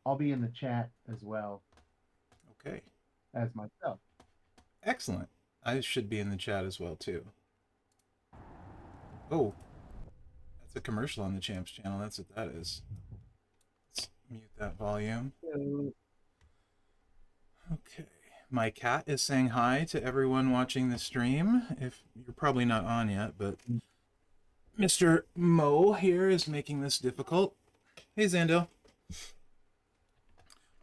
I'll be in the chat as well Okay. as myself. Excellent. I should be in the chat as well too. Oh, that's a commercial on the Champs channel. That's what that is. Let's mute that volume. So, Okay. My cat is saying hi to everyone watching the stream. If you're probably not on yet, but Mr. Mo here is making this difficult. Hey, Zando.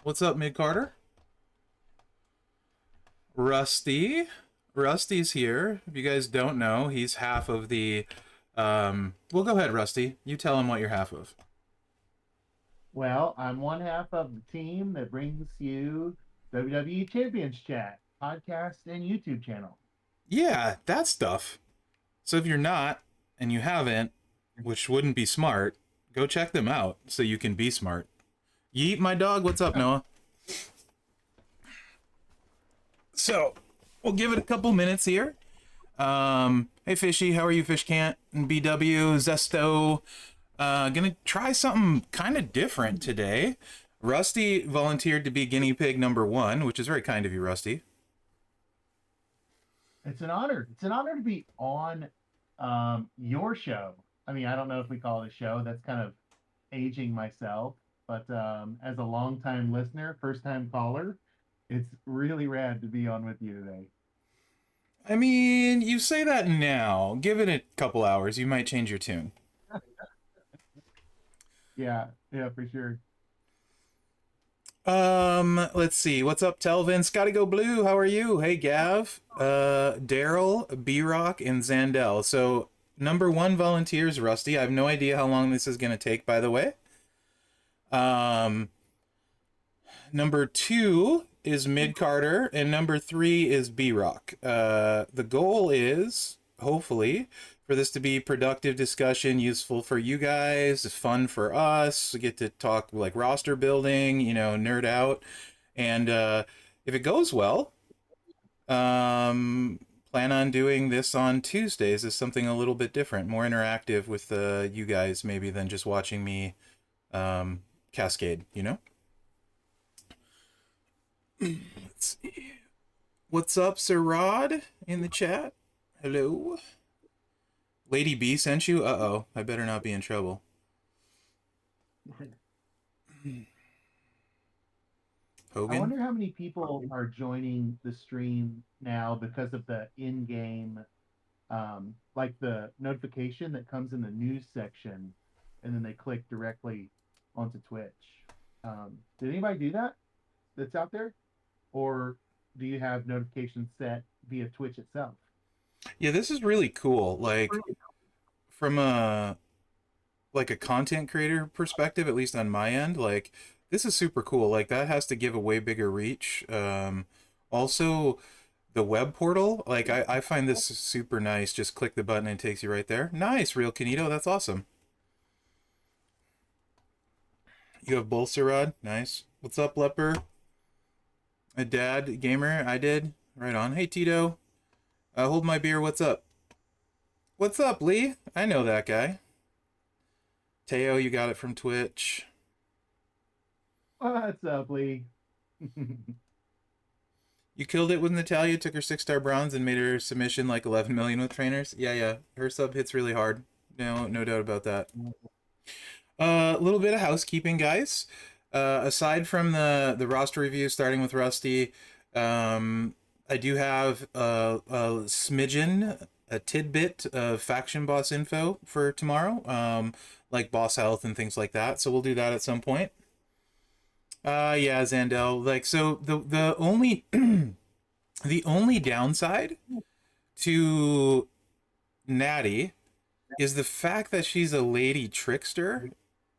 What's up, Mid Carter? Rusty. Rusty's here. If you guys don't know, he's half of the. Well, go ahead, Rusty. You tell him what you're half of. well, I'm one half of the team that brings you WWE Champions Chat podcast and YouTube channel. Yeah, that stuff. So if you're not, and you haven't, which wouldn't be smart, go check them out so you can be smart. Yeet, my dog. What's up, Noah? So, we'll give it a couple minutes here. Hey, Fishy, how are you, Fish Can't? And BW, Zesto. Gonna try something kind of different today. Rusty volunteered to be guinea pig number one, which is very kind of you, Rusty. It's an honor. It's an honor to be on your show. I mean, I don't know if we call it a show. That's kind of aging myself, but as a longtime listener, first time caller, it's really rad to be on with you today. I mean, you say that now. Give it a couple hours, you might change your tune. Yeah, yeah, for sure. Let's see. What's up, Telvin? Scotty Go Blue, how are you? Hey, Gav, Daryl, B-Rock, and Zandel. So, number one volunteers, Rusty. I have no idea how long this is going to take, by the way. Um, Number two is Mid Carter, and number three is B-Rock. The goal is, hopefully, for this to be productive discussion, useful for you guys, fun for us, get to talk like roster building, nerd out. And if it goes well, plan on doing this on Tuesdays as something a little bit different, more interactive with you guys, maybe than just watching me cascade, Let's see. What's up, Sir Rod, in the chat? Hello. Lady B sent you? Uh-oh. I better not be in trouble. I Hogan? wonder how many people are joining the stream now because of the in-game, like the notification that comes in the news section, and then they click directly onto Twitch. Did anybody do that? That's out there, or do you have notifications set via Twitch itself? Yeah, this is really cool. Like, from a content creator perspective, at least on my end, like, this is super cool. Like, that has to give a way bigger reach. Also, the web portal, like, I find this super nice. Just click the button and it takes you right there. Nice, Real Kinito. That's awesome. You have both, Sir Rod? Nice. What's up, Leper? A dad gamer? I did. Right on. Hey, Tito. Hold my beer. What's up? What's up, Lee? I know that guy. Teo, you got it from Twitch. What's up, Lee? You killed it with Natalia, took her 6-star bronze and made her submission like 11 million with trainers. Yeah, yeah. Her sub hits really hard. No doubt about that. A little bit of housekeeping, guys. Aside from the roster review, starting with Rusty, I do have a smidgen, a tidbit of faction boss info for tomorrow, like boss health and things like that. So we'll do that at some point. Yeah, Zandel. Like, so the only the only downside to Natty is the fact that she's a lady trickster,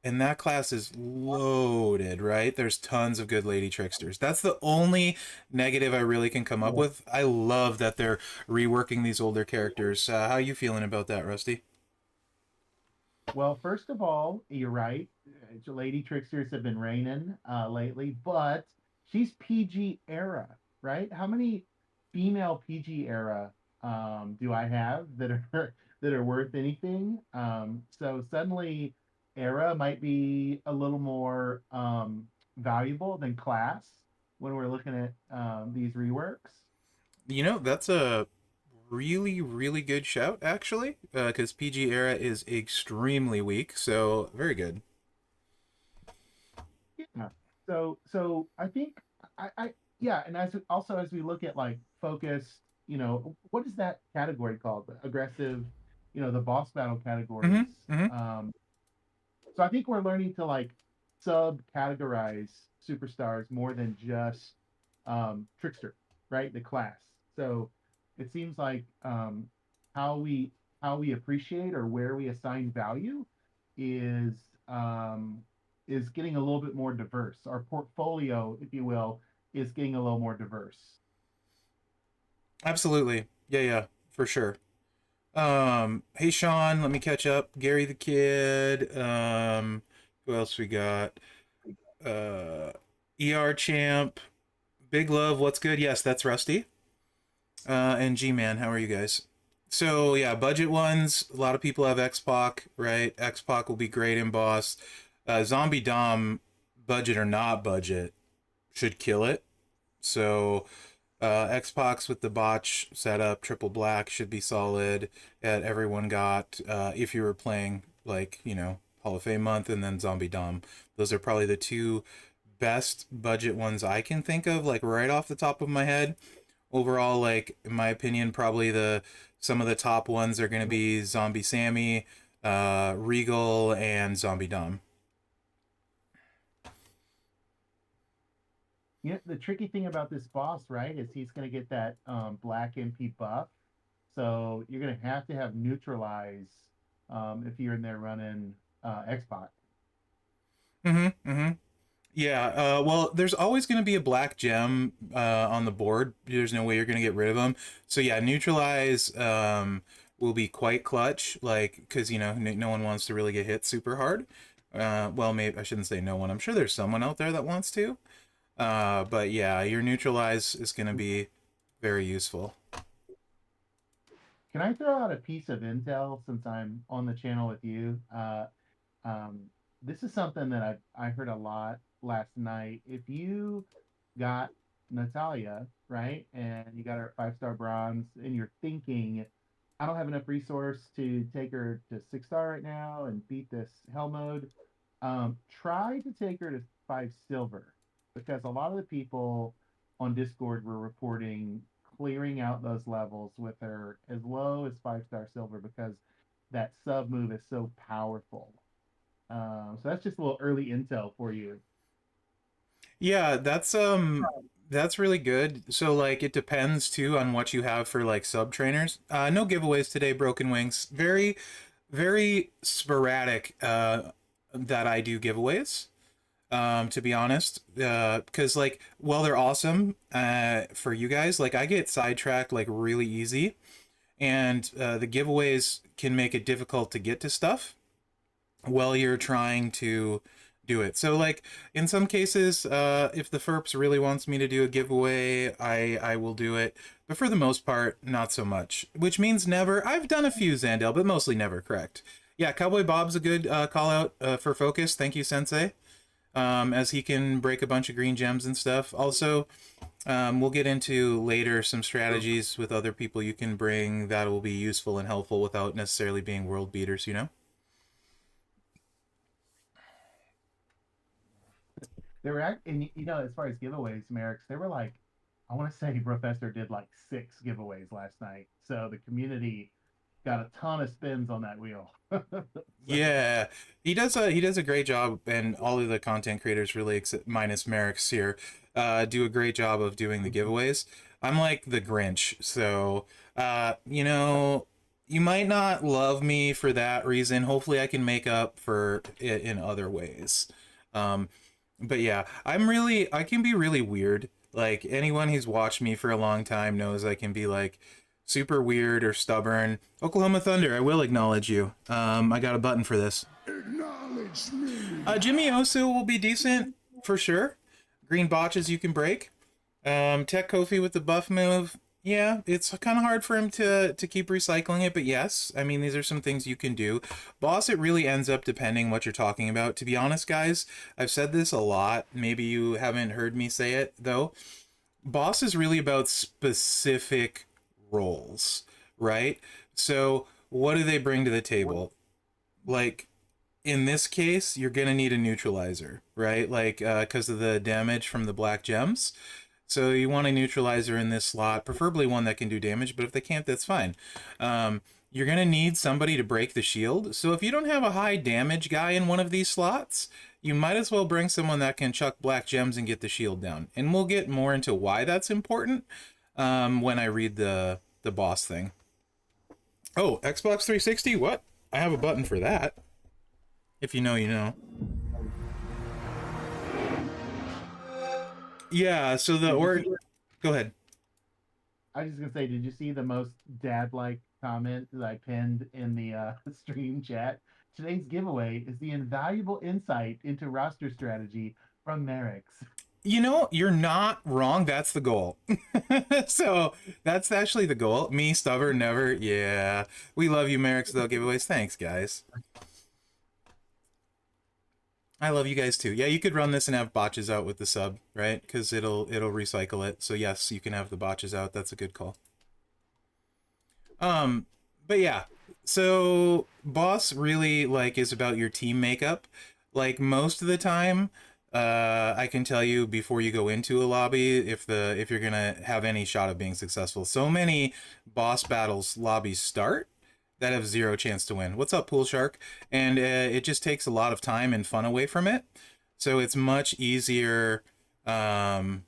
and that class is loaded, right? There's tons of good lady tricksters. That's the only negative I really can come up with. I love that they're reworking these older characters. How you feeling about that, Rusty? Well, first of all, you're right. Lady Tricksters have been reigning lately, but she's PG era, right? How many female PG era do I have that are that are worth anything? So suddenly, era might be a little more valuable than class when we're looking at these reworks. You know, that's a really, really good shout, actually, because PG era is extremely weak. So very good. Yeah. So I think I yeah, and also as we look at like focused, what is that category called? Aggressive, the boss battle Mm-hmm. categories. Mm-hmm. Um, so I think we're learning to like sub categorize superstars more than just Trickster, right? The class. So it seems like how we how we appreciate or where we assign value is um, is getting a little bit more diverse. Our portfolio, if you will, is getting a little more diverse. Absolutely. Yeah, yeah, for sure. Hey Sean, let me catch up. Gary the Kid. Who else we got? Uh, ER Champ. Big Love. What's good? Yes, that's Rusty. And G Man. How are you guys? So yeah, budget ones. A lot of people have X-Pac, right? X-Pac will be great in boss. Zombie Dom, budget or not budget, should kill it. So X-Pacs with the botch setup, triple black should be solid. Everyone got if you were playing like Hall of Fame month and then Zombie Dom. Those are probably the two best budget ones I can think of, like right off the top of my head. Overall, like in my opinion, probably the some of the top ones are going to be Zombie Sammy, Regal, and Zombie Dom. The tricky thing about this boss, right, is he's going to get that black MP buff. So you're going to have neutralize if you're in there running Xbox. Mm-hmm. Mm-hmm. Yeah, well, there's always going to be a black gem on the board. There's no way you're going to get rid of them. So yeah, neutralize will be quite clutch, like because no one wants to really get hit super hard. Well, maybe I shouldn't say no one. I'm sure there's someone out there that wants to. But yeah, your neutralize is going to be very useful. Can I throw out a piece of intel since I'm on the channel with you? Um, this is something that I heard a lot last night. If you got Natalia, right, and you got her at 5-star bronze, and you're thinking, I don't have enough resource to take her to 6-star right now and beat this hell mode, try to take her to 5 silver because a lot of the people on Discord were reporting clearing out those levels with her as low as 5-star silver because that sub move is so powerful. So that's just a little early intel for you. Yeah, that's really good. So like it depends too on what you have for like sub trainers. No giveaways today, Broken Wings. Very very sporadic that I do giveaways. To be honest, because like while they're awesome for you guys, like I get sidetracked like really easy, and the giveaways can make it difficult to get to stuff while you're trying to do it. So like in some cases, if the FERPS really wants me to do a giveaway, I will do it. But for the most part, not so much. Which means never. I've done a few Zandel, but mostly never. Correct. Yeah, Cowboy Bob's a good call out for focus. Thank you, Sensei. As he can break a bunch of green gems and stuff. Also, we'll get into later some strategies with other people you can bring that will be useful and helpful without necessarily being world beaters, you know? They were and as far as giveaways, Mherex, they were like, I want to say Professor did like 6 giveaways last night. So the community got a ton of spins on that wheel. So Yeah, he does a great job, and all of the content creators really, minus Mherex here, do a great job of doing the giveaways. I'm like the Grinch, so you might not love me for that reason. Hopefully, I can make up for it in other ways. Um, but yeah, I can be really weird. Like anyone who's watched me for a long time knows I can be like super weird or stubborn. Oklahoma Thunder, I will acknowledge you. I got a button for this. Acknowledge me. Jimmy Osu will be decent for sure. Green botches you can break. Tech Kofi with the buff move. Yeah, it's kind of hard for him to keep recycling it, but yes, I mean these are some things you can do. Boss, it really ends up depending what you're talking about. To be honest, guys, I've said this a lot. Maybe you haven't heard me say it though. Boss is really about specific roles, right? So, what do they bring to the table? Like in this case, you're gonna need a neutralizer, right? Like because of the damage from the black gems. So you want a neutralizer in this slot, preferably one that can do damage, but if they can't, that's fine. You're going to need somebody to break the shield. So if you don't have a high damage guy in one of these slots, you might as well bring someone that can chuck black gems and get the shield down. And we'll get more into why that's important when I read the boss thing. Oh, Xbox 360? What? I have a button for that. If you know, you know. Yeah, so the Did you or see? go ahead. I was just gonna say, did you see the most dad-like comment that I pinned in the stream chat? Today's giveaway is the invaluable insight into roster strategy from Mherex. You know, you're not wrong. That's the goal. So that's actually the goal. Me, stubborn, never. Yeah, we love you, Mherex. Though giveaways. Thanks, guys. I love you guys too. Yeah, you could run this and have botches out with the sub, right? Because it'll recycle it. So yes, you can have the botches out. That's a good call. Um, but yeah, so boss really like is about your team makeup. Like most of the time, I can tell you before you go into a lobby if you're gonna have any shot of being successful. So many boss battles lobbies start that have zero chance to win. What's up, Pool Shark? And it just takes a lot of time and fun away from it. So it's much easier. Um,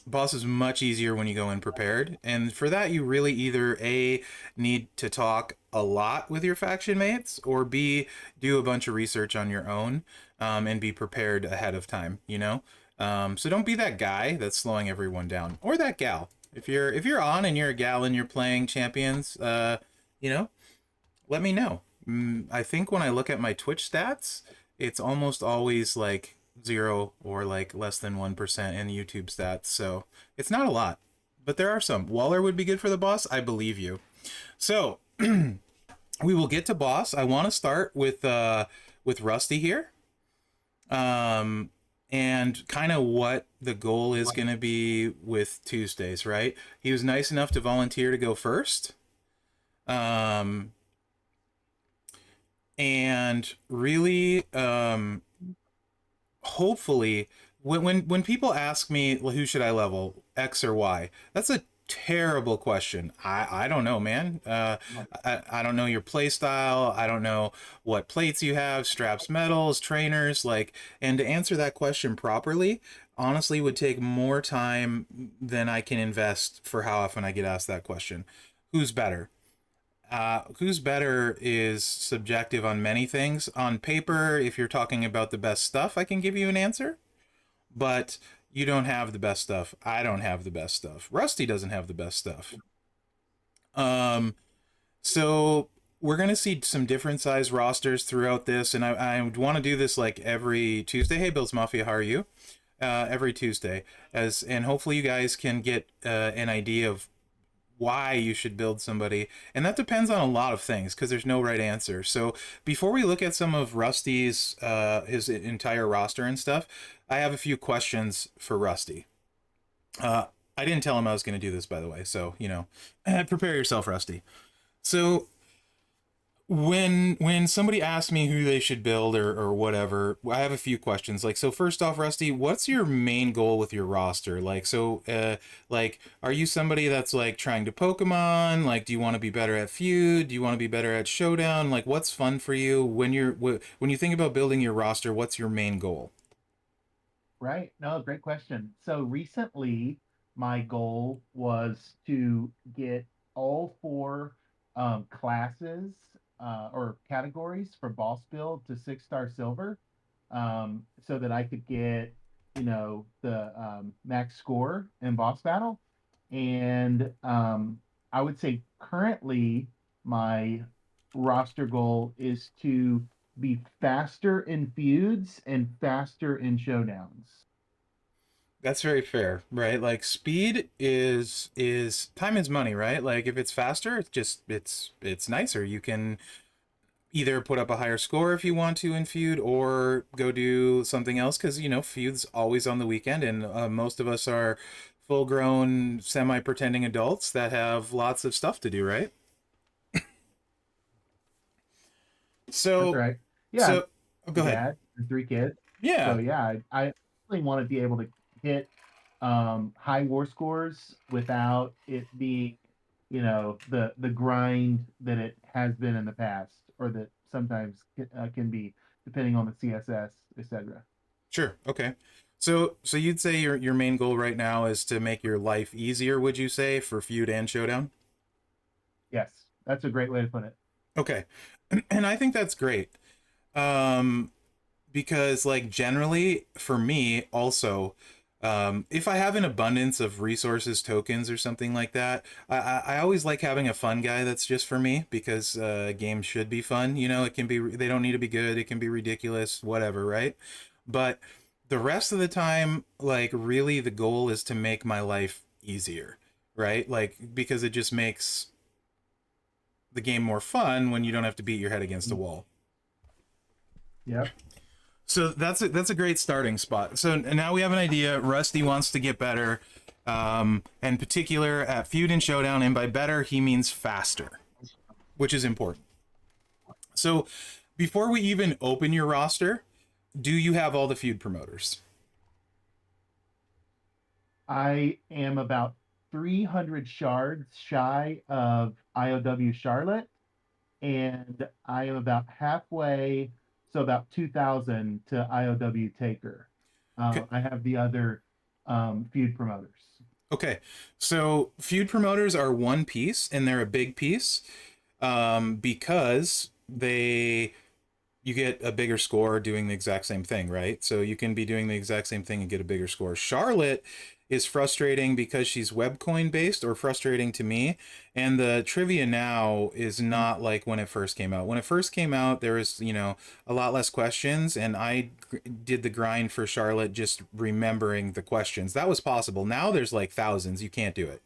Boss is much easier when you go in prepared, and for that you really either a need to talk a lot with your faction mates, or b do a bunch of research on your own, and be prepared ahead of time, you know. So don't be that guy that's slowing everyone down, or that gal. If you're on and you're a gal and you're playing champions, you know, let me know. I think when I look at my Twitch stats, it's almost always like 0 or like less than 1% in YouTube stats. So it's not a lot, but there are some. Waller would be good for the boss. I believe you. So we will get to boss. I want to start with Rusty here. And kind of what the goal is going to be with Tuesdays, right? He was nice enough to volunteer to go first. Um, and really hopefully when people ask me, well, who should I level, X or Y, that's a terrible question. I don't know, man. I don't know your play style. I don't know what plates you have, straps, metals, trainers, like, and to answer that question properly honestly would take more time than I can invest for how often I get asked that question. Who's better? Who's better is subjective on many things. On paper, if you're talking about the best stuff, I can give you an answer. But you don't have the best stuff. I don't have the best stuff. Rusty doesn't have the best stuff. Um, so we're gonna see some different size rosters throughout this, and I want to do this like every Tuesday. Hey, Bills Mafia, how are you? Every Tuesday, and hopefully you guys can get an idea of why you should build somebody, and that depends on a lot of things because there's no right answer. So before we look at some of Rusty's his entire roster and stuff, I have a few questions for Rusty. I didn't tell him I was going to do this, by the way, so you know, prepare yourself, Rusty. So when somebody asks me who they should build or whatever, I have a few questions. Like, so first off, Rusty, what's your main goal with your roster? Like, so like, are you somebody that's like trying to Pokemon? Like, do you want to be better at Feud? Do you want to be better at Showdown? Like, what's fun for you when when you think about building your roster? What's your main goal? Right. No, great question. So recently, my goal was to get all four classes or categories for boss build to 6-star silver, so that I could get, the max score in boss battle. And I would say currently my roster goal is to be faster in feuds and faster in showdowns. That's very fair, right? Like speed is time is money, right? Like if it's faster, it's nicer. You can either put up a higher score if you want to in Feud, or go do something else, because you know Feud's always on the weekend, and most of us are full-grown, semi-pretending adults that have lots of stuff to do, right? That's So, right. Yeah, I'm so go a ahead. dad and 3 kids. So Yeah, yeah, I really want to be able to hit high war scores without it being, the grind that it has been in the past, or that sometimes can be, depending on the CSS, etc. sure. Okay. So you'd say your main goal right now is to make your life easier, would you say, for Feud and Showdown? Yes, that's a great way to put it. Okay. And I think that's great. Um, because like generally for me also, if I have an abundance of resources, tokens, or something like that, I always like having a fun guy that's just for me, because games should be fun. You know, it can be, they don't need to be good, it can be ridiculous, whatever, right? But the rest of the time, like really the goal is to make my life easier, right? Like because it just makes the game more fun when you don't have to beat your head against a wall. Yep. So that's a great starting spot. So now we have an idea. Rusty wants to get better, in particular at Feud and Showdown, and by better he means faster, which is important. So before we even open your roster, do you have all the Feud promoters? I am about 300 shards shy of IOW Charlotte, and I am about halfway, so about 2,000 to IOW Taker. Okay. I have the other feud promoters. Okay. So Feud promoters are one piece, and they're a big piece, because they you get a bigger score doing the exact same thing, right? So you can be doing the exact same thing and get a bigger score. Charlotte is frustrating because she's webcoin based, or frustrating to me. And the trivia now is not like when it first came out. When it first came out, there was, a lot less questions, and I did the grind for Charlotte just remembering the questions. That was possible. Now there's like thousands. You can't do it.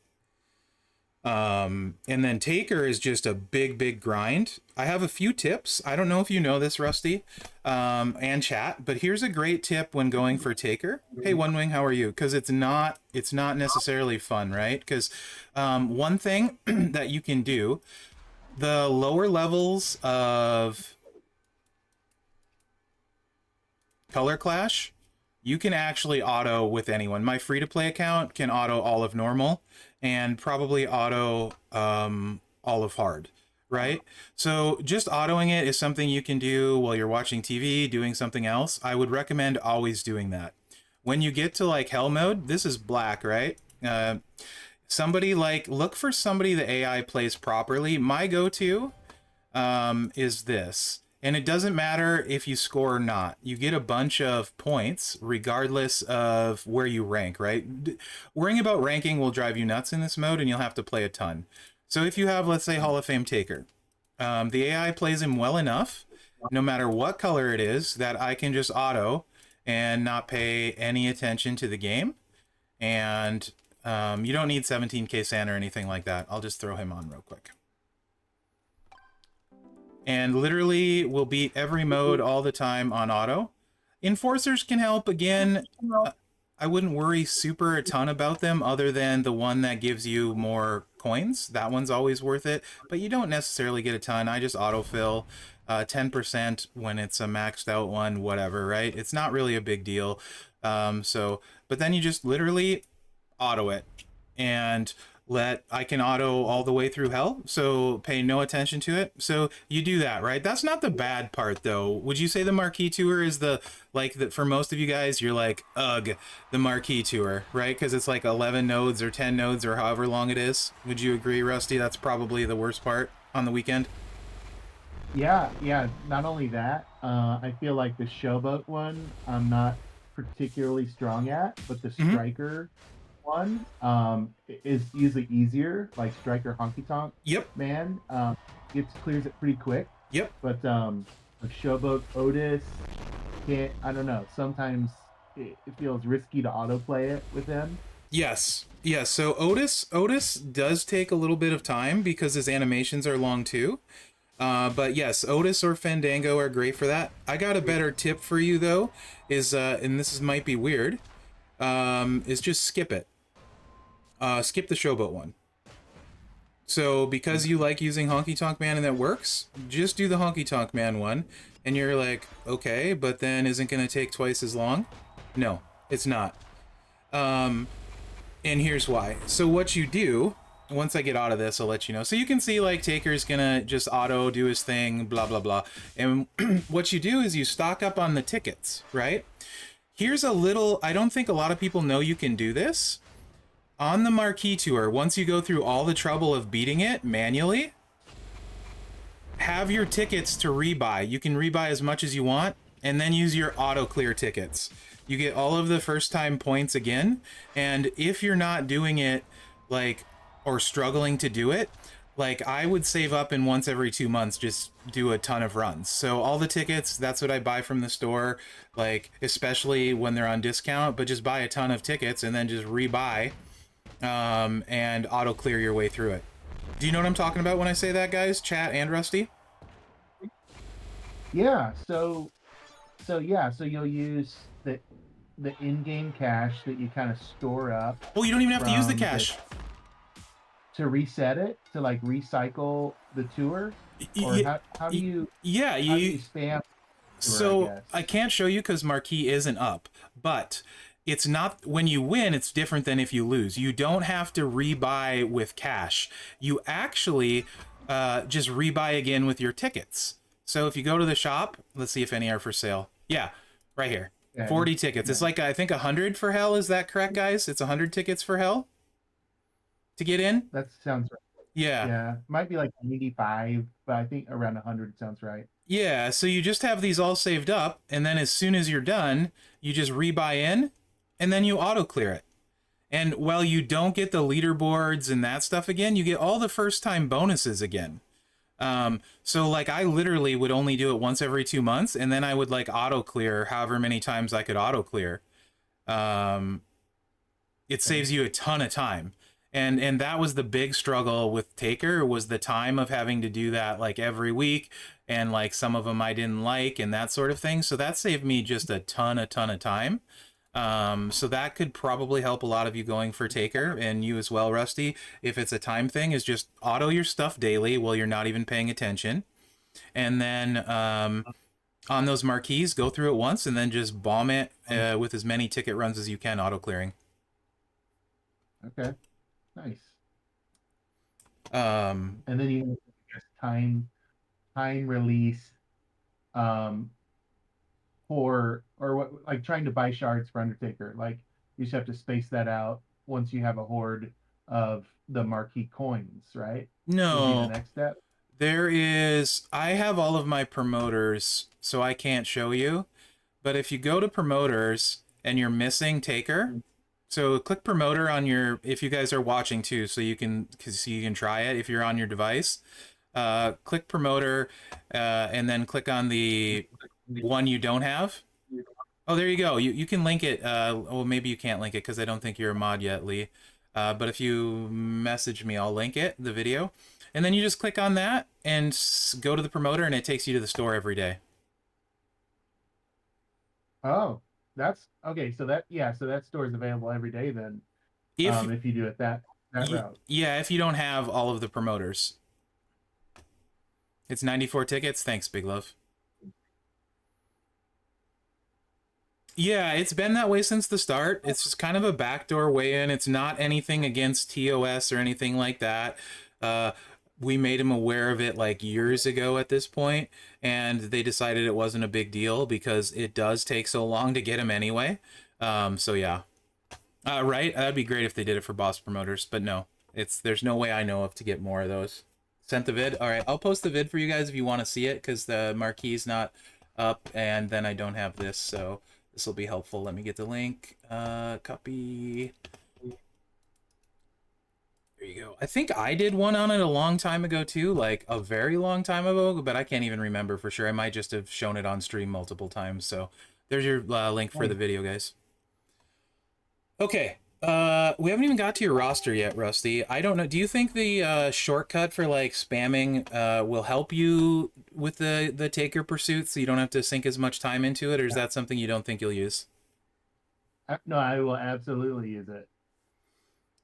And then Taker is just a big grind. I have a few tips. I don't know if you know this, Rusty, and chat, but here's a great tip when going for Taker. Hey, One Wing, how are you? Because it's not necessarily fun, right? Because one thing that you can do, the lower levels of Color Clash, you can actually auto with anyone. My free-to-play account can auto all of normal, and probably auto all of hard, right? So just autoing it is something you can do while you're watching TV, doing something else. I would recommend always doing that. When you get to like hell mode, this is black, right? Somebody like, look for somebody the AI plays properly. My go-to is this. And it doesn't matter if you score or not. You get a bunch of points regardless of where you rank, right? Worrying about ranking will drive you nuts in this mode, and you'll have to play a ton. So if you have, let's say, Hall of Fame Taker, the AI plays him well enough, no matter what color it is, that I can just auto and not pay any attention to the game. And you don't need 17k sand or anything like that. I'll just throw him on real quick. And literally will beat every mode all the time on auto. Enforcers can help again. I wouldn't worry super a ton about them, other than the one that gives you more coins. That one's always worth it, but you don't necessarily get a ton. I just autofill 10% when it's a maxed out one, whatever, right? It's not really a big deal. But then you just literally auto it, and I can auto all the way through hell, so pay no attention to it. So you do that, right? That's not the bad part, though. Would you say the marquee tour is for most of you guys, you're like, ugh, the marquee tour, right? Because it's like 11 nodes or 10 nodes or however long it is. Would you agree, Rusty? That's probably the worst part on the weekend. Yeah. Not only that, I feel like the Showboat one I'm not particularly strong at, but the Mm-hmm. Striker one is usually easier. Like Striker Honky Tonk Yep. Man, it clears it pretty quick. Yep. But like Showboat Otis can't. I don't know. Sometimes it feels risky to autoplay it with him. Yes. Yes. So Otis does take a little bit of time because his animations are long too. But yes, Otis or Fandango are great for that. I got a better tip for you though, is and might be weird, is just skip it. Skip the Showboat one. So because you like using Honky Tonk Man and that works, just do the Honky Tonk Man one, and you're like, okay, but then isn't gonna take twice as long? No, it's not. And here's why. So what you do, once I get out of this, I'll let you know. So you can see like Taker's gonna just auto do his thing, blah, blah, blah. And what you do is you stock up on the tickets, right? Here's a little, I don't think a lot of people know you can do this. On the Marquee Tour, once you go through all the trouble of beating it manually, have your tickets to rebuy. You can rebuy as much as you want, and then use your auto clear tickets. You get all of the first time points again, and if you're not doing it, like, or struggling to do it, like, I would save up and once every 2 months just do a ton of runs. So all the tickets, that's what I buy from the store, like, especially when they're on discount, but just buy a ton of tickets and then just rebuy, and auto clear your way through it. Do you know what I'm talking about when I say that, guys? Chat and Rusty? Yeah. So you'll use the in-game cash that you kind of store up Oh, you don't even have to use the from cash. to reset it, to like recycle the tour, or how do you Yeah, how do you spam the tour, so I I guess? can't show you because Marquee isn't up, but it's not, when you win, it's different than if you lose. You don't have to rebuy with cash. You actually just rebuy again with your tickets. So if you go to the shop, let's see if any are for sale. Yeah, right here. Yeah, 40 tickets. yeah. It's like, I think 100 for Hell. Is that correct, guys? It's 100 tickets for Hell to get in? That sounds right. Yeah. Yeah, might be like 85, but I think around 100 sounds right. Yeah, so you just have these all saved up, and then as soon as you're done, you just rebuy in, and then you auto clear it. And while you don't get the leaderboards and that stuff again, you get all the first time bonuses again. So like I literally would only do it once every 2 months, and then I would like auto clear however many times I could auto clear. It saves you a ton of time. And that was the big struggle with Taker, was the time of having to do that like every week, and like some of them I didn't like and that sort of thing. So that saved me just a ton of time. So that could probably help a lot of you going for Taker, and you as well, Rusty. If it's a time thing, is just auto your stuff daily while you're not even paying attention. And then on those marquees, go through it once and then just bomb it with as many ticket runs as you can, auto clearing. Okay, nice. Um, And then you guess time release or what, like trying to buy shards for Undertaker. Like you just have to space that out once you have a horde of the marquee coins, right? Would be the no, next step. there is. I have all of my promoters, so I can't show you. But if you go to promoters and you're missing Taker, so click promoter on your, if you guys are watching too, so you can, cause you can try it if you're on your device. Click promoter, and then click on the one you don't have. Oh, there you go. You can link it. Well, maybe you can't link it because I don't think you're a mod yet, Lee. But if you message me, I'll link it, the video. And then you just click on that and go to the promoter, and it takes you to the store every day. Oh, that's okay. So that store is available every day then. If you do it that route. Yeah, if you don't have all of the promoters. It's 94 tickets. Thanks, Big Love. Yeah, it's been that way since the start. It's just kind of a backdoor way in. It's not anything against TOS or anything like that. We made him aware of it like years ago at this point, and they decided it wasn't a big deal because it does take so long to get him anyway. So yeah. Right? That'd be great if they did it for boss promoters, but no. There's no way I know of to get more of those. Sent the vid. All right, I'll post the vid for you guys if you want to see it, because the marquee's not up, and then I don't have this, so this will be helpful. Let me get the link. Copy. There you go. I think I did one on it a long time ago too, like a very long time ago, but I can't even remember for sure. I might just have shown it on stream multiple times. So there's your link for the video, guys. Okay. We haven't even got to your roster yet, Rusty. I don't know. Do you think the shortcut for like spamming will help you with the taker pursuit, so you don't have to sink as much time into it, or is that something you don't think you'll use? No, I will absolutely use it.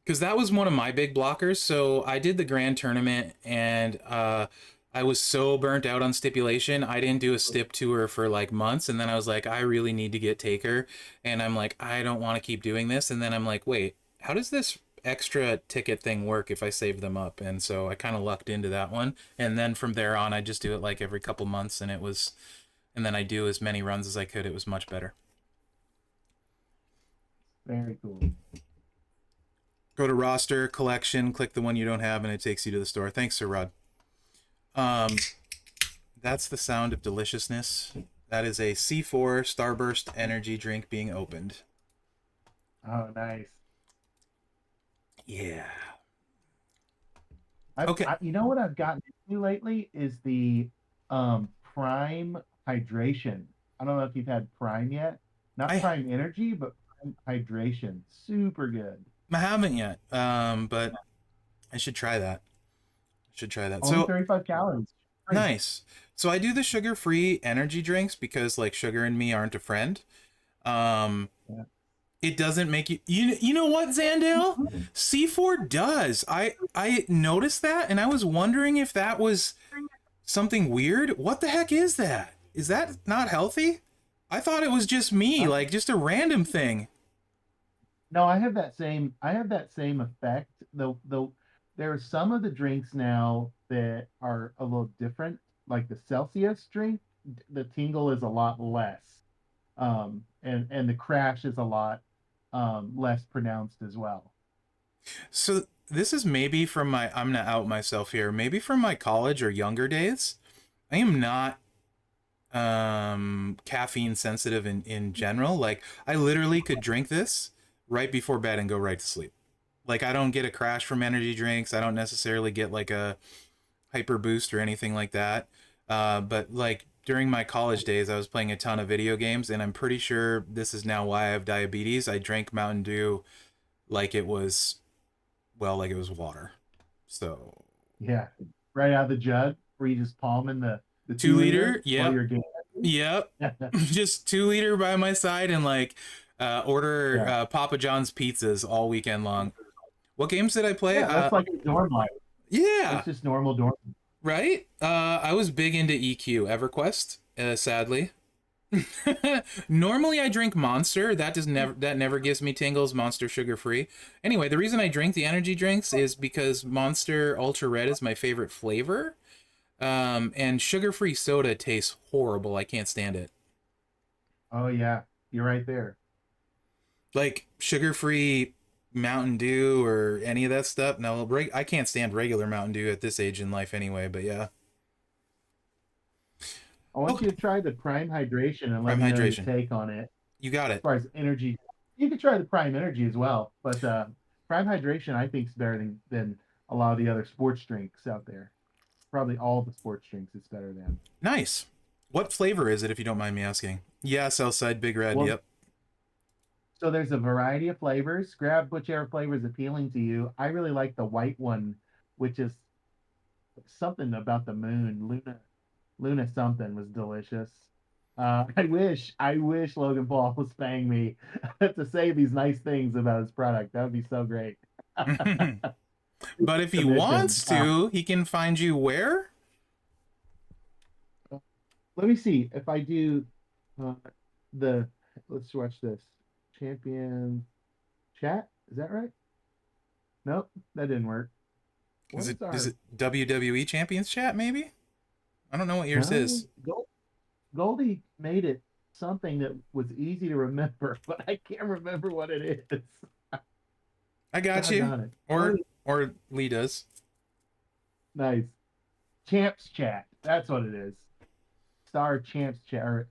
Because that was one of my big blockers. So I did the grand tournament, and I was so burnt out on stipulation. I didn't do a stip tour for like months, and then I was like, I really need to get taker, and I'm like, I don't want to keep doing this, and then I'm like, wait, how does this extra ticket thing work if I save them up? And so I kind of lucked into that one, and then from there on, I just do it like every couple months, and then I do as many runs as I could. It was much better. Very cool. Go to roster, collection, click the one you don't have, and it takes you to the store. Thanks, Sir Rod. That's the sound of deliciousness. That is a C4 Starburst energy drink being opened. Oh, nice. Yeah. Okay. You know what I've gotten into lately is the Prime hydration. I don't know if you've had Prime yet. Not Prime Energy, but Prime hydration. Super good. I haven't yet, but I should try that. Only 35 calories. Nice. So I do the sugar-free energy drinks because like sugar and me aren't a friend. It doesn't make you know what, Zandale? C4 does. I noticed that, and I was wondering if that was something weird. What the heck is that? Is that not healthy? I thought it was just me, like just a random thing. No, I have that same effect. Though there are some of the drinks now that are a little different. Like the Celsius drink, the tingle is a lot less. And the crash is a lot less pronounced as well. So this is maybe from I'm gonna out myself here, maybe from my college or younger days. I am not caffeine sensitive in general. Like I literally could drink this right before bed and go right to sleep. Like I don't get a crash from energy drinks. I don't necessarily get like a hyper boost or anything like that. But like during my college days, I was playing a ton of video games, and I'm pretty sure this is now why I have diabetes. I drank Mountain Dew like it was, well, like it was water. So yeah, right out of the jug, where you just palming the 2 liter, while yep, you're gaming. yep, just 2 liter by my side, and like order Papa John's pizzas all weekend long. What games did I play? Yeah, that's like a dorm life. Yeah, it's just normal dorm. Right? I was big into EQ, EverQuest, sadly. Normally I drink Monster. That never gives me tingles. Monster sugar free. Anyway, the reason I drink the energy drinks is because Monster Ultra Red is my favorite flavor. And sugar free soda tastes horrible. I can't stand it. Oh yeah, you're right there. Like sugar free Mountain Dew or any of that stuff. No, I can't stand regular Mountain Dew at this age in life anyway, but yeah. I want you to try the Prime Hydration and let me know your take on it. You got it. As far as energy, you can try the Prime Energy as well, but Prime Hydration I think is better than a lot of the other sports drinks out there. Probably all the sports drinks it's better than. Nice. What flavor is it, if you don't mind me asking? Yeah, Southside Big Red. Well, yep. So there's a variety of flavors. Grab whichever flavor is appealing to you. I really like the white one, which is something about the moon. Luna something was delicious. I wish Logan Paul was paying me to say these nice things about his product. That would be so great. But if he wants to, he can find you where? Let me see if I do let's watch this. Champion chat. Is that right? Nope, that didn't work. Is it WWE Champions chat maybe? I don't know what yours is. Goldie made it something that was easy to remember, but I can't remember what it is. I got you. Or Lee does. Nice. Champs chat. That's what it is. Star Champs chat. Or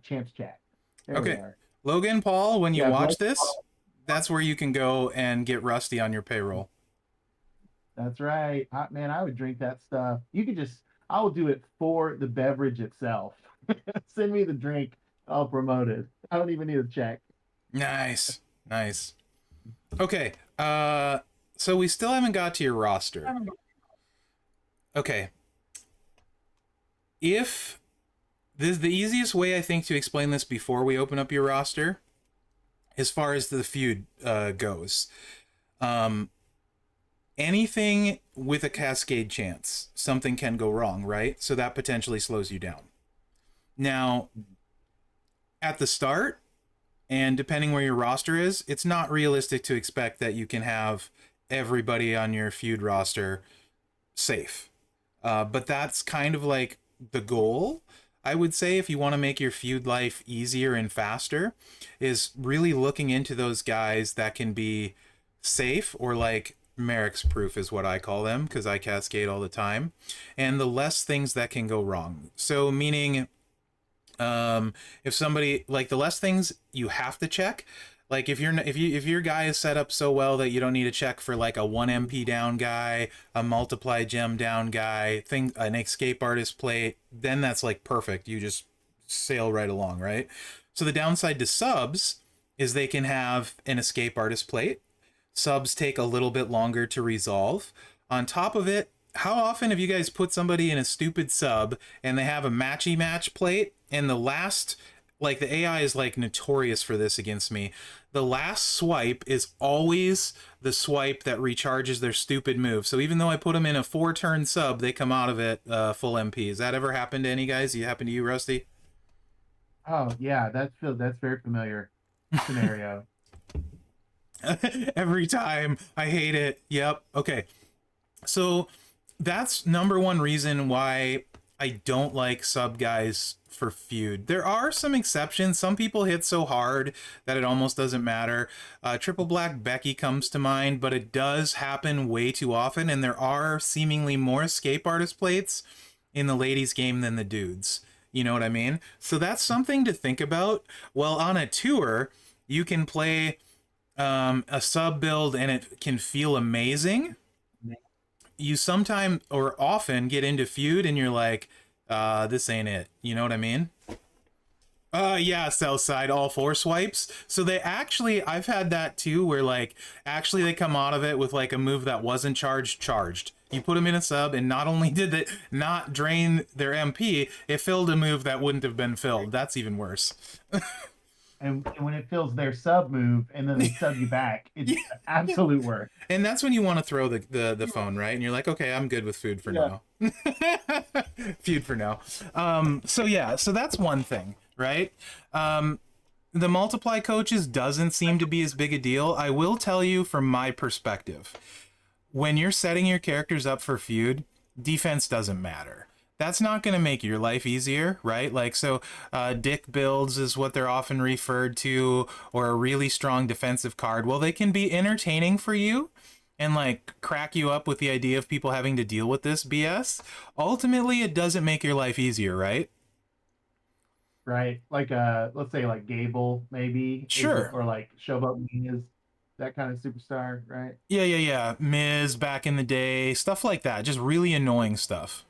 Champs chat. There okay. Logan Paul, when you watch this, that's where you can go and get Rusty on your payroll. That's right. Man, I would drink that stuff. You could just, I will do it for the beverage itself. Send me the drink. I'll promote it. I don't even need a check. Nice. Nice. Okay. So we still haven't got to your roster. Okay. If this the easiest way I think to explain this before we open up your roster, as far as the feud goes, anything with a cascade chance, something can go wrong, right? So that potentially slows you down. Now, at the start, and depending where your roster is, it's not realistic to expect that you can have everybody on your feud roster safe. But that's kind of like the goal, I would say, if you want to make your feud life easier and faster, is really looking into those guys that can be safe, or like Mherex proof is what I call them, because I cascade all the time, and the less things that can go wrong. So meaning, if somebody, like, the less things you have to check, like if your guy is set up so well that you don't need to check for like a 1 MP down guy, a multiply gem down guy, an escape artist plate, then that's like perfect. You just sail right along, right? So the downside to subs is they can have an escape artist plate. Subs take a little bit longer to resolve. On top of it, how often have you guys put somebody in a stupid sub and they have a matchy match plate, and the last, like, the AI is like notorious for this against me, the last swipe is always the swipe that recharges their stupid move. So even though I put them in a 4-turn sub, they come out of it full MP. Has that ever happened to any guys? You happen to you, Rusty? Oh yeah, that's very familiar scenario. Every time. I hate it. Yep. Okay. So that's number one reason why I don't like sub guys for feud. There are some exceptions. Some people hit so hard that it almost doesn't matter. Triple Black Becky comes to mind, but it does happen way too often, and there are seemingly more escape artist plates in the ladies' game than the dudes. You know what I mean? So that's something to think about. Well, on a tour, you can play a sub build and it can feel amazing. You sometime or often get into feud and you're like, this ain't it. You know what I mean? Yeah, Southside, all 4 swipes. So they actually, I've had that too, where like, actually they come out of it with like a move that wasn't charged. You put them in a sub, and not only did it not drain their MP, it filled a move that wouldn't have been filled. That's even worse. And when it fills their sub move and then they sub you back, it's Yeah. absolute work. And that's when you want to throw the phone, right? And you're like, okay, I'm good with food for now. Feud for now. So yeah, so that's one thing, right? The multiply coaches doesn't seem to be as big a deal. I will tell you from my perspective, when you're setting your characters up for feud, defense doesn't matter. That's not going to make your life easier, right? Like, so dick builds is what they're often referred to, or a really strong defensive card. Well, they can be entertaining for you and like crack you up with the idea of people having to deal with this BS. Ultimately, it doesn't make your life easier, right? Right? Like let's say like Gable maybe, Sure. or like Showboat is that kind of superstar, right? Yeah. Miz back in the day, stuff like that. Just really annoying stuff.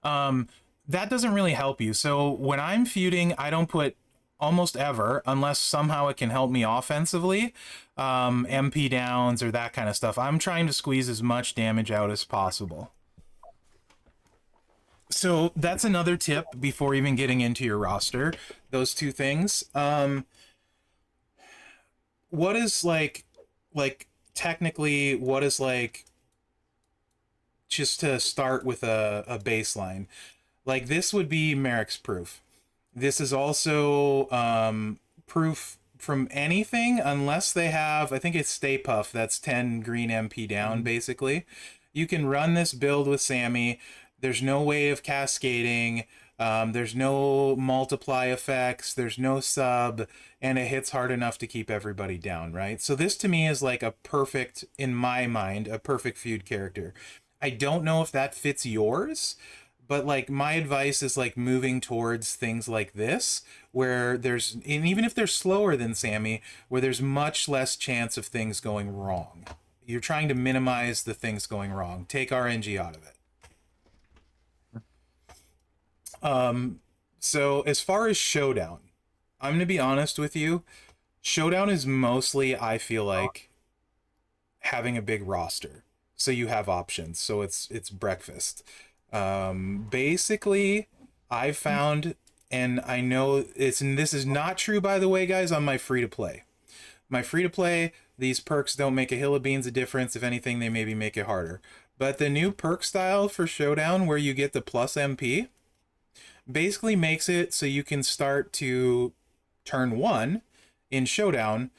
That doesn't really help you. So when I'm feuding, I don't put almost ever, unless somehow it can help me offensively, MP downs or that kind of stuff. I'm trying to squeeze as much damage out as possible. So that's another tip before even getting into your roster. Those two things. What is like technically, what is like, just to start with a baseline, like this would be Mherex proof. This is also proof from anything, unless they have, I think it's Stay Puff, that's 10 green MP down, basically. You can run this build with Sammy. There's no way of cascading. There's no multiply effects. There's no sub, and it hits hard enough to keep everybody down, right? So this to me is like a perfect, in my mind, a perfect feud character. I don't know if that fits yours, but like my advice is like moving towards things like this, where there's, and even if they're slower than Sammy, where there's much less chance of things going wrong. You're trying to minimize the things going wrong. Take RNG out of it. So as far as Showdown, I'm going to be honest with you. Showdown is mostly, I feel like, having a big roster, so you have options. So it's breakfast. Basically, I found, and I know it's, and this is not true by the way, guys, on my free to play. My free to play, these perks don't make a hill of beans a difference. If anything, they maybe make it harder. But the new perk style for Showdown, where you get the plus MP, basically makes it so you can start to turn one in Showdown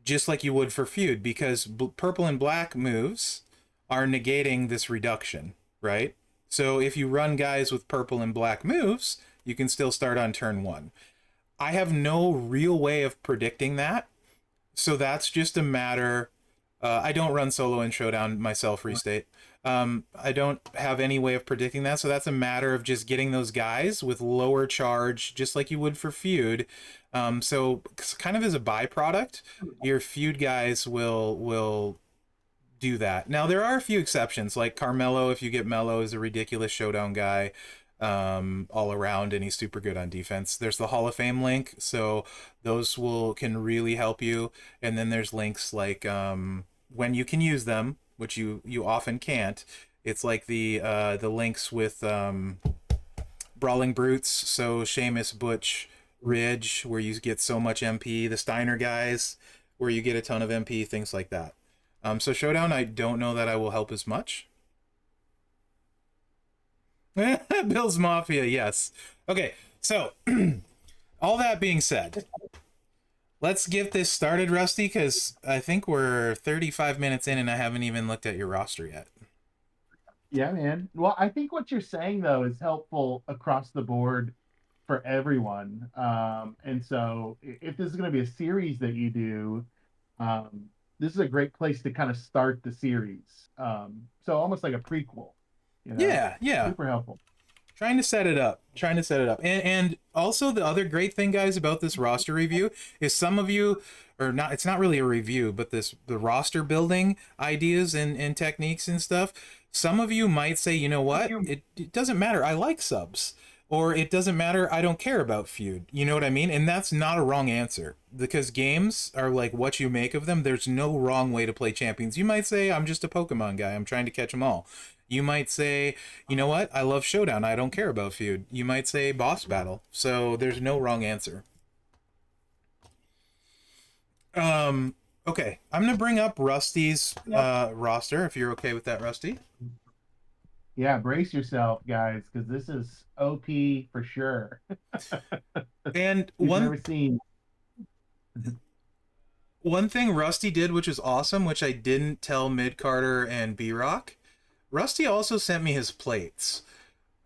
just like you would for Feud, because purple and black moves are negating this reduction, right? So if you run guys with purple and black moves, you can still start on turn one. I have no real way of predicting that, so that's just a matter. I don't run solo in Showdown myself, restate. I don't have any way of predicting that, so that's a matter of just getting those guys with lower charge, just like you would for Feud. So kind of as a byproduct, your Feud guys will do that. Now there are a few exceptions, like Carmelo. If you get Mello, is a ridiculous Showdown guy all around, and he's super good on defense. There's the Hall of Fame link, so those will can really help you. And then there's links like when you can use them, which you often can't. It's like the links with Brawling Brutes, so Sheamus, Butch, Ridge, where you get so much MP. The Steiner guys, where you get a ton of MP, things like that. So Showdown, I don't know that I will help as much. Bill's Mafia, yes. Okay, so all that being said, let's get this started, Rusty, because I think we're 35 minutes in and I haven't even looked at your roster yet. Yeah, man. Well, I think what you're saying though is helpful across the board for everyone. And so if this is going to be a series that you do, this is a great place to kind of start the series. So almost like a prequel, you know, Yeah, yeah. super helpful. Trying to set it up. Trying to set it up. And also the other great thing, guys, about this roster review is some of you, or not, it's not really a review, but the roster building ideas and techniques and stuff. Some of you might say, you know what? It doesn't matter. I like subs. Or it doesn't matter. I don't care about Feud. You know what I mean? And that's not a wrong answer, because games are like what you make of them. There's no wrong way to play champions. You might say, I'm just a Pokemon guy. I'm trying to catch them all. You might say, you know what? I love Showdown. I don't care about Feud. You might say boss battle. So there's no wrong answer. Okay. I'm going to bring up Rusty's roster, if you're okay with that, Rusty. Yeah, brace yourself, guys, because this is OP for sure. And You've never seen. one thing Rusty did, which is awesome, which I didn't tell Mid Carter and B Rock, Rusty also sent me his plates,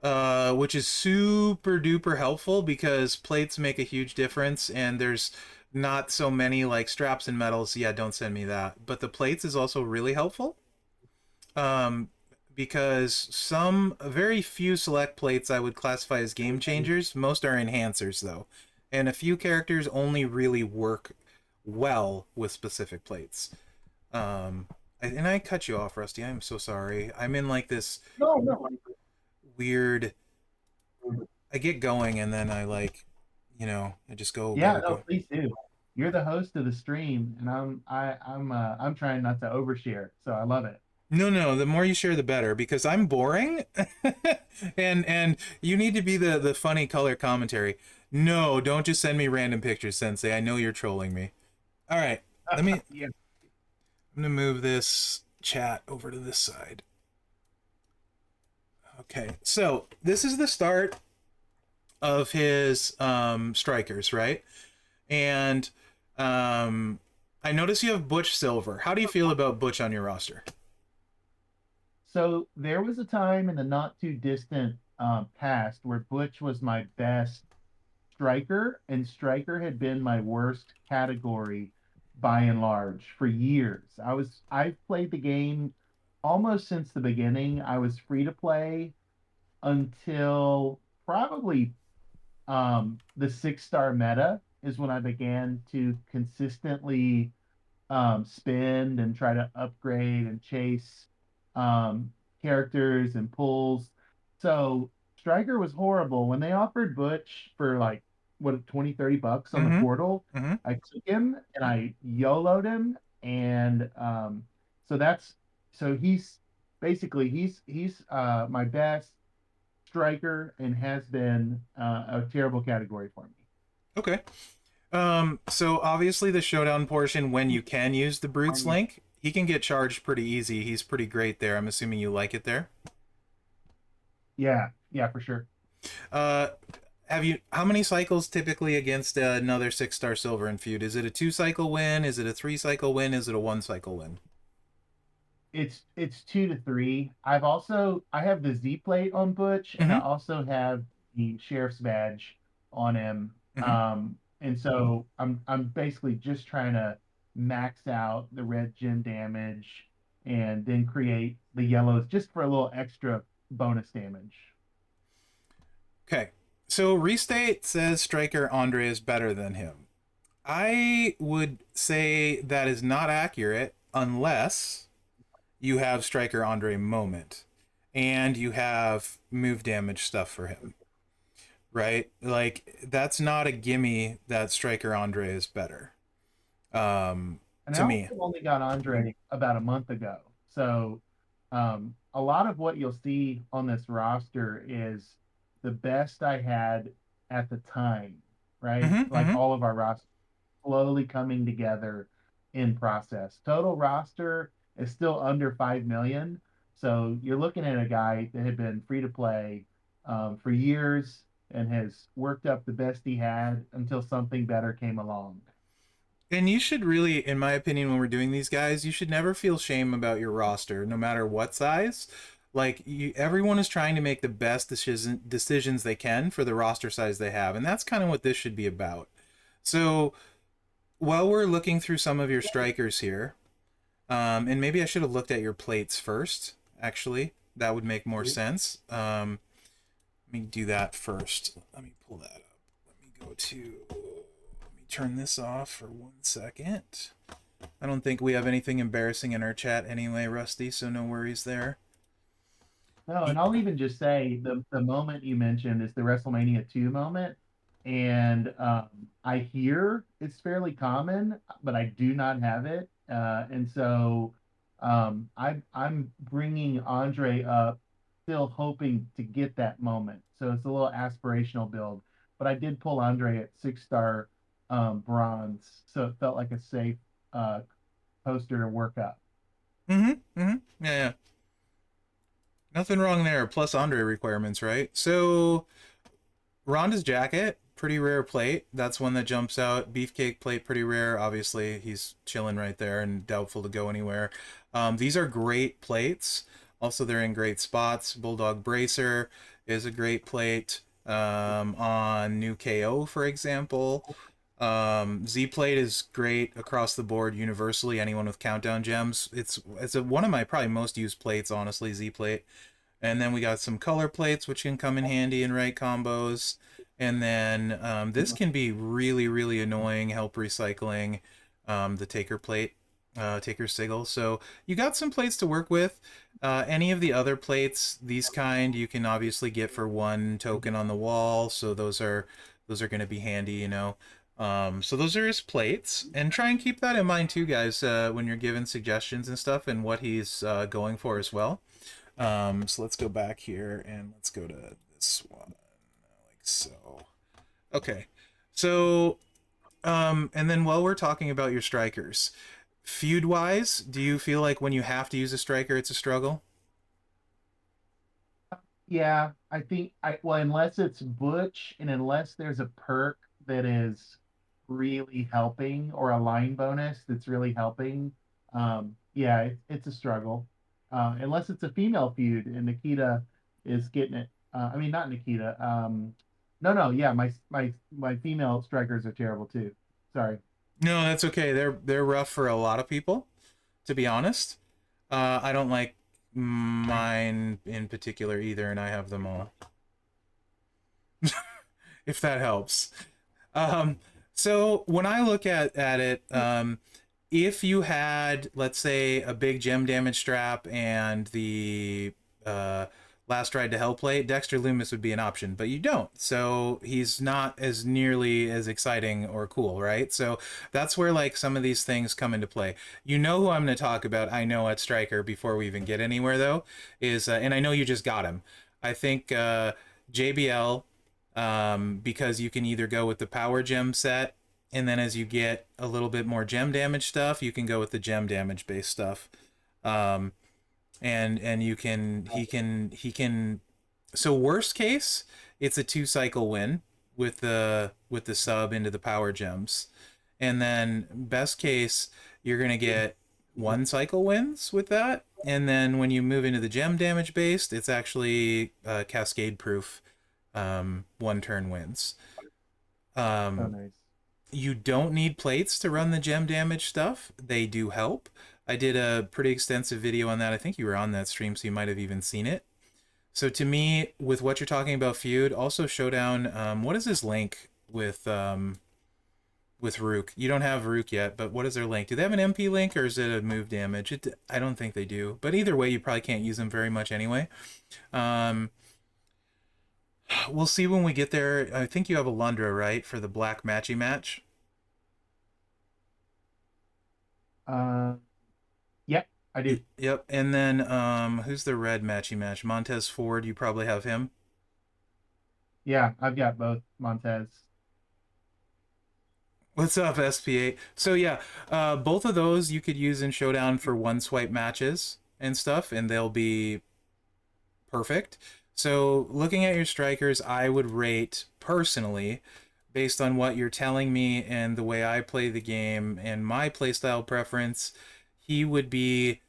which is super duper helpful because plates make a huge difference, and there's not so many like straps and medals. Yeah, don't send me that. But the plates is also really helpful, um, because some very few select plates I would classify as game changers. Most are enhancers though, and a few characters only really work well with specific plates. And I cut you off, Rusty. I'm so sorry. I'm in like this No, no. weird. I get going and then I like, I just go, Yeah, go, no, go. please do. You're the host of the stream, and I'm trying not to overshare, so I love it. No, no. The more you share, the better, because I'm boring, and you need to be the funny color commentary. No, don't just send me random pictures, Sensei. I know you're trolling me. All right, let me. Yeah. I'm gonna move this chat over to this side. Okay, so this is the start of his strikers, right? And I notice you have Butch Silver. How do you feel about Butch on your roster? So there was a time in the not too distant past where Butch was my best striker, and striker had been my worst category by and large for years. I've played the game almost since the beginning. I was free to play until probably the 6-star meta is when I began to consistently spend and try to upgrade and chase um, characters and pulls. So Striker was horrible when they offered Butch for like what, 20, $30 on the Mm-hmm. portal. Mm-hmm. I took him and I YOLO'd him, and so that's so he's my best striker and has been a terrible category for me. Okay. So obviously the showdown portion, when you can use the Brutes link, he can get charged pretty easy. He's pretty great there. I'm assuming you like it there. Yeah, yeah, for sure. Uh, how many cycles typically against another 6-star silver in feud? Is it a 2-cycle win? Is it a 3-cycle win? Is it a 1-cycle win? It's 2 to 3. I have the Z plate on Butch, and I Mm-hmm. also have the sheriff's badge on him. Mm-hmm. And so I'm basically just trying to max out the red gem damage and then create the yellows just for a little extra bonus damage. Okay. So Restate says Striker Andre is better than him. I would say that is not accurate unless you have Striker Andre moment and you have move damage stuff for him, right? Like that's not a gimme that Striker Andre is better. And I To also me. only got Andre about a month ago. So a lot of what you'll see on this roster is the best I had at the time, right? Mm-hmm, Like mm-hmm. all of our rosters slowly coming together in process. Total roster is still under 5 million. So you're looking at a guy that had been free to play for years and has worked up the best he had until something better came along. And you should really, in my opinion, when we're doing these guys, you should never feel shame about your roster, no matter what size. Like everyone is trying to make the best decisions they can for the roster size they have, and that's kind of what this should be about. So while we're looking through some of your strikers here, and maybe I should have looked at your plates first. Actually, that would make more sense. Let me do that first. Let me pull that up. Let me go to. Let me turn this off for 1 second. I don't think we have anything embarrassing in our chat anyway, Rusty, so no worries there. No, and I'll even just say the moment you mentioned is the WrestleMania 2 moment. And I hear it's fairly common, but I do not have it. And so I'm bringing Andre up, still hoping to get that moment. So it's a little aspirational build. But I did pull Andre at 6-star bronze, so it felt like a safe uh, poster to work up. Mm-hmm. Mm-hmm. Yeah, yeah. Nothing wrong there. Plus Andre requirements, right? So Ronda's jacket, pretty rare plate. That's one that jumps out. Beefcake plate, pretty rare. Obviously, he's chilling right there and doubtful to go anywhere. These are great plates. Also, they're in great spots. Bulldog Bracer is a great plate. On New KO, for example. Z plate is great across the board universally. Anyone with countdown gems, one of my probably most used plates, honestly. Z plate. And then we got some color plates, which can come in handy in right combos. And then this can be really, really annoying, help recycling the taker plate, taker sigil. So you got some plates to work with. Any of the other plates, these kind, you can obviously get for 1 token on the wall. So those are going to be handy, you know. So those are his plates. And try and keep that in mind too, guys, when you're giving suggestions and stuff and what he's going for as well. So let's go back here and let's go to this one, like so. Okay. So, and then while we're talking about your strikers, feud-wise, do you feel like when you have to use a striker, it's a struggle? Yeah, I think well, unless it's Butch and unless there's a perk that is really helping or a line bonus that's really helping, yeah, it's a struggle. Unless it's a female feud and Nikita is getting it. I mean, not Nikita. No, no, yeah, my female strikers are terrible too. Sorry. No, that's okay. They're rough for a lot of people, to be honest. I don't like mine in particular either, and I have them all. If that helps. Um, so when I look at it, if you had, let's say, a big gem damage strap and the Last Ride to Hell play, Dexter Loomis would be an option, but you don't. So he's not as nearly as exciting or cool, right? So that's where like some of these things come into play. You know who I'm going to talk about, I know, at Striker before we even get anywhere, though, is, and I know you just got him. I think JBL, because you can either go with the Power Gem set, and then as you get a little bit more gem damage stuff, you can go with the gem damage based stuff. Um, and you can he can so worst case it's a 2 cycle win with the sub into the power gems, and then best case you're gonna get 1 cycle wins with that, and then when you move into the gem damage based, it's actually cascade proof, 1 turn wins. So um nice. you don't need plates to run the gem damage stuff. They do help. I did a pretty extensive video on that. I think you were on that stream, so you might have even seen it. So to me, with what you're talking about, Feud, also Showdown, what is his link with Rook? You don't have Rook yet, but what is their link? Do they have an MP link, or is it a move damage? I don't think they do. But either way, you probably can't use them very much anyway. Um, we'll see when we get there. I think you have a Lundra, right, for the black matchy match? Uh, yep, I do. Yep. And then who's the red matchy match? Montez Ford, you probably have him. Yeah, I've got both Montez. What's up, SP8? So yeah, both of those you could use in Showdown for 1 swipe matches and stuff, and they'll be perfect. So looking at your strikers, I would rate personally, based on what you're telling me and the way I play the game and my playstyle preference, he would be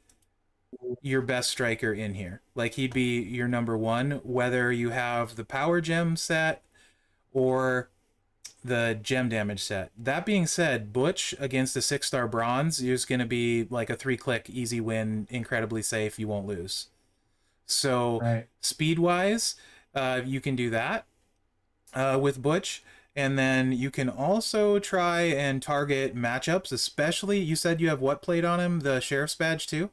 your best striker in here. Like he'd be your number one, whether you have the power gem set or the gem damage set. That being said, Butch against a 6-star bronze is going to be like a 3-click easy win, incredibly safe. You won't lose. So Right. speed wise, you can do that with Butch. And then you can also try and target matchups, especially you said you have what plate on him? The sheriff's badge too?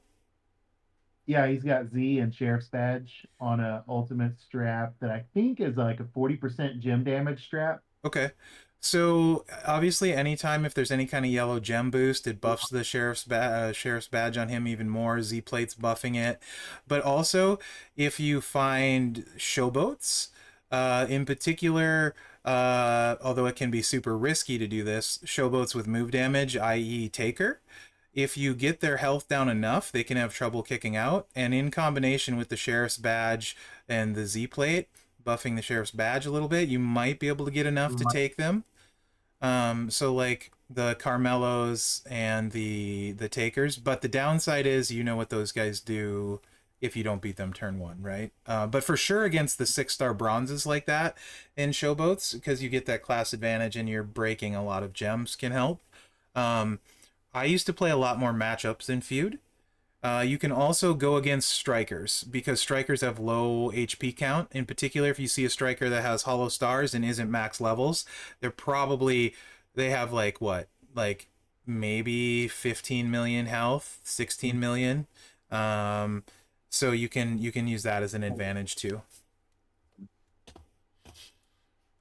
Yeah, he's got Z and Sheriff's Badge on a ultimate strap that I think is like a 40% gem damage strap. Okay. So obviously, anytime if there's any kind of yellow gem boost, it buffs the sheriff's badge on him even more. Z plate's buffing it, but also if you find showboats, in particular, although it can be super risky to do this, showboats with move damage, i.e., Taker. If you get their health down enough, they can have trouble kicking out, and in combination with the sheriff's badge and the Z plate, buffing the sheriff's badge a little bit, you might be able to get enough to take them. So like the Carmelos and the Takers, but the downside is you know what those guys do if you don't beat them turn one, right? But for sure against the 6-star bronzes like that in showboats, because you get that class advantage and you're breaking a lot of gems, can help. Um, I used to play a lot more matchups in Feud. You can also go against strikers because strikers have low HP count. In particular, if you see a striker that has hollow stars and isn't max levels, they have like what, like maybe 15 million health, 16 million. Um, so you can use that as an advantage too.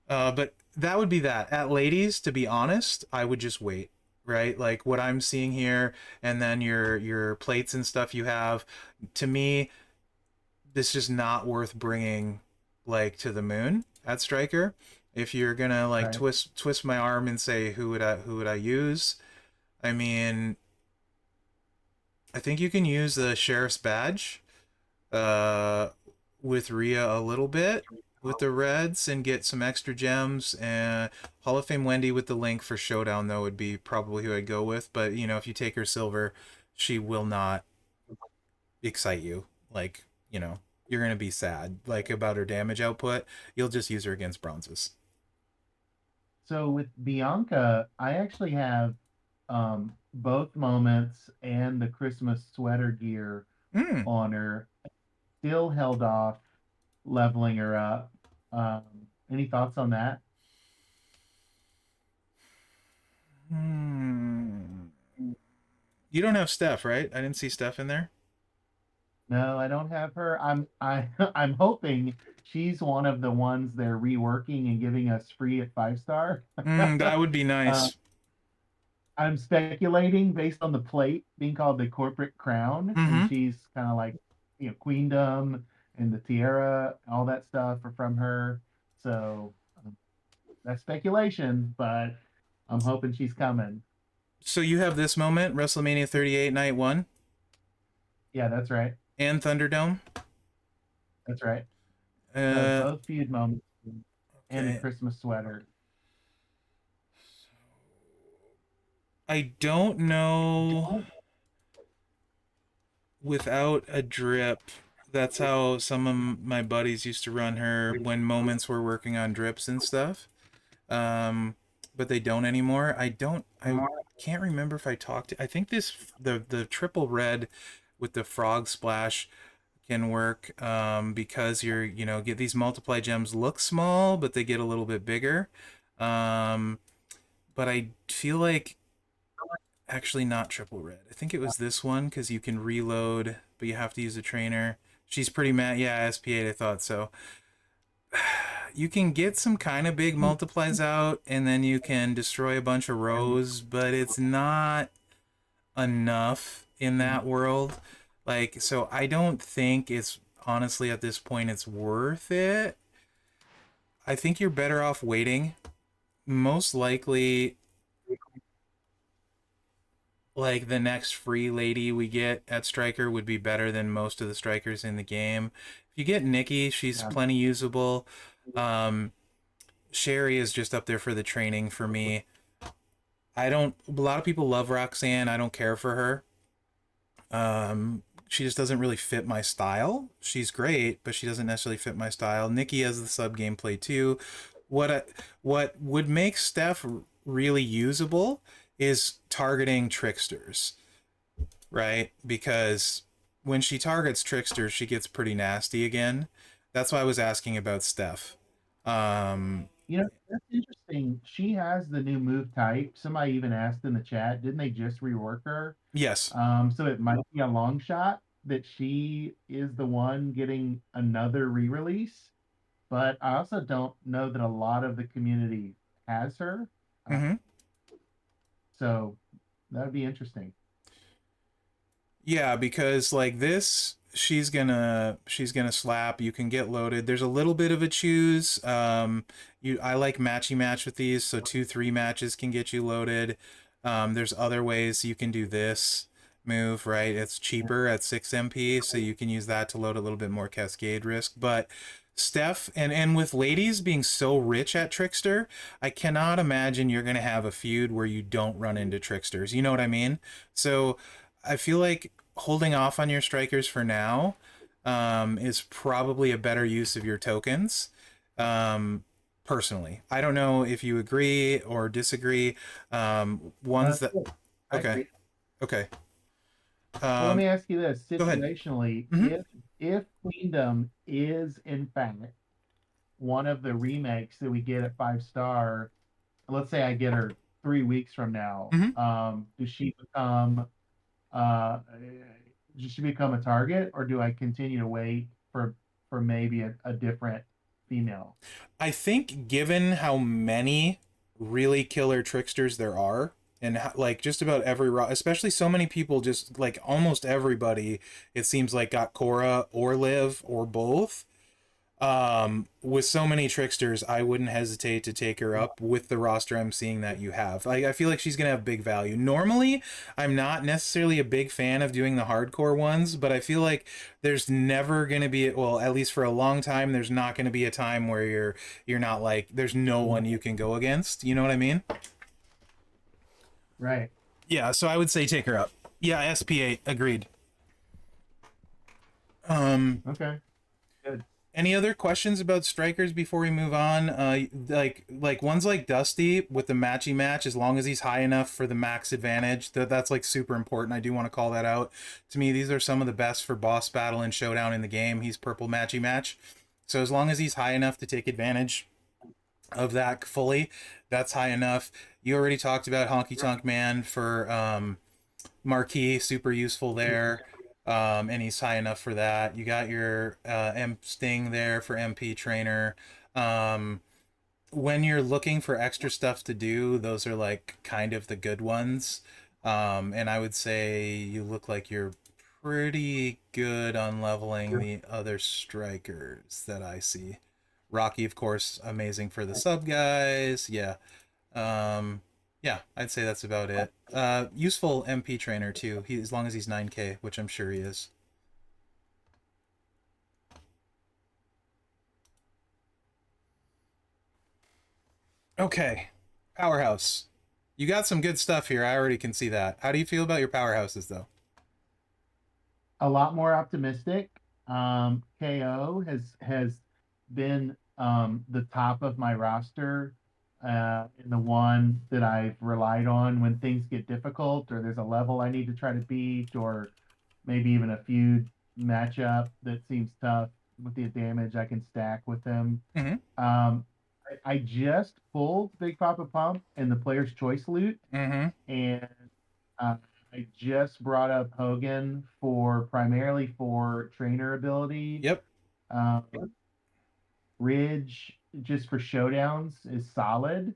But that would be that. At ladies, to be honest, I would just wait, right? Like what I'm seeing here, and then your plates and stuff you have. To me, this is not worth bringing like to the moon at Striker. If you're gonna like Right. twist my arm and say who would I use, I mean, I think you can use the sheriff's badge uh, with Rhea a little bit with the Reds and get some extra gems. And Hall of Fame Wendy with the link for Showdown though would be probably who I'd go with. But you know, if you take her silver, she will not excite you. Like you know, you're gonna be sad like about her damage output. You'll just use her against bronzes. So with Bianca, I actually have both moments and the Christmas sweater gear Mm. on her. Still held off leveling her up. Um, any thoughts on that? Hmm. You don't have Steph, right? I didn't see Steph in there. No, I don't have her. I'm hoping she's one of the ones they're reworking and giving us free at 5 star. That would be uh, nice. I'm speculating based on the plate being called the corporate crown, and Mm-hmm. she's kind of like, queendom and the tiara, all that stuff are from her. So that's speculation, but I'm hoping she's coming. So you have this moment, WrestleMania 38 Night 1 Yeah, that's right. and Thunderdome. That's right. Uh, Both feud moments and a okay. Christmas sweater. I don't know without a drip. That's how some of my buddies used to run her when moments were working on drips and stuff. Um, but they don't anymore. I can't remember if I talked to, I think the triple red with the frog splash can work because get these multiply gems look small, but they get a little bit bigger. Um, but I feel like actually not triple red. I think it was this one because you can reload, but you have to use a trainer. She's pretty mad. Yeah, SP8, I thought so. You can get some kind of big multiplies out, and then you can destroy a bunch of rows, but it's not enough in that world. Like, so I don't think it's honestly at this point it's worth it. I think you're better off waiting. Most likely, like the next free lady we get at Striker would be better than most of the Strikers in the game. If you get Nikki, she's Yeah. plenty usable. Um, Sherry is just up there for the training for me. I don't. A lot of people love Roxanne. I don't care for her. She just doesn't really fit my style. She's great, but she doesn't necessarily fit my style. Nikki has the sub gameplay too. What would make Steph really usable is targeting tricksters, right? Because when she targets tricksters, she gets pretty nasty again. That's why I was asking about Steph. Um, That's interesting. She has the new move type. Somebody even asked in the chat, didn't they just rework her? yes. So it might be a long shot that she is the one getting another re-release, but I also don't know that a lot of the community has her. Uh, Mm-hmm. so that would be interesting. Yeah, because like this, she's gonna slap. You can get loaded. There's a little bit of a choose. I like matchy match with these, so 2-3 matches can get you loaded. There's other ways you can do this move, right? It's cheaper at 6 MP, so you can use that to load a little bit more cascade risk. But Steph and with ladies being so rich at Trickster, I cannot imagine you're gonna have a feud where you don't run into Tricksters. You know what I mean? So I feel like holding off on your strikers for now is probably a better use of your tokens. Personally, I don't know if you agree or disagree. Ones that Yeah, I okay, agree. okay. Well, let Um, me ask you this Go ahead. situationally, Mm-hmm. if Queendom is in fact one of the remakes that we get at 5 star, let's say I get her 3 weeks from now, Mm-hmm. uh does she become a target, or do I continue to wait for maybe a different female? I think given how many really killer tricksters there are, and like just about every especially so many people, just like almost everybody, it seems like got Cora or Liv or both. With so many tricksters, I wouldn't hesitate to take her up with the roster I'm seeing that you have. I feel like she's gonna have big value. Normally, I'm not necessarily a big fan of doing the hardcore ones, but I feel like there's never gonna be, well, at least for a long time, there's not gonna be a time where you're not like there's no one you can go against. You know what I mean? Right. Yeah, so I would say take her up. Yeah, SP8, agreed. Um, Okay. Good. Any other questions about strikers before we move on? Like ones like Dusty with the matchy match, as long as he's high enough for the max advantage, that's like super important. I do want to call that out. To me, these are some of the best for boss battle and showdown in the game. He's purple matchy match. So as long as he's high enough to take advantage of that fully, that's high enough. You already talked about Honky Tonk Man for Marquee, super useful there. and he's high enough for that. You got your M Sting there for MP trainer. Um, when you're looking for extra stuff to do, those are like kind of the good ones. And I would say you look like you're pretty good on leveling the other strikers that I see. Rocky, of course, amazing for the sub guys. Yeah. Um, yeah, I'd say that's about it. Useful MP trainer too. As long as he's 9K, which I'm sure he is. Okay, Powerhouse. You got some good stuff here. I already can see that. How do you feel about your powerhouses, though? A lot more optimistic. KO has been the top of my roster, and the one that I've relied on when things get difficult or there's a level I need to try to beat, or maybe even a feud matchup that seems tough with the damage I can stack with him. Mm-hmm. Um, I just pulled Big Papa Pump in the Player's Choice loot, Mm-hmm. and uh, I just brought up Hogan for primarily for trainer ability. Yep. Um, Ridge just for showdowns is solid.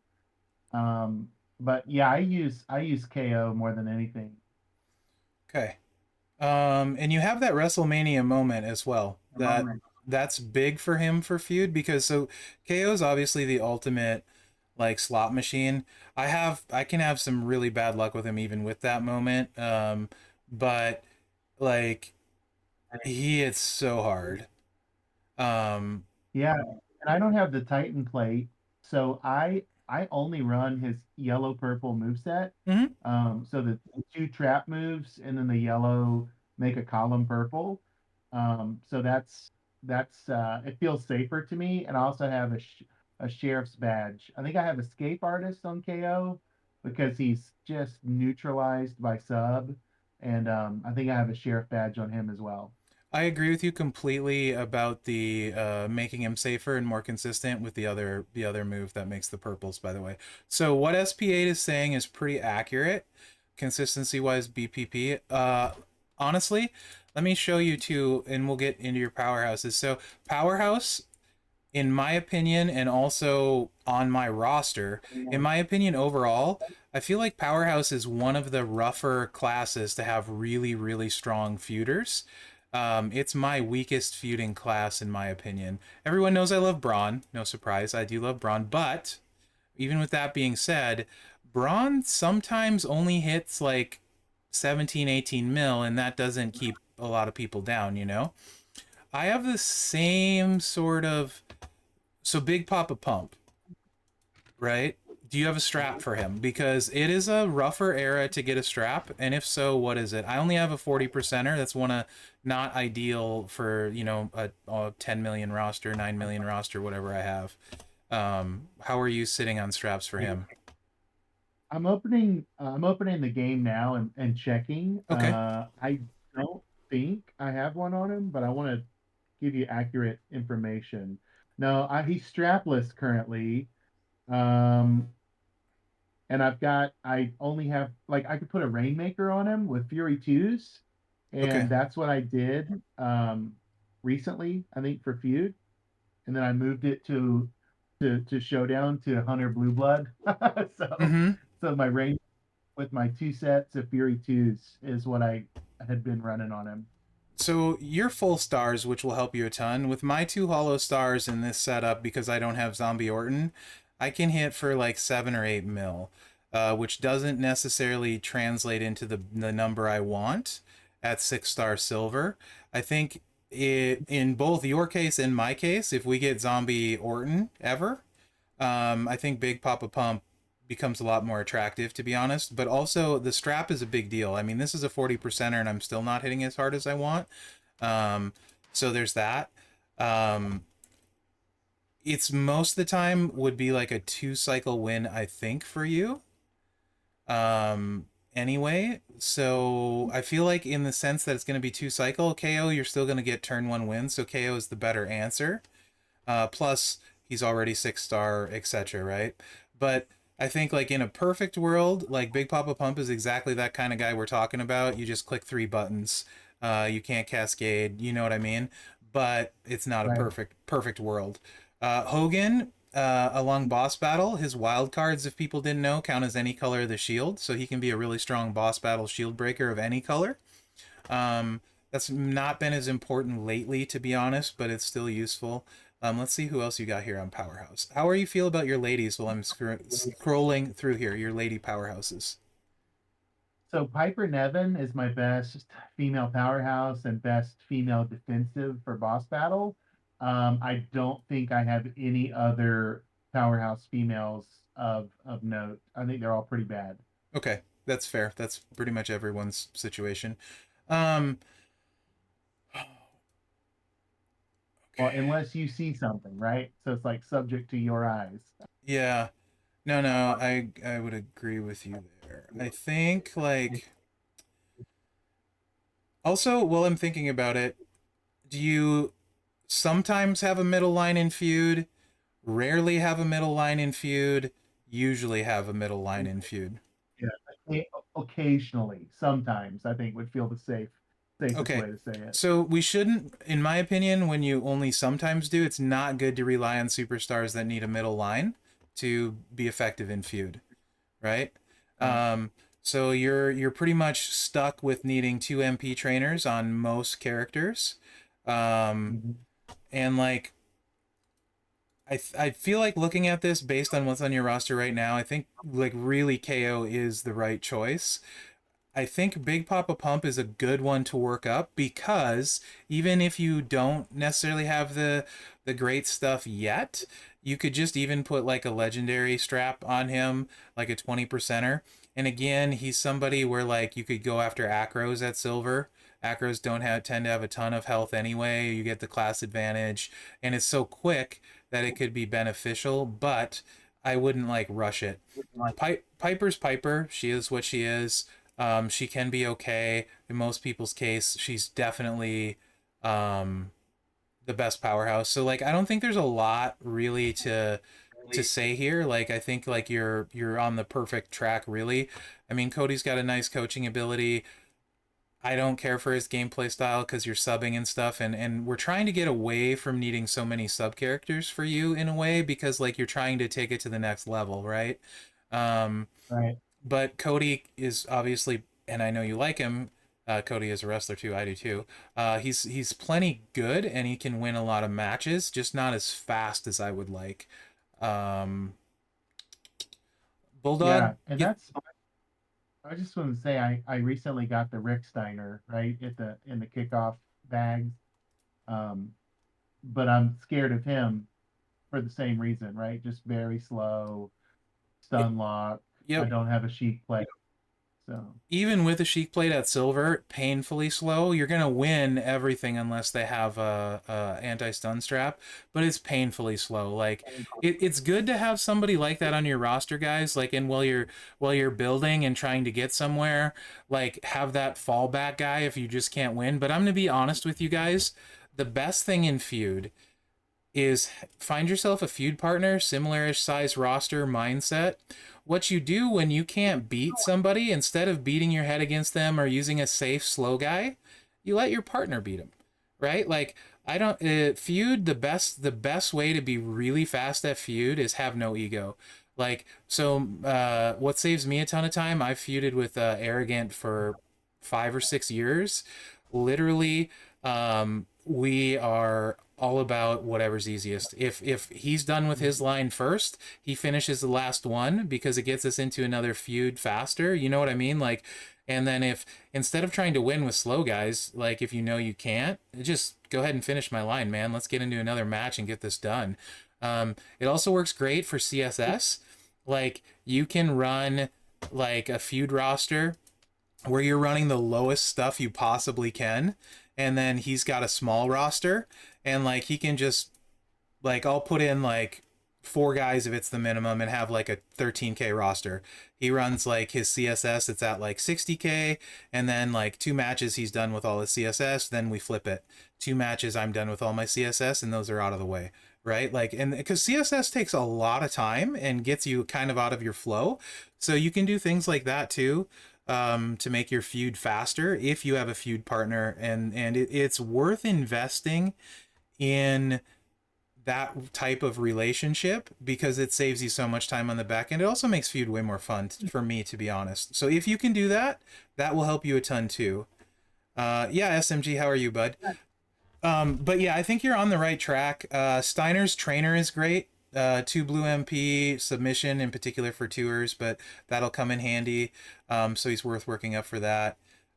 Um, but yeah, I use KO more than anything. Okay. And you have that WrestleMania moment as well. That's big for him for feud because so KO is obviously the ultimate like slot machine. I can have some really bad luck with him even with that moment. But like he hits so hard. Um, Yeah, and I don't have the Titan plate, so I only run his yellow purple moveset. mhm. So the two trap moves and then the yellow make a column purple. So that's it feels safer to me, and I also have a sheriff's badge. I think I have escape artist on KO because he's just neutralized by sub, and I think I have a sheriff badge on him as well. I agree with you completely about the making him safer and more consistent with the other move that makes the purples. By the way, so what SP8 is saying is pretty accurate, consistency wise. BPP. Honestly, let me show you two, and we'll get into your powerhouses. So powerhouse, in my opinion, and also on my roster, in my opinion, overall, I feel like Powerhouse is one of the rougher classes to have really, really strong feuders. It's my weakest feuding class, in my opinion. Everyone knows I love Braun. No surprise, I do love Braun. But even with that being said, Braun sometimes only hits like 17, 18 mil, and that doesn't keep a lot of people down, you know? I have the same sort of so Big Papa Pump, right? Do you have a strap for him? Because it is a rougher era to get a strap, and if so, what is it? I only have a 40 percenter. That's one of not ideal for a 10 million roster, 9 million roster, whatever I have. How are you sitting on straps for him? I'm opening the game now and checking. Okay. I don't think I have one on him, but I want to give you accurate information. No, he's strapless currently. Um, and I only have like I could put a Rainmaker on him with Fury 2s, Okay. and that's what I did recently, I think for Feud, and then I moved it to Showdown to Hunter Blue Blood. so Mm-hmm. so my rain with my two sets of Fury 2s is what I had been running on him. So you're full stars, which will help you a ton. With my two hollow stars in this setup, because I don't have Zombie Orton, I can hit for like 7 or 8 mil, which doesn't necessarily translate into the number I want at 6-star silver. I think in both your case and my case, if we get Zombie Orton ever, I think Big Papa Pump becomes a lot more attractive, to be honest. But also, the strap is a big deal. I mean, this is a 40 percenter, and I'm still not hitting as hard as I want. Um, so there's that. Um, it's most of the time would be like a 2 cycle win, I think, for you. Anyway, so I feel like in the sense that it's going to be 2 cycle KO, you're still going to get turn one wins. So KO is the better answer. Plus, he's already 6-star, etc. Right? But I think like in a perfect world, like Big Papa Pump is exactly that kind of guy we're talking about. You just click 3 buttons. You can't cascade. You know what I mean? But it's not a Right. perfect world. Hogan, along boss battle, his wild cards, if people didn't know, count as any color of the shield, so he can be a really strong boss battle shield breaker of any color. Um, that's not been as important lately, to be honest, but it's still useful. Let's see who else you got here on Powerhouse. How are you feel about your ladies while I'm scrolling through here? Your lady powerhouses. So Piper Nevin is my best female powerhouse and best female defensive for boss battle. I don't think I have any other powerhouse females of note. I think they're all pretty bad. Okay, that's fair. That's pretty much everyone's situation. Um, Well, okay. unless you see something, right? So it's like subject to your eyes. Yeah. No, no, I would agree with you there. I think like also while I'm thinking about it, do you sometimes have a middle line in feud, rarely have a middle line in feud, usually have a middle line in feud? Yeah. Occasionally, sometimes I think would feel the safest Okay. way to say it. So we shouldn't, in my opinion, when you only sometimes do, it's not good to rely on superstars that need a middle line to be effective in feud, right? Right. Um, so you're pretty much stuck with needing two MP trainers on most characters. Um, Mhm. and like I feel like looking at this based on what's on your roster right now, I think like really KO is the right choice. I think Big Papa Pump is a good one to work up because even if you don't necessarily have the great stuff yet, you could just even put like a legendary strap on him, like a 20 percenter. And again, he's somebody where like you could go after acros at silver. Acros don't have tend to have a ton of health anyway. You get the class advantage, and it's so quick that it could be beneficial, but I wouldn't like rush it. Piper's Piper. She is what she is. She can be okay. In most people's case, she's definitely um, the best powerhouse. So like, I don't think there's a lot really to say here. Like, I think like you're on the perfect track. Really, I mean, Cody's got a nice coaching ability. I don't care for his gameplay style because you're subbing and stuff, and we're trying to get away from needing so many sub characters for you in a way because like you're trying to take it to the next level, right? Um, Right. but Cody is obviously, and I know you like him. Cody is a wrestler too. I do too. He's plenty good, and he can win a lot of matches, just not as fast as I would like. Um, Bulldog, Yeah, and you, that's I just want to say I recently got the Rick Steiner right at the in the kickoff bags. Um, but I'm scared of him for the same reason, right? Just very slow, stun lock. I yep. don't have a sheet play, so Even with a Sheik plate at silver, painfully slow, you're gonna win everything unless they have a anti stun strap. But it's painfully slow. Like it's good to have somebody like that on your roster, guys. Like, and while you're building and trying to get somewhere, like have that fallback guy if you just can't win. But I'm gonna be honest with you guys. The best thing in feud is find yourself a feud partner, similar-ish size roster mindset. What you do when you can't beat somebody, instead of beating your head against them or using a safe slow guy, you let your partner beat them, right? Like I don't feud the best way to be really fast at feud is have no ego. Like so, what saves me a ton of time? I've feuded with Arrogant for 5 or 6 years. Literally, we are all about whatever's easiest. If he's done with his line first, he finishes the last one because it gets us into another feud faster. You know what I mean? Like, and then if instead of trying to win with slow guys, like if you know you can't, just go ahead and finish my line, man. Let's get into another match and get this done. It also works great for CSS. Like you can run like a feud roster where you're running the lowest stuff you possibly can, and then he's got a small roster, and like he can just like I'll put in like four guys if it's the minimum and have like a 13k roster. He runs like his CSS, it's at like 60k, and then like 2 matches he's done with all his CSS, then we flip it. 2 matches I'm done with all my CSS, and those are out of the way. Right? Like, and because CSS takes a lot of time and gets you kind of out of your flow. So you can do things like that too. to make your feud faster if you have a feud partner, and it's worth investing in that type of relationship because it saves you so much time on the back end. It also makes feud way more fun for me, to be honest. So if you can do that, that will help you a ton too. Yeah, SMG, how are you, bud? But yeah, I think you're on the right track. Steiner's trainer is great. 2 blue MP submission in particular for tours, but that'll come in handy. So he's worth working up for that.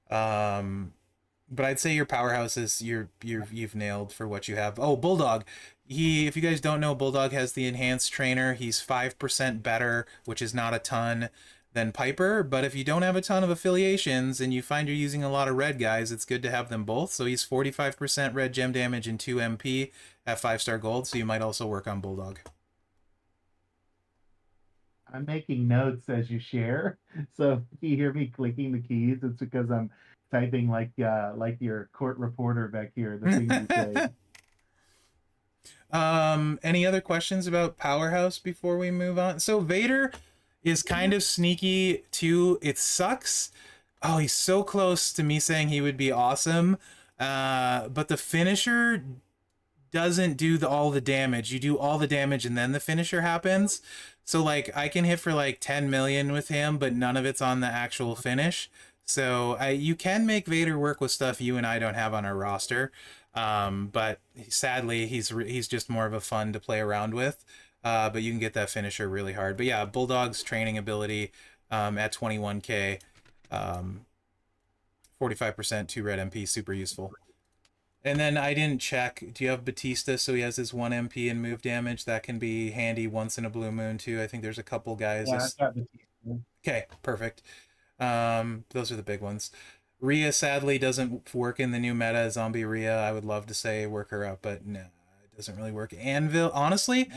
But I'd say your powerhouse is you've nailed for what you have. Oh, Bulldog. If you guys don't know, Bulldog has the enhanced trainer. He's 5% better, which is not a ton, than Piper. But if you don't have a ton of affiliations and you find you're using a lot of red guys, it's good to have them both. So he's 45% red gem damage and 2 MP at 5-star gold. So you might also work on Bulldog. I'm making notes as you share. So if you hear me clicking the keys, it's because I'm typing like your court reporter back here, the things you say. Any other questions about Powerhouse before we move on? So Vader is kind of sneaky too. It sucks. Oh, he's so close to me saying he would be awesome. But the finisher doesn't do all the damage. You do all the damage and then the finisher happens. So like I can hit for like 10 million with him, but none of it's on the actual finish. So you can make Vader work with stuff you and I don't have on our roster. But sadly, he's just more of a fun to play around with. But you can get that finisher really hard. But yeah, Bulldog's training ability at 21k, 45% 2 red MP, super useful. And then I didn't check. Do you have Batista? So he has his 1 MP and move damage. That can be handy once in a blue moon too. I think there's a couple guys. Yeah, I've got Batista. Okay, perfect. Those are the big ones. Rhea sadly doesn't work in the new meta. Zombie Rhea, I would love to say work her up, but no, it doesn't really work. Anvil, honestly,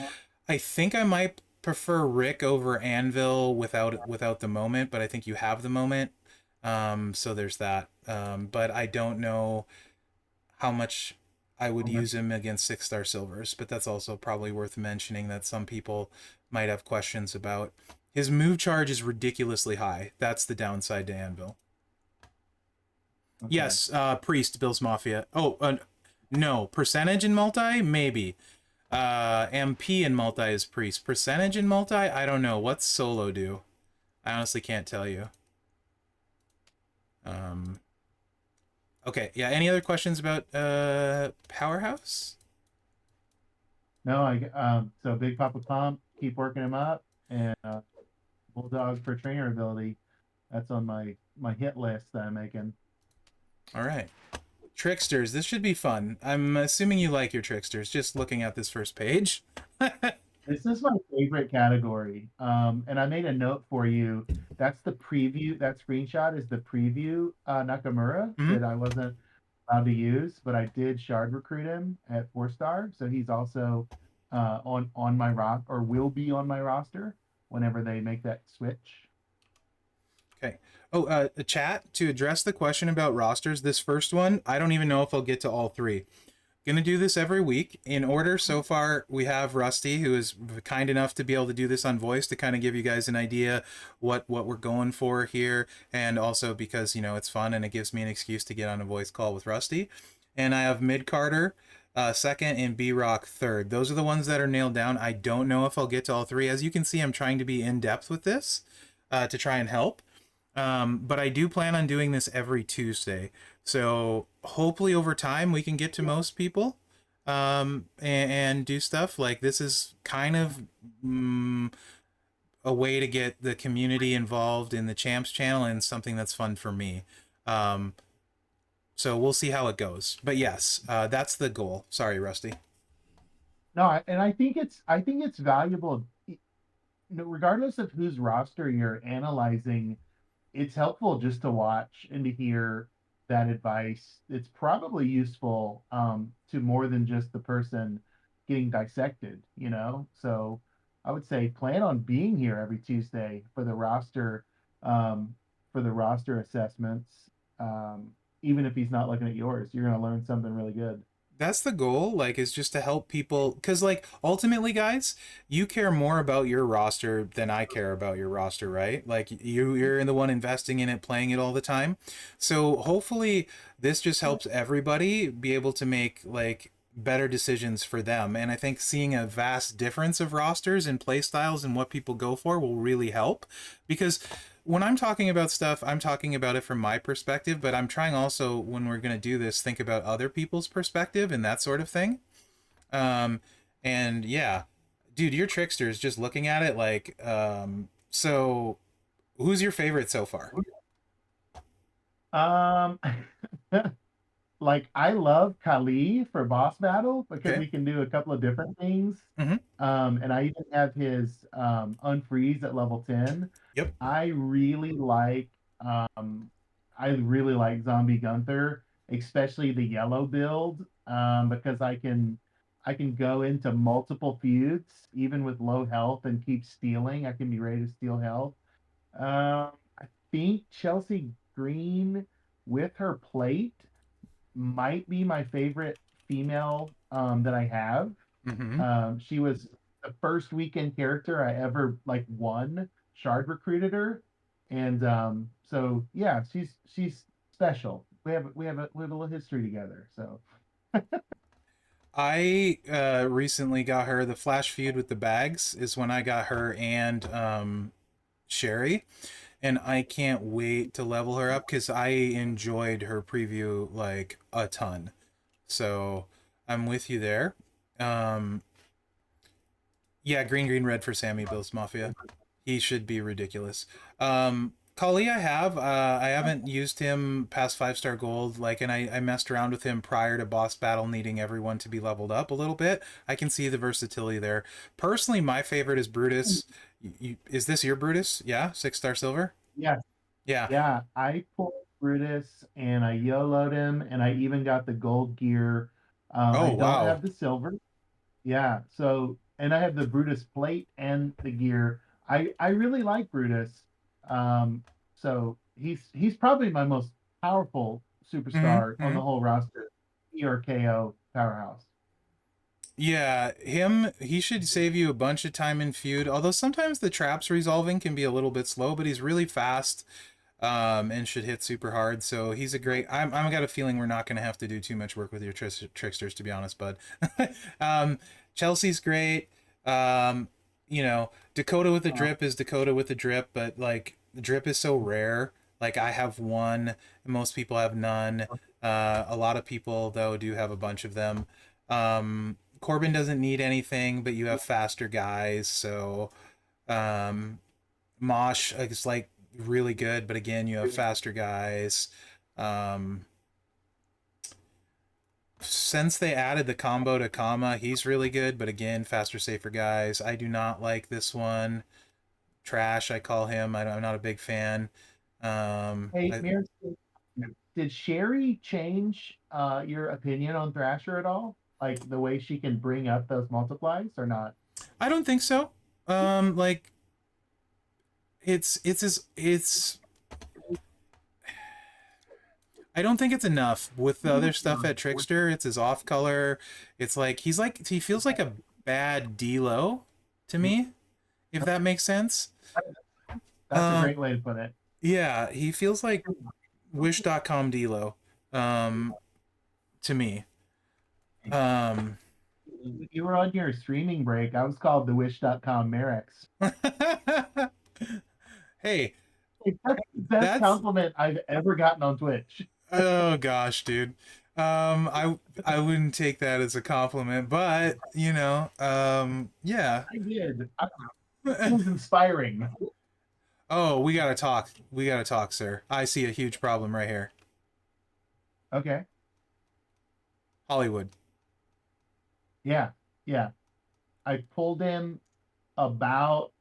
I think I might prefer Rick over Anvil without the moment, but I think you have the moment. So there's that. But I don't know how much I would use him against 6-star silvers, but that's also probably worth mentioning that some people might have questions about. His move charge is ridiculously high. That's the downside to Anvil. Okay. Yes, Priest, Bill's Mafia. Oh, no. Percentage in multi? Maybe. MP in multi is Priest. Percentage in multi? I don't know. What's solo do? I honestly can't tell you. Okay, yeah, any other questions about Powerhouse? No, so Big Papa Pump, keep working him up, and Bulldog for trainer ability. That's on my hit list that I'm making. All right. Tricksters, this should be fun. I'm assuming you like your Tricksters, just looking at this first page. This is my favorite category. And I made a note for you. That's the preview. That screenshot is the preview Nakamura that I wasn't allowed to use, but I did shard recruit him at 4-star. So he's also on my roster, or will be on my roster whenever they make that switch. Okay. Oh, chat, to address the question about rosters, this first one, I don't even know if I'll get to all 3. Gonna do this every week. In order, so far, we have Rusty, who is kind enough to be able to do this on voice to kind of give you guys an idea what we're going for here, and also because, you know, it's fun and it gives me an excuse to get on a voice call with Rusty. And I have Mid Carter second and B-Rock third. Those are the ones that are nailed down. I don't know if I'll get to all 3. As you can see, I'm trying to be in-depth with this to try and help. But I do plan on doing this every Tuesday. So hopefully over time we can get to most people and do stuff. Like this is kind of a way to get the community involved in the Champs channel and something that's fun for me. So we'll see how it goes. But yes, that's the goal. Sorry, Rusty. No, and I think it's valuable, regardless of whose roster you're analyzing. It's helpful just to watch and to hear that advice. It's probably useful to more than just the person getting dissected, So I would say plan on being here every Tuesday for the roster assessments. Even if he's not looking at yours, you're going to learn something really good. That's the goal, like, is just to help people, because, like, ultimately, guys, you care more about your roster than I care about your roster, right? Like, you're the one investing in it, playing it all the time. So hopefully this just helps everybody be able to make, like, better decisions for them. And I think seeing a vast difference of rosters and play styles and what people go for will really help, because when I'm talking about stuff, I'm talking about it from my perspective, but I'm trying also, when we're going to do this, think about other people's perspective and that sort of thing. Um, and yeah, dude, your Tricksters, just looking at it, like, so who's your favorite so far? Um, like I love Kali for boss battle because Okay. we can do a couple of different things. Mm-hmm. And I even have his unfreeze at level 10. Yep. I really like um I really like Zombie Gunther, especially the yellow build, because I can go into multiple feuds even with low health and keep stealing. I can be ready to steal health. I think Chelsea Green with her plate might be my favorite female that I have. Mm-hmm. She was the first weekend character I ever like won. Shard recruited her, and so yeah, she's special. We have a little history together. So I recently got her. The Flash feud with the bags is when I got her, and Sherry, and I can't wait to level her up because I enjoyed her preview like a ton. So I'm with you there. Um, yeah, green, green, red for Sammy Bills Mafia. He should be ridiculous. Kali, I haven't used him past 5-star gold. Like, and I messed around with him prior to boss battle, needing everyone to be leveled up a little bit. I can see the versatility there. Personally, my favorite is Brutus. Is this your Brutus? Yeah, 6-star silver. yeah, Yeah. yeah, I pulled Brutus and I YOLO'd him, and I even got the gold gear. I Oh don't wow. have the silver. Yeah, so and I have the Brutus plate and the gear. I really like Brutus. Um, so he's probably my most powerful Mm-hmm, superstar on mm-hmm. the whole roster. ERKO Powerhouse. Yeah, him, he should save you a bunch of time in feud. Although sometimes the traps resolving can be a little bit slow, but he's really fast, and should hit super hard. So he's a great. I'm got a feeling we're not going to have to do too much work with your tricksters, to be honest, bud. um, Chelsea's great. Um, Dakota with the drip is Dakota with the drip, but like the drip is so rare. Like I have one, most people have none. A lot of people though do have a bunch of them. Corbin doesn't need anything, but you have faster guys, so um, Mosh is like really good, but again, you have faster guys. Um, since they added the combo to Kama, he's really good, but again, faster, safer guys. I do not like this one. Trash, I call him. I'm not a big fan. Hey, Mir, did Sherry change your opinion on Thrasher at all? Like the way she can bring up those multiplies or not? I don't think so. Like it's I don't think it's enough with the other stuff at Trickster. It's his off color. It's like he feels like a bad D-Lo to me, if that makes sense. That's a Um, great way to put it. yeah, he feels like Wish.com D-Lo, um, to me. Um, You were on your streaming break. I was called the Wish.com Mherex. hey, That's the best that's compliment I've ever gotten on Twitch. oh gosh, dude. I wouldn't take that as a compliment, but yeah. I did. It was inspiring. Oh, we gotta talk. We gotta talk, sir. I see a huge problem right here. Okay. Hollywood. Yeah. Yeah. I pulled him about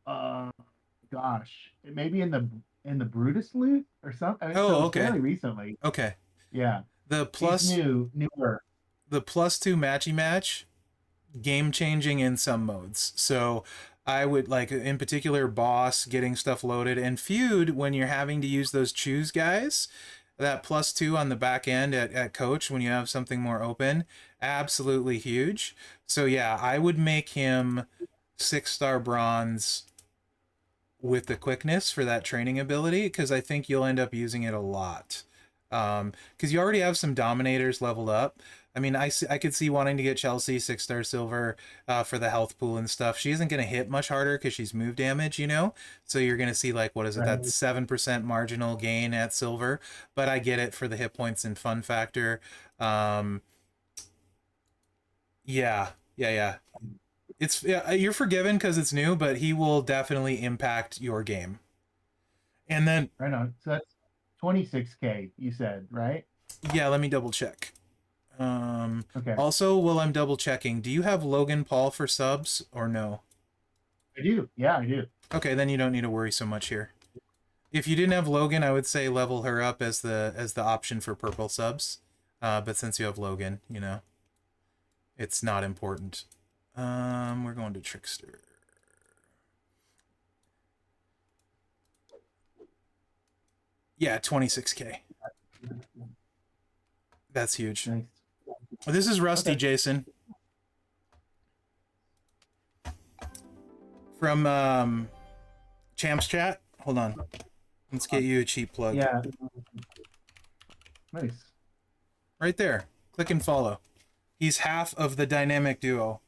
gosh, maybe in the Brutus loot or something. I mean, so it Oh, was okay. fairly recently. Okay. Yeah. The He's plus newer. the +2 matchy match, game changing in some modes. So I would like, in particular, boss getting stuff loaded, and feud when you're having to use those choose guys. that +2 on the back end at coach when you have something more open, absolutely huge. So yeah, I would make him 6-star bronze with the quickness for that training ability, because I think you'll end up using it a lot. Because you already have some dominators leveled up. I mean, I could see wanting to get Chelsea 6-star silver for the health pool and stuff. She isn't going to hit much harder because she's move damage, you know? So you're going to see, like, what is it, that Right. 7% marginal gain at silver. But I get it for the hit points and fun factor. Um, yeah. It's yeah, you're forgiven because it's new, but he will definitely impact your game. And then, Right on. So that's 26K, you said, right? yeah, let me double check. Okay. Also, while I'm double checking, do you have Logan Paul for subs or no? I do. Yeah, I do. Okay, then you don't need to worry so much here. If you didn't have Logan, I would say level her up as the option for purple subs. But since you have Logan, you know, it's not important. We're going to Trickster. Yeah, 26K. That's huge. Nice. This is Rusty, Okay. Jason. From Champs Chat. Hold on. Let's get you a cheap plug. Yeah. Nice. Right there. Click and follow. He's half of the dynamic duo.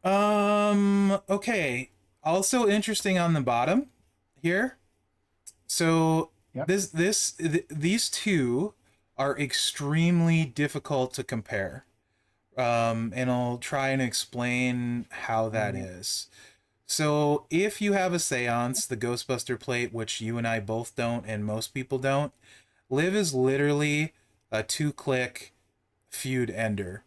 Okay. Also interesting on the bottom here. So Yep. these two are extremely difficult to compare. And I'll try and explain how that is. So if you have a seance, the Ghostbuster plate, which you and I both don't and most people don't, Liv is literally a 2-click feud ender.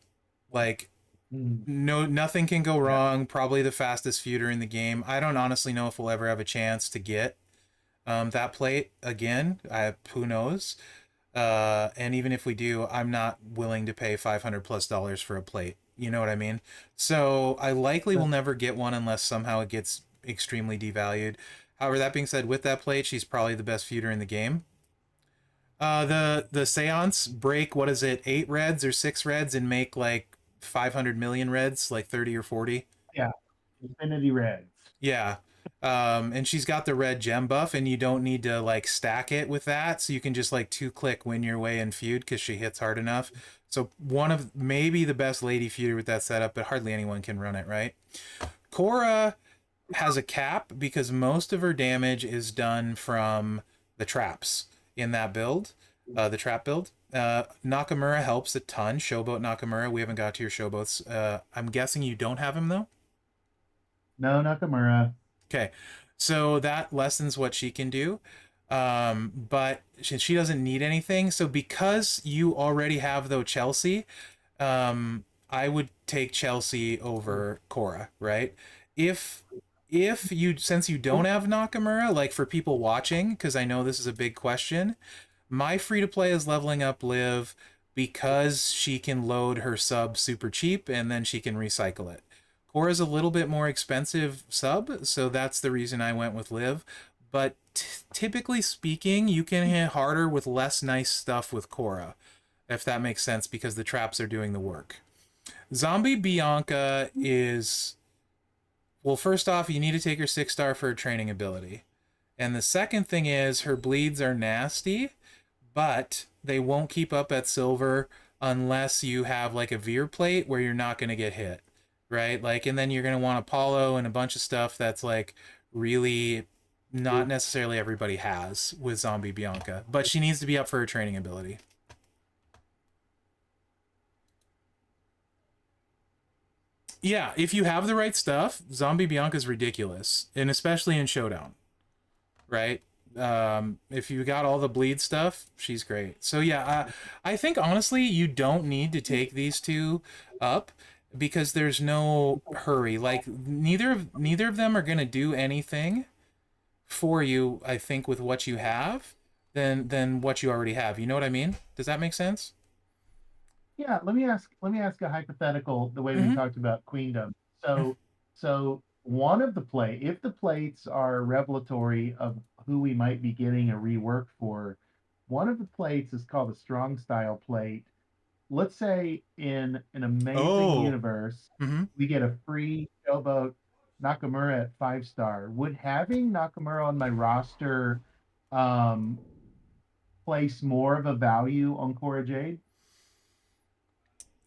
Like, Mm. no, nothing can go Yeah. wrong. Probably the fastest feuder in the game. I don't honestly know if we'll ever have a chance to get that plate again. Who knows? And even if we do, I'm not willing to pay $500+ for a plate. You know what I mean? So I likely will never get one unless somehow it gets extremely devalued. However, that being said, with that plate, she's probably the best feuder in the game. The seance break, what is it, 8 reds or 6 reds and make like 500 million reds, like 30 or 40. Yeah. Infinity Reds. Yeah. And she's got the red gem buff, and you don't need to like stack it with that, so you can just like 2-click win your way in feud because she hits hard enough. So one of maybe the best lady feuder with that setup, but hardly anyone can run it, right? Cora has a cap because most of her damage is done from the traps in that build, the trap build. Nakamura helps a ton. Showboat Nakamura. We haven't got to your Showboats. I'm guessing you don't have him though. No, Nakamura. Okay, so that lessens what she can do, but she doesn't need anything. So because you already have though Chelsea, I would take Chelsea over Cora, right? If if you since you don't have Nakamura, like for people watching, because I know this is a big question, my free to play is leveling up Liv because she can load her sub super cheap and then she can recycle it. Cora's a little bit more expensive sub, so that's the reason I went with Liv. But typically speaking, you can hit harder with less nice stuff with Cora, if that makes sense, because the traps are doing the work. Zombie Bianca is, well, first off, you need to take her 6-star for her training ability. And the second thing is her bleeds are nasty, but they won't keep up at silver unless you have like a veer plate where you're not going to get hit, right? Like, and then you're going to want Apollo and a bunch of stuff that's like really not necessarily everybody has with Zombie Bianca, but she needs to be up for her training ability. Yeah, if you have the right stuff, Zombie Bianca's ridiculous, and especially in Showdown, right? If you got all the bleed stuff, she's great. So yeah, I think honestly you don't need to take these two up because there's no hurry. Like neither of them are gonna do anything for you. I think with what you have, than what you already have. You know what I mean? Does that make sense? Yeah, let me ask a hypothetical the way we Mm-hmm. talked about queendom. So one of the play, if the plates are revelatory of who we might be getting a rework for, One of the plates is called a strong style plate. Let's say in an amazing Oh. universe, Mm-hmm. we get a free Showboat Nakamura at 5 star. Would having Nakamura on my roster um, place more of a value on Cora Jade?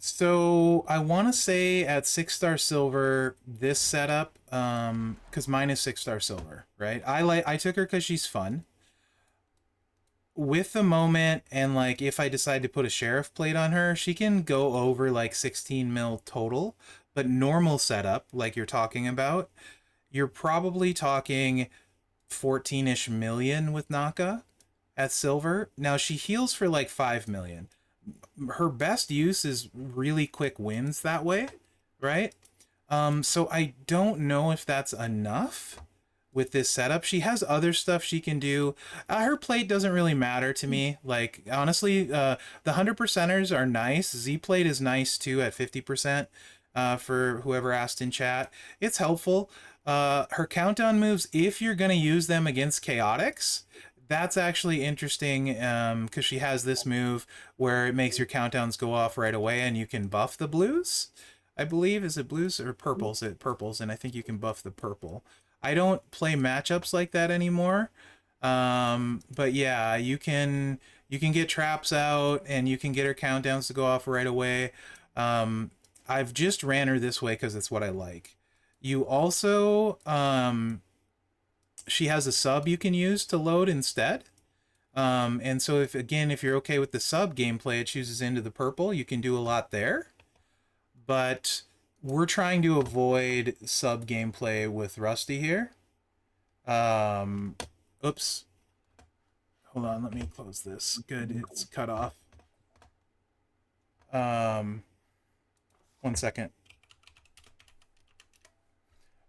So I want to say at 6 star silver, this setup, because mine is 6 star silver, right? I took her because she's fun. With the moment, and like if I decide to put a sheriff plate on her, she can go over like 16 mil total. But normal setup, like you're talking about, you're probably talking 14-ish million with Naka at silver. Now she heals for like 5 million. Her best use is really quick wins that way, right? So I don't know if that's enough with this setup. She has other stuff she can do. Her plate doesn't really matter to me. Like honestly, the 100%ers are nice. Z plate is nice too at 50%. For whoever asked in chat, it's helpful. Her countdown moves, if you're gonna use them against chaotics, that's actually interesting because she has this move where it makes your countdowns go off right away and you can buff the blues. I believe, is it blues or purples? It purples, and I think you can buff the purple. I don't play matchups like that anymore. But yeah, you can get traps out and you can get her countdowns to go off right away. I've just ran her this way because it's what I like. You also she has a sub you can use to load instead. And so if you're okay with the sub gameplay, it chooses into the purple. You can do a lot there. But we're trying to avoid sub gameplay with Rusty here. Oops. Hold on, let me close this. Good, it's cut off. 1 second.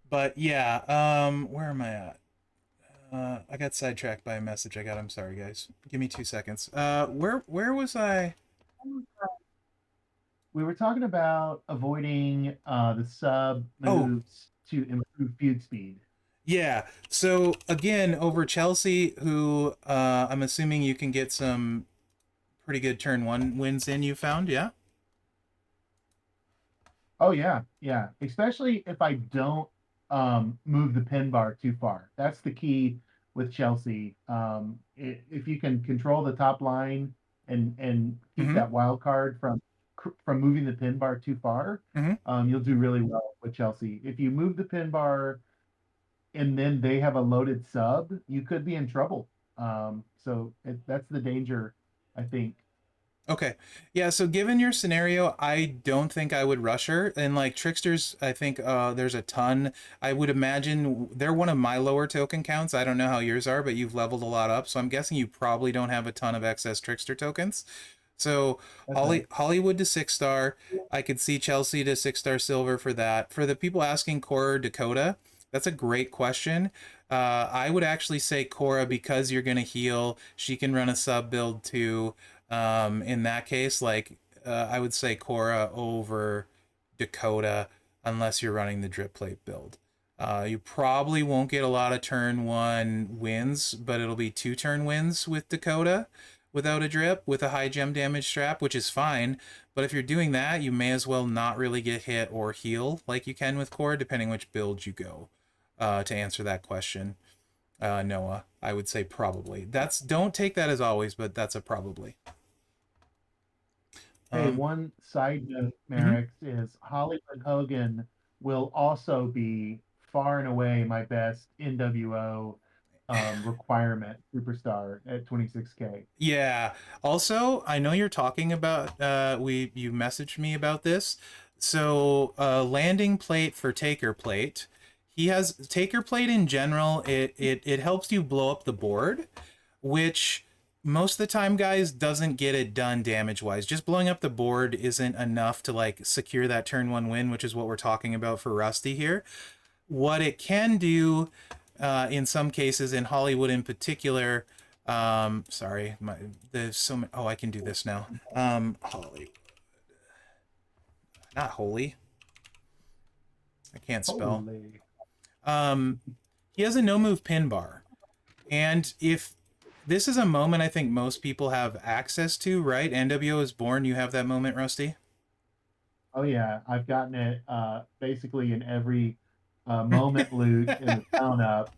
But yeah, where am I at? I got sidetracked by a message I got. I'm sorry, guys. Give me 2 seconds. Where was I? We were talking about avoiding the sub Oh, moves to improve feud speed. yeah. So again, over Chelsea, who I'm assuming you can get some pretty good turn one wins in. You found, yeah. Oh yeah, yeah. Especially if I don't move the pin bar too far. That's the key with Chelsea. If you can control the top line and keep Mm-hmm. that wild card from moving the pin bar too far, Mm-hmm. you'll do really well with Chelsea. If you move the pin bar and then they have a loaded sub, you could be in trouble. That's the danger, I think. Okay. Yeah, so given your scenario, I don't think I would rush her. And like Tricksters, I think there's a ton. I would imagine they're one of my lower token counts. I don't know how yours are, but you've leveled a lot up. So I'm guessing you probably don't have a ton of excess Trickster tokens. So That's right. Hollywood to 6 star. I could see Chelsea to 6 star silver for that. For the people asking Cora Dakota, that's a great question. I would actually say Cora because you're gonna heal. She can run a sub build too. In that case, like I would say Cora over Dakota unless you're running the drip plate build. You probably won't get a lot of turn one wins, but it'll be 2 turn wins with Dakota without a drip with a high gem damage strap, which is fine. But if you're doing that, you may as well not really get hit or heal like you can with Cora, depending which build you go. To answer that question, Noah, I would say probably. Don't take that as always, but that's a probably. Hey, Um, one side note, mhm. Mherex, is Hollywood Hogan will also be far and away my best NWO requirement superstar at 26K. Yeah. Also, I know you're talking about you messaged me about this. So, landing plate for taker plate. He has taker plate in general, it helps you blow up the board, which most of the time guys doesn't get it done damage wise. Just blowing up the board isn't enough to like secure that turn one win, which is what we're talking about for Rusty here. What it can do in some cases, in Hollywood in particular, sorry, there's so many. Oh, I can do this now. Hollywood, not holy. I can't spell. Holy. Um, he has a no move pin bar, and if this is a moment I think most people have access to, right? NWO is born. You have that moment, Rusty? Oh yeah, I've gotten it basically in every moment loot in the town up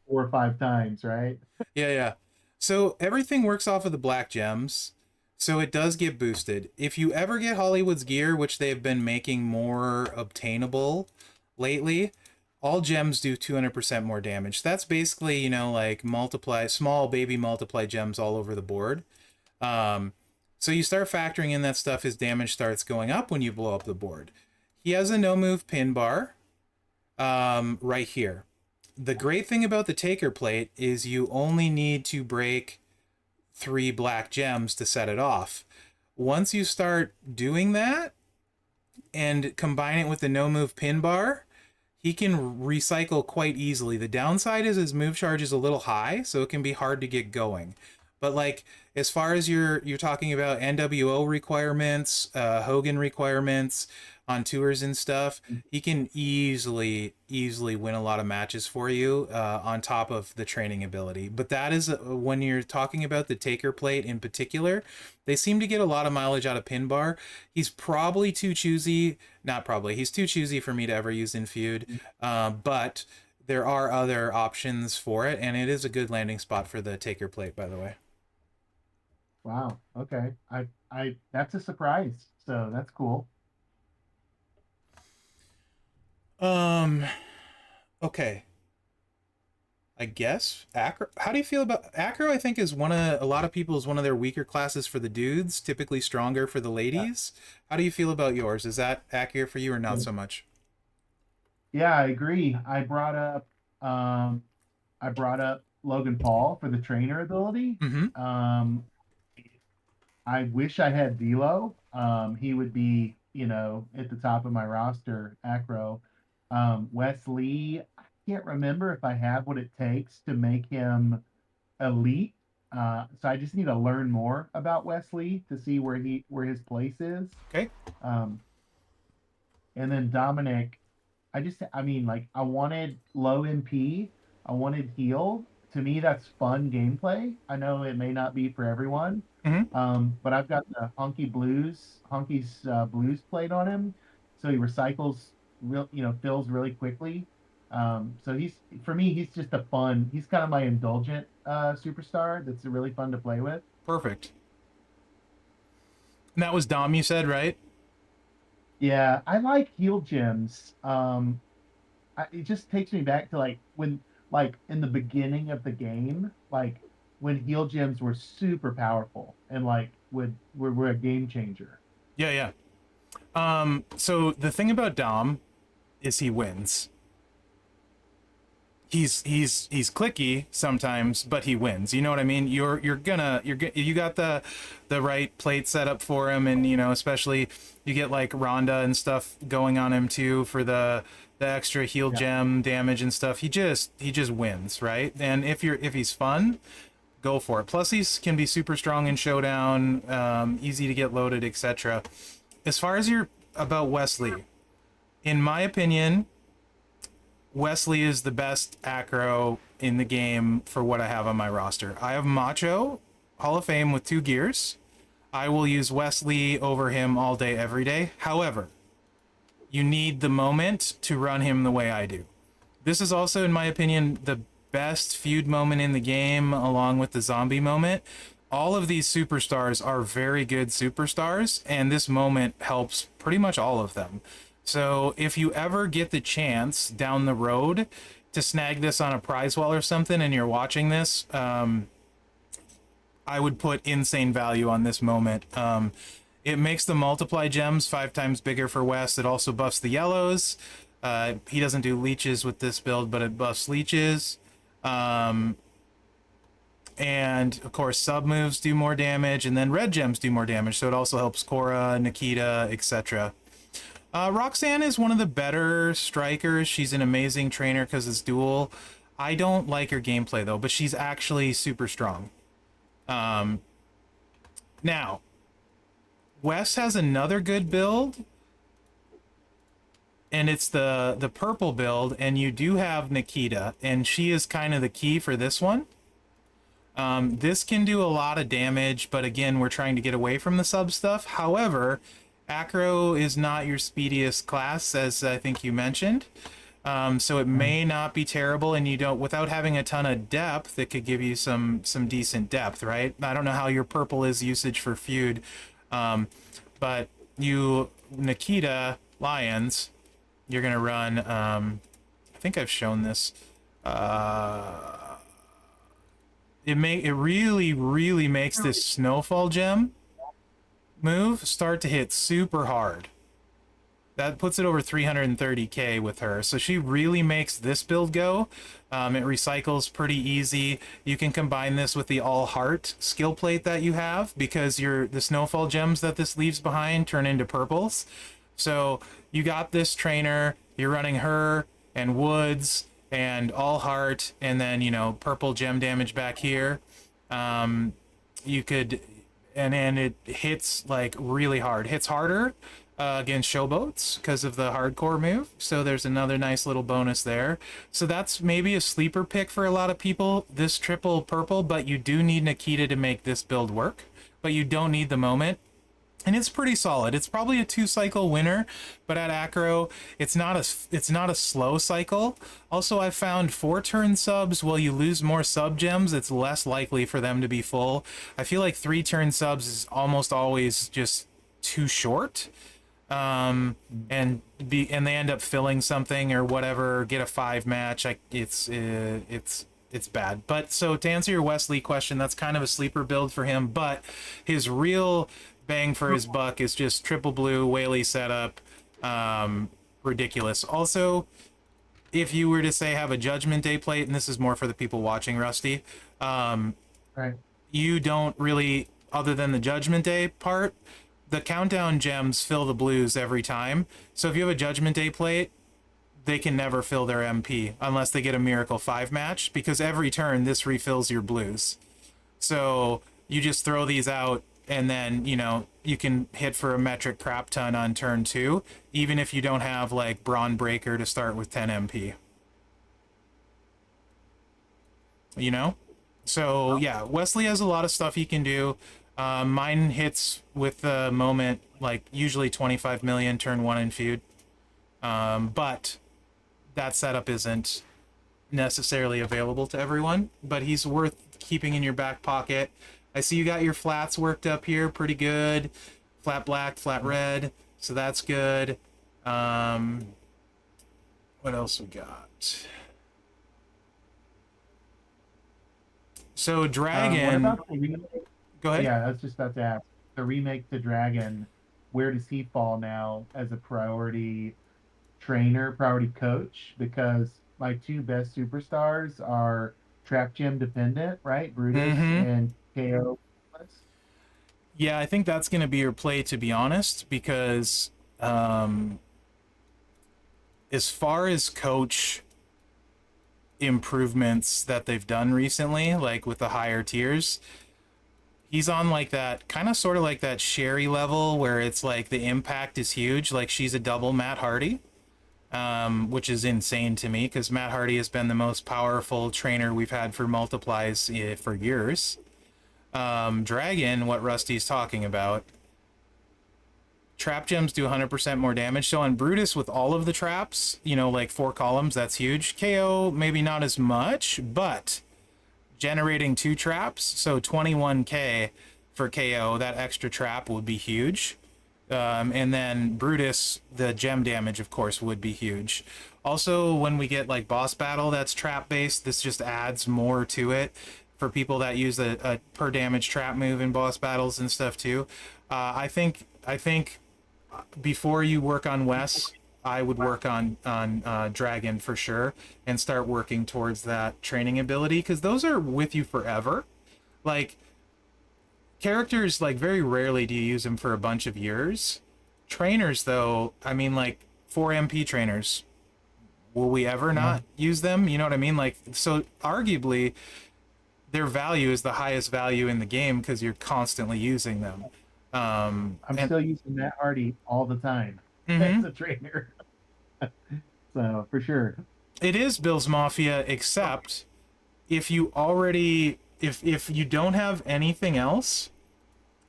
4 or 5 times, right? Yeah, yeah. So everything works off of the black gems. So it does get boosted. If you ever get Hollywood's gear, which they've been making more obtainable lately, all gems do 200% more damage. That's basically, you know, like multiply, small baby multiply gems all over the board. Um, so you start factoring in that stuff, his damage starts going up when you blow up the board. He has a no move pin bar right here. The great thing about the taker plate is you only need to break 3 black gems to set it off. Once you start doing that and combine it with the no move pin bar, he can recycle quite easily. The downside is his move charge is a little high, so it can be hard to get going. But like as far as you're talking about NWO requirements, Hogan requirements on tours and stuff, he can easily win a lot of matches for you on top of the training ability. But that is when you're talking about the taker plate in particular, they seem to get a lot of mileage out of pin bar. He's probably too choosy, not probably, he's too choosy for me to ever use in feud, but there are other options for it, and it is a good landing spot for the taker plate, by the way. Wow. Okay. I that's a surprise. So that's cool. Um, okay. I guess acro. How do you feel about acro? I think is one of a lot of people is one of their weaker classes for the dudes, typically stronger for the Yeah. ladies. How do you feel about yours? Is that accurate for you or not so much? Yeah, I agree. Um I brought up Logan Paul for the trainer ability. Mm-hmm. Um I wish I had Velo. He would be, at the top of my roster, acro. Wes Lee, I can't remember if I have what it takes to make him elite. So I just need to learn more about Wesley to see where his place is. Okay. Um, and then Dominic, I mean, like, I wanted low MP, I wanted heal. To me, that's fun gameplay. I know it may not be for everyone, Mm-hmm. but I've got the Honky's blues plate on him, so he recycles fills really quickly. So for me, he's just a fun. He's kind of my indulgent superstar. That's really fun to play with. Perfect. And that was Dom, you said, right? Yeah, I like heal gems. It just takes me back to like when, like in the beginning of the game, like when heal gems were super powerful and like were a game changer. Yeah, yeah. So the thing about Dom is he wins. He's clicky sometimes, but he wins. You know what I mean? You got the right plate set up for him, and you know, especially you get like Rhonda and stuff going on him too for the extra heal Yeah. gem damage and stuff. He just wins, right? And if he's fun, go for it. Plus, can be super strong in showdown, easy to get loaded, etc. As far as your about Wesley, in my opinion, Wesley is the best acro in the game for what I have on my roster. I have Macho, Hall of Fame with 2 gears. I will use Wesley over him all day, every day. However, you need the moment to run him the way I do. This is also, in my opinion, the best feud moment in the game, along with the zombie moment. All of these superstars are very good superstars, and this moment helps pretty much all of them. So if you ever get the chance down the road to snag this on a prize wall or something and you're watching this, I would put insane value on this moment. It makes the multiply gems 5 times bigger for West. It also buffs the yellows. He doesn't do leeches with this build, but it buffs leeches. And of course, sub moves do more damage, and then red gems do more damage. So it also helps Cora, Nikita, etc. Roxanne is one of the better strikers. She's an amazing trainer because it's dual. I don't like her gameplay though, but she's actually super strong. Now, Wes has another good build, and it's the purple build, and you do have Nikita, and she is kind of the key for this one. This can do a lot of damage, but again, we're trying to get away from the sub stuff. However, Acro is not your speediest class, as I think you mentioned. So it may not be terrible, and you don't, without having a ton of depth, it could give you some decent depth, right? I don't know how your purple is usage for feud, but you, Nikita Lions, you're gonna run. I think I've shown this. It really makes this snowfall gem move start to hit super hard. That puts it over 330k with her. So she really makes this build go. It recycles pretty easy. You can combine this with the all heart skill plate that you have, because the snowfall gems that this leaves behind turn into purples. So you got this trainer, you're running her and Woods and all heart, and then, you know, purple gem damage back here. You could, and it hits like really hard. Hits harder against Showboats because of the hardcore move. So there's another nice little bonus there. So that's maybe a sleeper pick for a lot of people, this triple purple, but you do need Nikita to make this build work. But you don't need the moment. And it's pretty solid. It's probably a 2-cycle winner, but at Acro, it's not a slow cycle. Also, I found 4-turn subs, while you lose more sub gems, it's less likely for them to be full. I feel like 3-turn subs is almost always just too short. And they end up filling something or whatever, get a 5 match. It's bad. But so to answer your Wesley question, that's kind of a sleeper build for him, but his real bang for his buck is just triple blue whaley setup. Ridiculous. Also, if you were to say have a Judgment Day plate, and this is more for the people watching, Rusty, Right. you don't really, other than the Judgment Day part, the countdown gems fill the blues every time. So if you have a Judgment Day plate, they can never fill their MP unless they get a Miracle 5 match, because every turn this refills your blues. So you just throw these out, and then, you know, you can hit for a metric crap ton on turn 2, even if you don't have like Brawn Breaker to start with 10 MP. You know? So yeah, Wesley has a lot of stuff he can do. Mine hits with the moment, like usually 25 million turn 1 in feud. But that setup isn't necessarily available to everyone, but he's worth keeping in your back pocket. I see you got your flats worked up here pretty good. Flat black, flat red, so that's good. What else we got? So Dragon, what about the remake? go ahead. Yeah, I was just about to ask. The remake to Dragon, where does he fall now as a priority trainer, priority coach? Because my 2 best superstars are trap gem dependent, right? Brutus and KO. Yeah, I think that's going to be your play, to be honest, because as far as coach improvements that they've done recently, like with the higher tiers, he's on like that kind of sort of like that Sherry level where it's like the impact is huge. Like she's a double Matt Hardy, which is insane to me because Matt Hardy has been the most powerful trainer we've had for multiplies for years. Dragon, what Rusty's talking about, trap gems do 100% more damage. So on Brutus with all of the traps, you know, like 4 columns, that's huge. KO, maybe not as much, but generating 2 traps, so 21k for KO, that extra trap would be huge. And then Brutus, the gem damage, of course, would be huge. Also, when we get like boss battle that's trap based, this just adds more to it for people that use a per damage trap move in boss battles and stuff too. I think before you work on Wes, I would work on Dragon for sure and start working towards that training ability, because those are with you forever. Like characters, like very rarely do you use them for a bunch of years. Trainers though, I mean, like 4 MP trainers, will we ever not use them? You know what I mean? Like, so arguably their value is the highest value in the game because you're constantly using them. I'm still using Matt Hardy all the time as a trainer. So for sure. It is Bill's Mafia, except if you already if you don't have anything else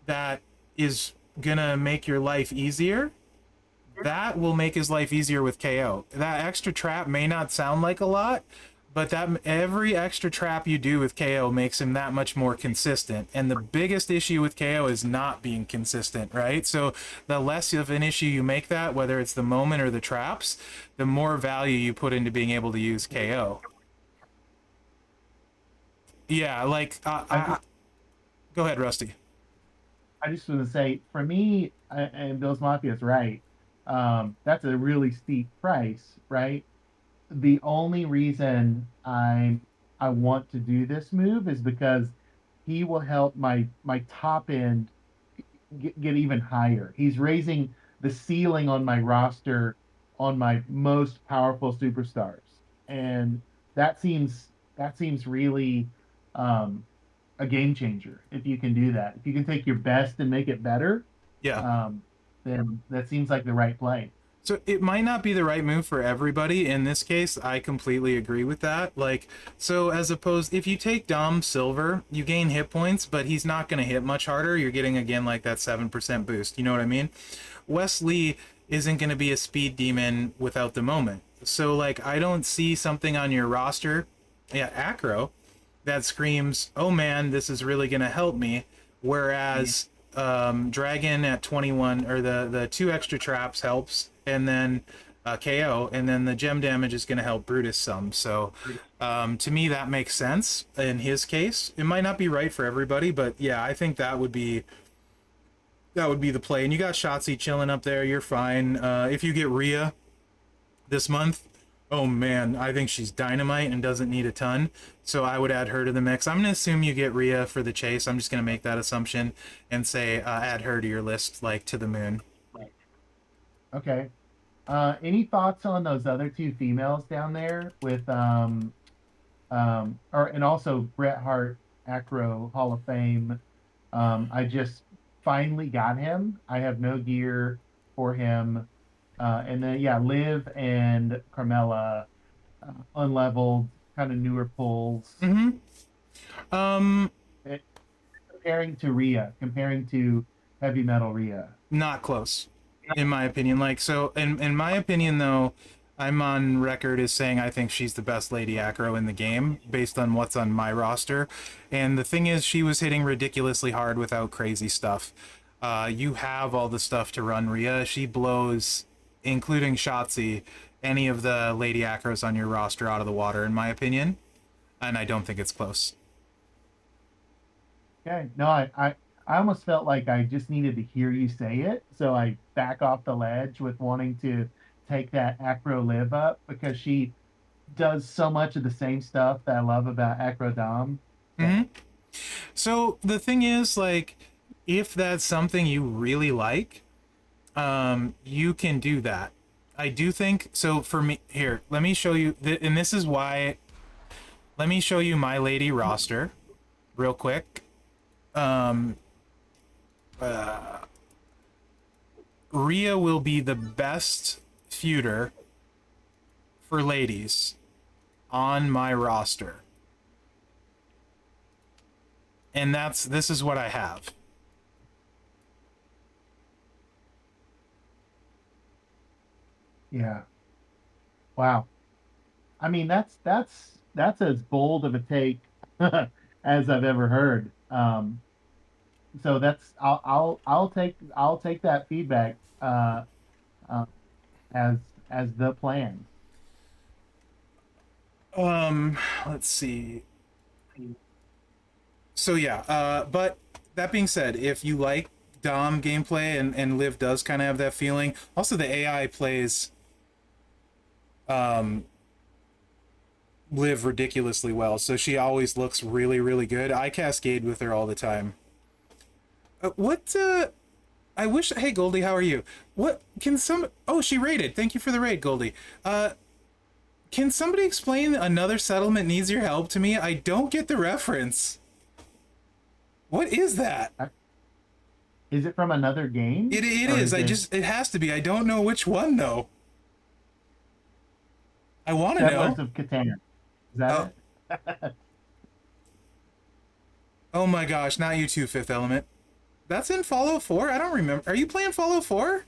that is gonna make your life easier, that will make his life easier with KO. That extra trap may not sound like a lot, but that every extra trap you do with KO makes him that much more consistent. And the biggest issue with KO is not being consistent, right? So the less of an issue you make that, whether it's the moment or the traps, the more value you put into being able to use KO. Yeah, like go ahead, Rusty. I just want to say, for me, and Bill's Mafia is right. That's a really steep price, right? The only reason I want to do this move is because he will help my top end get even higher. He's raising the ceiling on my roster on my most powerful superstars, and that seems really um, a game changer if you can do that. If you can take your best and make it better, Yeah. um, then that seems like the right play. So it might not be the right move for everybody. In this case, I completely agree with that. Like, so as opposed, if you take Dom Silver, you gain hit points, but he's not going to hit much harder. You're getting, again, like that 7% boost. You know what I mean? Wesley isn't going to be a speed demon without the moment. So, like, I don't see something on your roster, yeah, Acro, that screams, oh man, this is really going to help me. Whereas Dragon at 21, or the two extra traps helps, and then KO, and then the gem damage is going to help Brutus some. So to me, that makes sense in his case. It might not be right for everybody, but yeah, I think that would be the play. And you got Shotzi chilling up there. You're fine. If you get Rhea this month, oh man, I think she's dynamite and doesn't need a ton. So I would add her to the mix. I'm going to assume you get Rhea for the chase. I'm just going to make that assumption and say add her to your list, like to the moon. Okay. Any thoughts on those other two females down there with or and also Bret Hart Acro Hall of Fame. I just finally got him. I have no gear for him. And then yeah, Liv and Carmella, unleveled, kind of newer pulls. Um, Eh, comparing to Rhea, comparing to heavy metal Rhea. not close, in my opinion. Like, so in my opinion though, I'm on record as saying I think she's the best Lady Acro in the game based on what's on my roster. And the thing is, she was hitting ridiculously hard without crazy stuff. You have all the stuff to run Rhea. She blows, including Shotzi, any of the Lady Acros on your roster out of the water, in my opinion. And I don't think it's close. Okay. No, I almost felt like I just needed to hear you say it, so I back off the ledge with wanting to take that Acro Live up because she does so much of the same stuff that I love about Acro Dom. Mm-hmm. So the thing is, like, if that's something you really like, you can do that. I do think so. For me, here, let me show you, and this is why. Let me show you my lady roster, real quick. Rhea will be the best feuder for ladies on my roster, and this is what I have. Yeah. Wow. I mean, that's as bold of a take as I've ever heard. So that's I'll take that feedback uh, as as the plan. Let's see. So yeah, but that being said, if you like Dom gameplay, and Liv does kind of have that feeling. Also, the AI plays Liv ridiculously well, so she always looks really, really good. I cascade with her all the time. I wish. Hey, Goldie, how are you? What can some? Oh, she raided. Thank you for the raid, Goldie. Can somebody explain another settlement needs your help to me? I don't get the reference. What is that? Is it from another game? It Or is. it It has to be. I don't know which one though. I want to know. Settlers of Catan? Is that Oh, it? Oh my gosh, not you too, Fifth Element. That's in Fallout 4? I don't remember. Are you playing Fallout 4?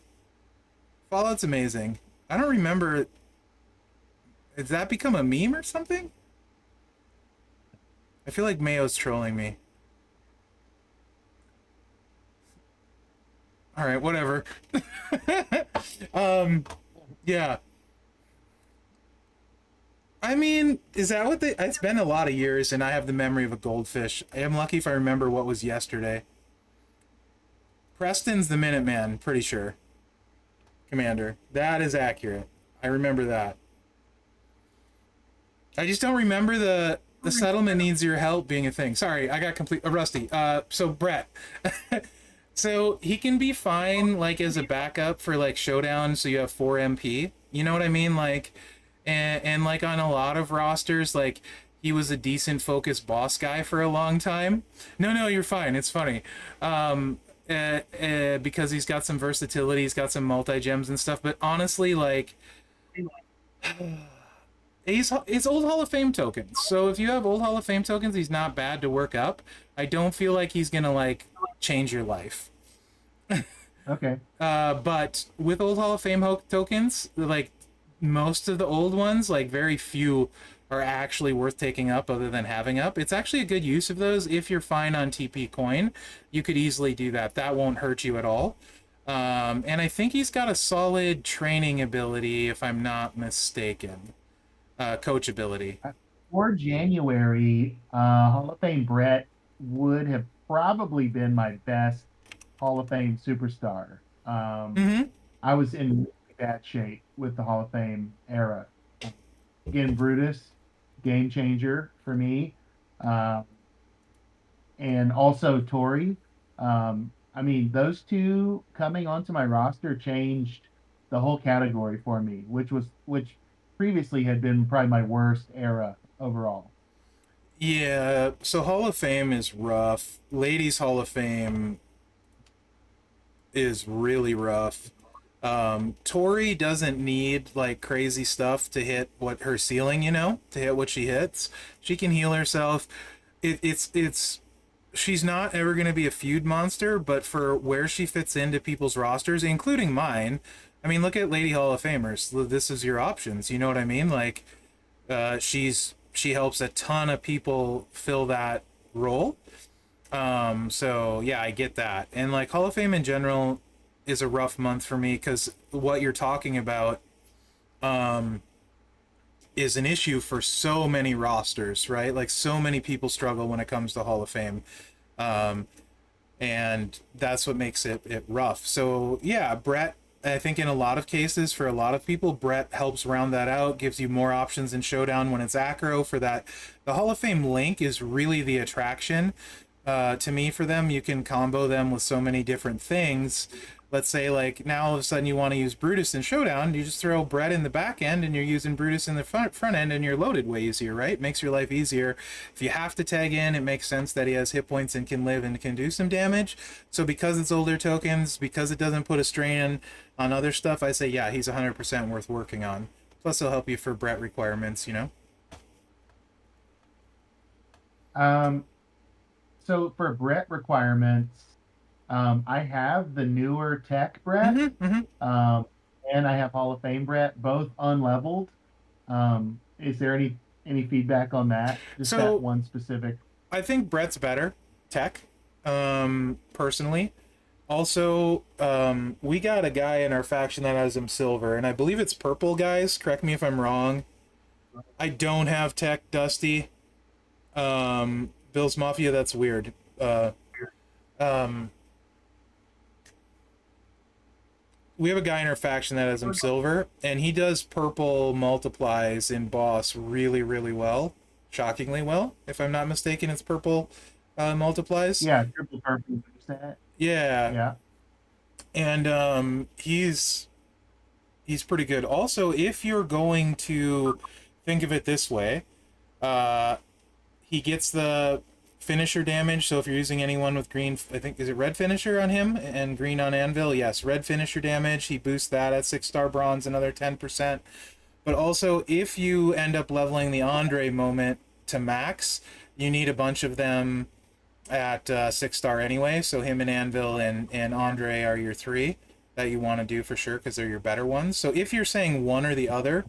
Fallout's amazing. I don't remember. Has that become a meme or something? I feel like Mayo's trolling me. Alright, whatever. Yeah. I mean, is that what they... It's been a lot of years, and I have the memory of a goldfish. I am lucky if I remember what was yesterday. Preston's the Minuteman, pretty sure. Commander. That is accurate. I remember that. I just don't remember the settlement needs your help being a thing. Sorry, I got complete... rusty. So, Brett. So, he can be fine, like, as a backup for, like, Showdown, so you have 4 MP. You know what I mean? Like... And like on a lot of rosters, like he was a decent focus boss guy for a long time. No, you're fine. It's funny. Because he's got some versatility, he's got some multi-gems and stuff. But honestly, like, it's old Hall of Fame tokens. So if you have old Hall of Fame tokens, he's not bad to work up. I don't feel like he's gonna like change your life. Okay. But with old Hall of Fame tokens, like most of the old ones, like very few are actually worth taking up other than having up. It's actually a good use of those. If you're fine on TP coin, you could easily do that. That won't hurt you at all. And I think he's got a solid training ability, if I'm not mistaken. Coach ability. For January, Hall of Fame Brett would have probably been my best Hall of Fame superstar. I was in really bad shape with the Hall of Fame era. Again, Brutus, game changer for me. And also Tori. I mean, those two coming onto my roster changed the whole category for me, which previously had been probably my worst era overall. Yeah, so Hall of Fame is rough. Ladies Hall of Fame is really rough. Tori doesn't need like crazy stuff to hit what her ceiling, you know, to hit what she hits. She can heal herself. It's she's not ever going to be a feud monster, but for where she fits into people's rosters, including mine, I mean, look at Lady Hall of Famers. This is your options. You know what I mean? Like, she helps a ton of people fill that role. So yeah, I get that. And like Hall of Fame in general is a rough month for me because what you're talking about is an issue for so many rosters, right? Like so many people struggle when it comes to Hall of Fame. And that's what makes it rough. So yeah, Brett, I think in a lot of cases, for a lot of people, Brett helps round that out, gives you more options in Showdown when it's acro for that. The Hall of Fame link is really the attraction to me for them. You can combo them with so many different things. Let's say like now all of a sudden you want to use Brutus in Showdown, you just throw Brett in the back end and you're using Brutus in the front end and you're loaded way easier, right? Makes your life easier. If you have to tag in, it makes sense that he has hit points and can live and can do some damage. So because it's older tokens, because it doesn't put a strain on other stuff, I say yeah, he's 100% worth working on. Plus he'll help you for Brett requirements, you know? So for Brett requirements, I have the newer tech Brett, and I have Hall of Fame Brett, both unleveled. Is there any feedback on that? Just that one specific. I think Brett's better tech, personally. Also, we got a guy in our faction that has him silver, and I believe it's purple, guys. Correct me if I'm wrong. I don't have tech, Dusty. Bill's Mafia, that's weird. We have a guy in our faction that has him silver, and he does purple multiplies in boss really, really well. Shockingly well. If I'm not mistaken, it's purple multiplies. Yeah, triple purple. Yeah. Yeah. And he's pretty good. Also, if you're going to think of it this way, he gets the finisher damage. So if you're using anyone with green, I think, is it red finisher on him and green on anvil? Yes, red finisher damage. He boosts that at 6-star bronze, another 10%. But also, if you end up leveling the Andre moment to max, you need a bunch of them at 6-star anyway. So him and Anvil and Andre are your three that you want to do for sure because they're your better ones. So if you're saying one or the other,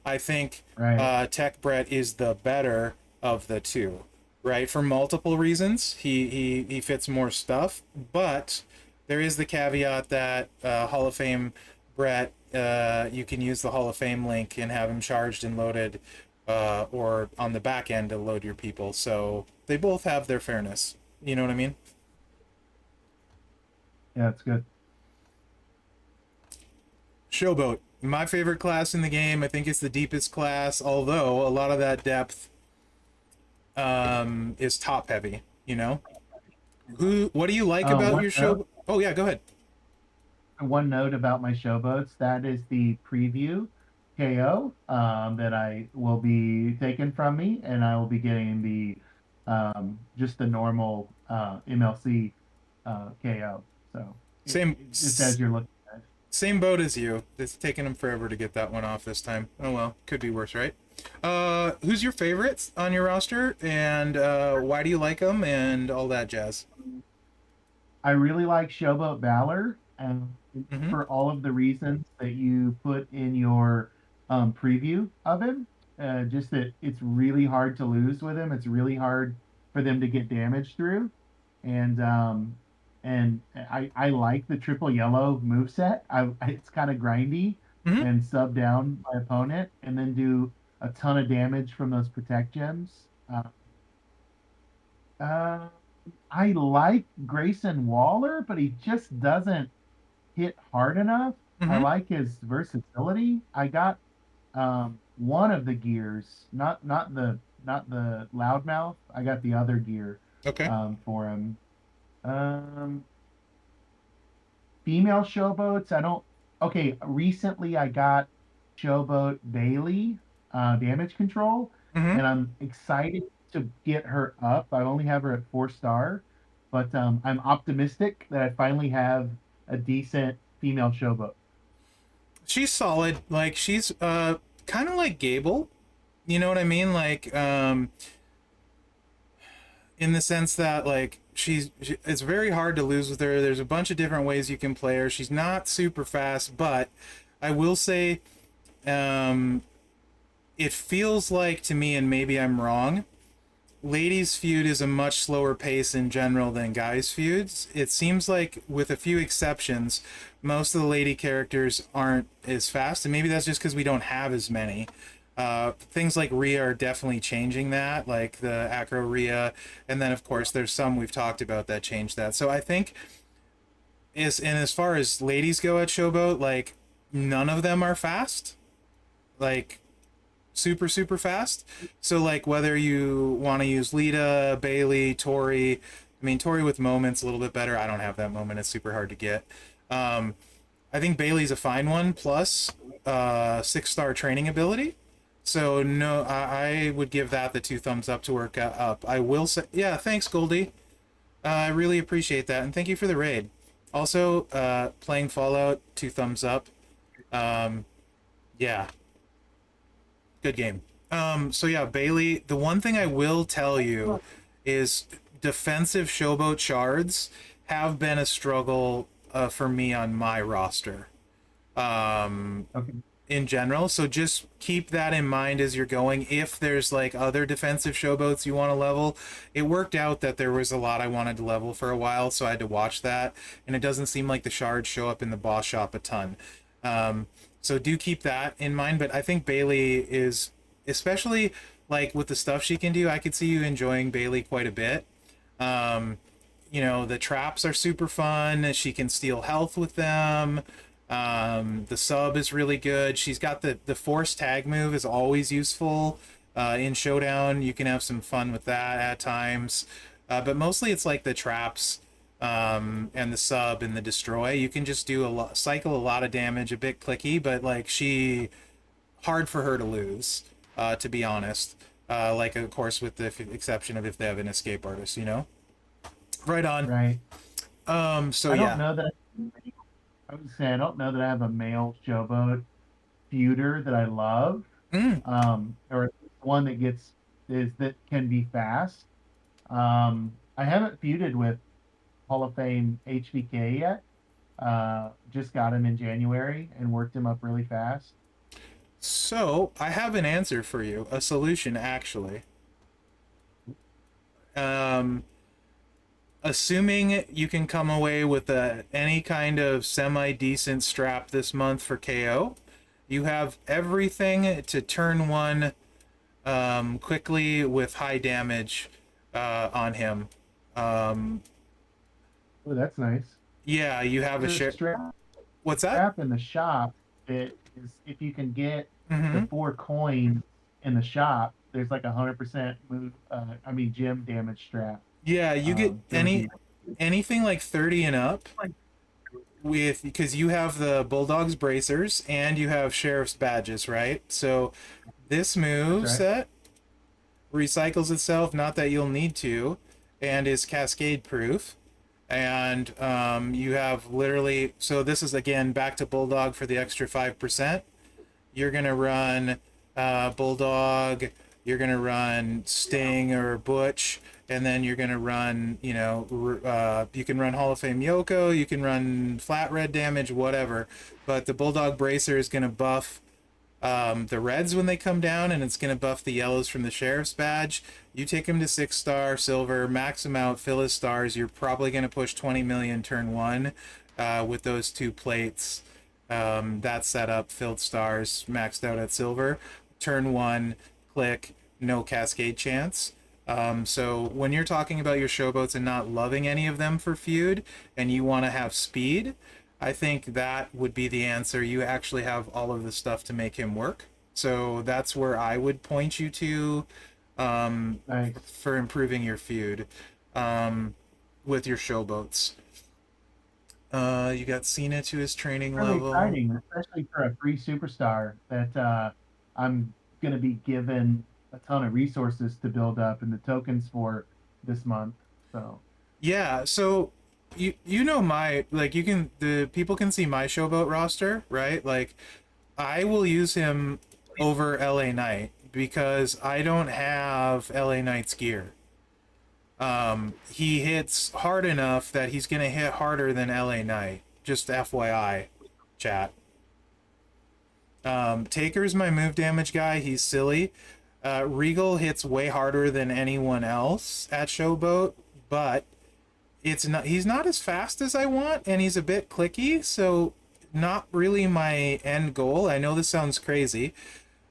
I think Right. Tech Brett is the better of the two, right? For multiple reasons. He fits more stuff, but there is the caveat that Hall of Fame Brett, you can use the Hall of Fame link and have him charged and loaded, or on the back end to load your people. So they both have their fairness. You know what I mean? Yeah, it's good. Showboat, my favorite class in the game. I think it's the deepest class, although a lot of that depth is top heavy. You know, what do you like about One your note. show? Oh yeah, go ahead. One note about my showboats. That is the preview KO that I will be taken from me, and I will be getting the just the normal MLC KO. So Same just as you're looking at it. same boat as you. It's taken him forever to get that one off this time. Oh well, could be worse, right? Who's your favorites on your roster, and why do you like them, and all that jazz? I really like Showboat Valor, Mm-hmm. for all of the reasons that you put in your preview of him. Just that it's really hard to lose with him. It's really hard for them to get damage through, and I like the triple yellow move set. It's kind of grindy Mm-hmm. and sub down my opponent, and then do a ton of damage from those protect gems. Uh, I like Grayson Waller, but he just doesn't hit hard enough. I Mm-hmm. like his versatility. I got one of the gears, not the loudmouth. I got the other gear Okay. for him. Um, Female showboats. I don't. Okay, recently I got showboat Bailey damage control, Mm-hmm. and I'm excited to get her up. I only have her at 4 star, but I'm optimistic that I finally have a decent female showboat. She's solid. Like she's kind of like Gable. You know what I mean? Like in the sense that like it's very hard to lose with her. There's a bunch of different ways you can play her. She's not super fast, but I will say um it feels like to me, and maybe I'm wrong, ladies feud is a much slower pace in general than guys feuds. It seems like with a few exceptions, most of the lady characters aren't as fast, and maybe that's just because we don't have as many. Things like Rhea are definitely changing that, like the Acro Rhea, and then of course there's some we've talked about that change that. So I think as far as ladies go at Showboat, like none of them are fast. Like super fast. So like whether you want to use Lita, Bailey, Tori, I mean Tori with moments a little bit better. I don't have that moment. It's super hard to get. Um, I think Bailey's a fine one. Plus 6-star training ability. So no, I would give that the 2 thumbs up to work up. I will say, yeah, thanks Goldie. I really appreciate that, and thank you for the raid. Also, playing Fallout, 2 thumbs up. Um, yeah, good game. So yeah, Bailey. The one thing I will tell you is defensive Showboat shards have been a struggle for me on my roster. Um, Okay. in general, so just keep that in mind as you're going. If there's like other defensive Showboats you want to level, it worked out that there was a lot I wanted to level for a while, so I had to watch that. And it doesn't seem like the shards show up in the boss shop a ton. So do keep that in mind. But I think Bailey is, especially like with the stuff she can do, I could see you enjoying Bailey quite a bit. Um, you know, the traps are super fun. She can steal health with them. The sub is really good. She's got the force tag move is always useful. In Showdown, you can have some fun with that at times. But mostly it's like the traps and the sub and the destroy. You can just do cycle a lot of damage, a bit clicky, but like hard for her to lose, to be honest. Like of course with the exception of if they have an escape artist, you know. Right on. Right. So I don't yeah. know that. I would say I don't know that I have a male showboat feuder that I love, Mm, or one that can be fast. Um, I haven't feuded with Hall of Fame HBK yet. Just got him in January and worked him up really fast. So I have an answer for you, a solution actually. Um, assuming you can come away with any kind of semi decent strap this month for KO, you have everything to turn one quickly with high damage on him. Um, Oh, that's nice. yeah, you have a The share. strap What's that? strap in the shop, it is if you can get the Mm-hmm. 4 coins in the shop, there's like 100% move. I mean, gem damage strap. Yeah, you get That would be anything like 30 and up with because you have the Bulldogs bracers and you have sheriff's badges, right? So this that's move right. set recycles itself, not that you'll need to, and is cascade proof. And you have literally, so this is again back to Bulldog for the extra 5%. You're going to run Bulldog, you're going to run Sting or Butch, and then you're going to run, you can run Hall of Fame Yoko, you can run flat red damage, whatever. But the Bulldog Bracer is going to buff the reds when they come down, and it's going to buff the yellows from the sheriff's badge. You take him to 6-star silver, max him out, fill his stars. You're probably going to push 20 million turn one with those two plates. That setup, filled stars, maxed out at silver. Turn one, click, no cascade chance. So when you're talking about your showboats and not loving any of them for feud, and you want to have speed, I think that would be the answer. You actually have all of the stuff to make him work. So that's where I would point you to Nice. for improving your feud with your showboats. You got Cena to his training Really level. exciting, especially for a free superstar that I'm going to be given a ton of resources to build up and the tokens for this month. So, Yeah, so you know my like you can the people can see my showboat roster, right? Like I will use him over LA Knight because I don't have LA Knight's gear. He hits hard enough that he's gonna hit harder than LA Knight. Just FYI, chat. Taker's my move damage guy. He's silly. Regal hits way harder than anyone else at Showboat, but it's not. He's not as fast as I want, and he's a bit clicky. So not really my end goal. I know this sounds crazy.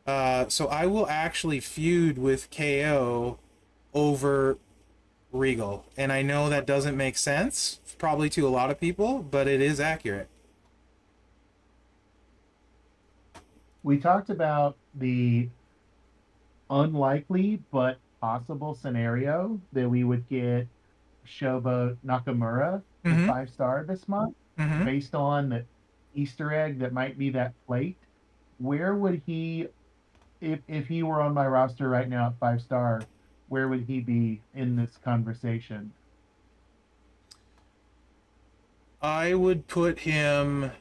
So I will actually feud with KO over Regal. And I know that doesn't make sense, probably to a lot of people, but it is accurate. we talked about the unlikely but possible scenario that we would get Showboat Nakamura to Mm-hmm. 5 star this month Mm-hmm. based on the Easter egg that might be that plate. Where would he, if he were on my roster right now at 5 star, where would he be in this conversation? I would put him.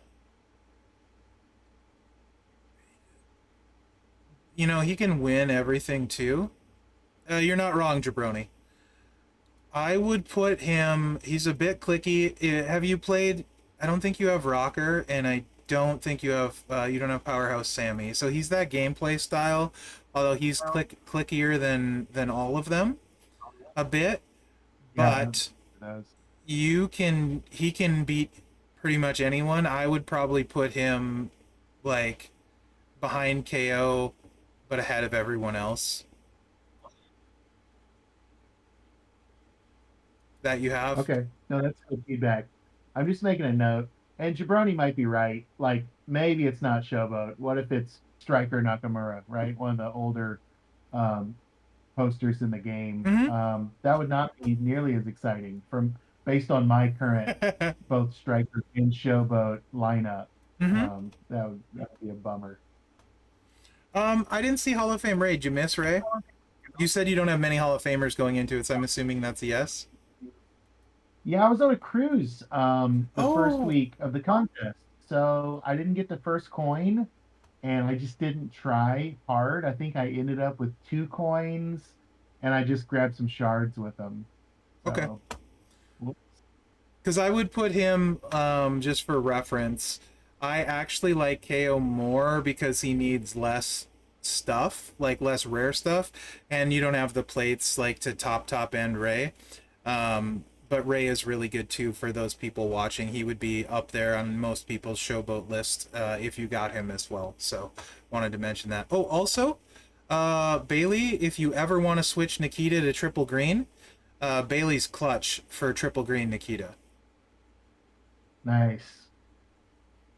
You know, he can win everything too. You're not wrong, Jabroni. I would put him. He's a bit clicky. Have you played? I don't think you have Rocker, and I don't think you have. You don't have Powerhouse Sammy. So he's that gameplay style. Although he's clickier than all of them a bit, Yeah, but those. he can beat pretty much anyone. I would probably put him like behind KO, but ahead of everyone else that you have. Okay, no, that's good feedback. I'm just making a note, and Jabroni might be right. Like maybe it's not Showboat. What if it's Striker Nakamura, right? One of the older um, posters in the game. Mm-hmm. That would not be nearly as exciting from based on my current both Striker and Showboat lineup. Mm-hmm. That would be a bummer. I didn't see Hall of Fame Ray. Did you miss Ray? You said you don't have many Hall of Famers going into it, so I'm assuming that's a yes. Yeah, I was on a cruise the first Oh, week of the contest, so I didn't get the first coin, and I just didn't try hard. I think I ended up with 2 coins, and I just grabbed some shards with them. Okay. So, whoops. Because I would put him, just for reference, I actually like KO more because he needs less stuff, like less rare stuff, and you don't have the plates like to top end Ray. But Ray is really good too for those people watching. He would be up there on most people's Showboat list if you got him as well. So wanted to mention that. Oh, also, Bailey, if you ever want to switch Nikita to triple green, Bailey's clutch for triple green Nikita. Nice.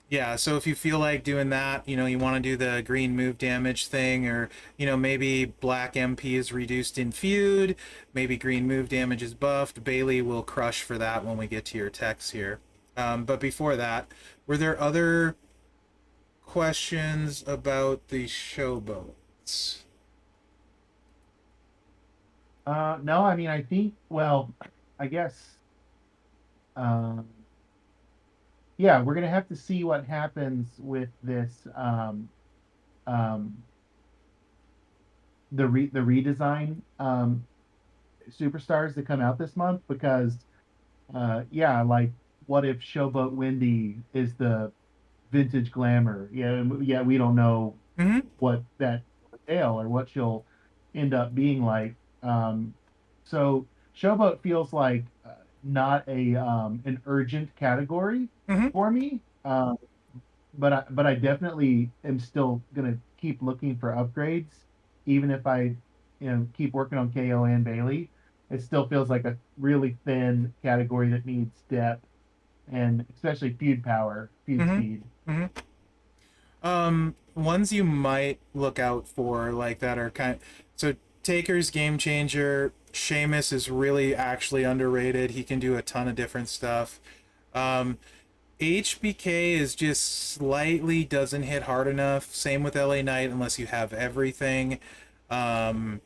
Yeah, so if you feel like doing that, you want to do the green move damage thing, or, maybe black MP is reduced in Feud, maybe green move damage is buffed, Bailey will crush for that when we get to your techs here. But before that, were there other questions about the Showboats? No, I mean, I think, well, I guess, um, yeah, we're gonna have to see what happens with this, um, the redesign, superstars that come out this month because, yeah, like, what if Showboat Wendy is the vintage glamour? Yeah, yeah, we don't know Mm-hmm. what that entail or what she'll end up being like. So Showboat feels like not a an urgent category Mm-hmm. for me. But I definitely am still gonna keep looking for upgrades, even if I keep working on KO and Bailey. It still feels like a really thin category that needs depth and especially feud power, feud Mm-hmm. speed. Mm-hmm. Ones you might look out for like that are so Taker's game changer. Sheamus is really actually underrated. He can do a ton of different stuff. Um, HBK is just slightly doesn't hit hard enough. Same with LA Knight unless you have everything. Um,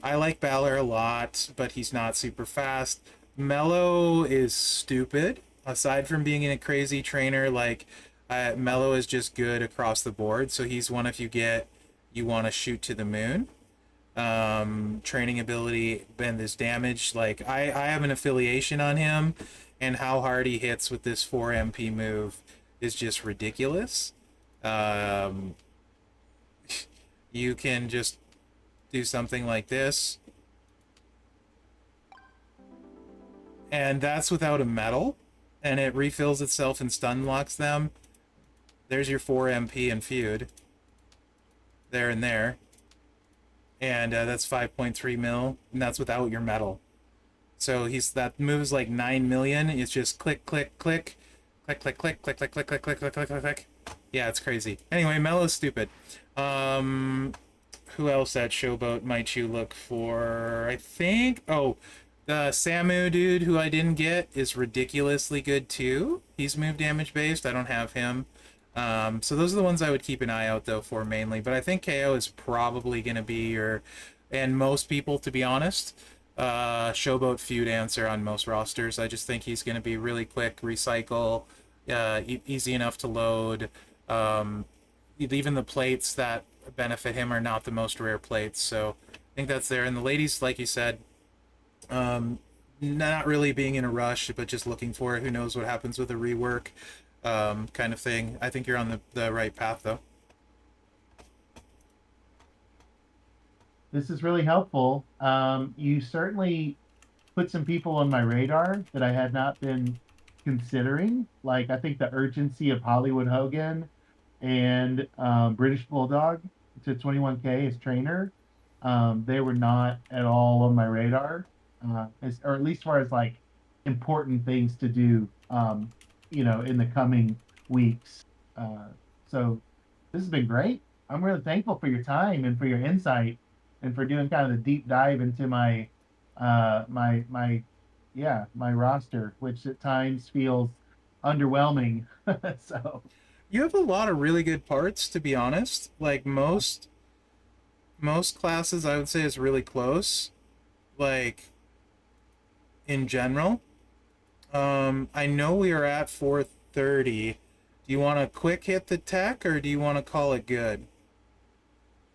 I like Balor a lot, but he's not super fast. Mello is stupid. Aside from being a crazy trainer, like Mello is just good across the board. So he's one if you want to shoot to the moon. Training ability and this damage. Like I have an affiliation on him, and how hard he hits with this 4 MP move is just ridiculous. Um, you can just do something like this, and that's without a medal, and it refills itself and stun locks them. There's your 4 MP and Feud. There and there. And that's 5.3 mil, and that's without your medal. So that moves like 9 million. It's just click, click, click, click, click, click, click, click, click, click, click, click, click, click, click. Yeah, it's crazy. Anyway, Mello's stupid. Who else at Showboat might you look for? I think. Oh, the Samu dude who I didn't get is ridiculously good too. He's move damage based. I don't have him. So those are the ones I would keep an eye out though for mainly. But I think KO is probably going to be and most people, to be honest, Showboat Feud answer on most rosters. I just think he's going to be really quick, recycle, easy enough to load. Even the plates that benefit him are not the most rare plates. So I think that's there. And the ladies, like you said, not really being in a rush, but just looking for it. Who knows what happens with a rework, kind of thing. I think you're on the right path, though. This is really helpful. You certainly put some people on my radar that I had not been considering. Like I think the urgency of Hollywood Hogan and British Bulldog to 21K as trainer. They were not at all on my radar, or at least as far as like important things to do, in the coming weeks. So this has been great. I'm really thankful for your time and for your insight and for doing kind of the deep dive into my roster, which at times feels underwhelming. So You have a lot of really good parts, to be honest. Like most classes, I would say is really close. Like in general. I know we are at 4:30. Do you want to quick hit the tech, or do you want to call it good?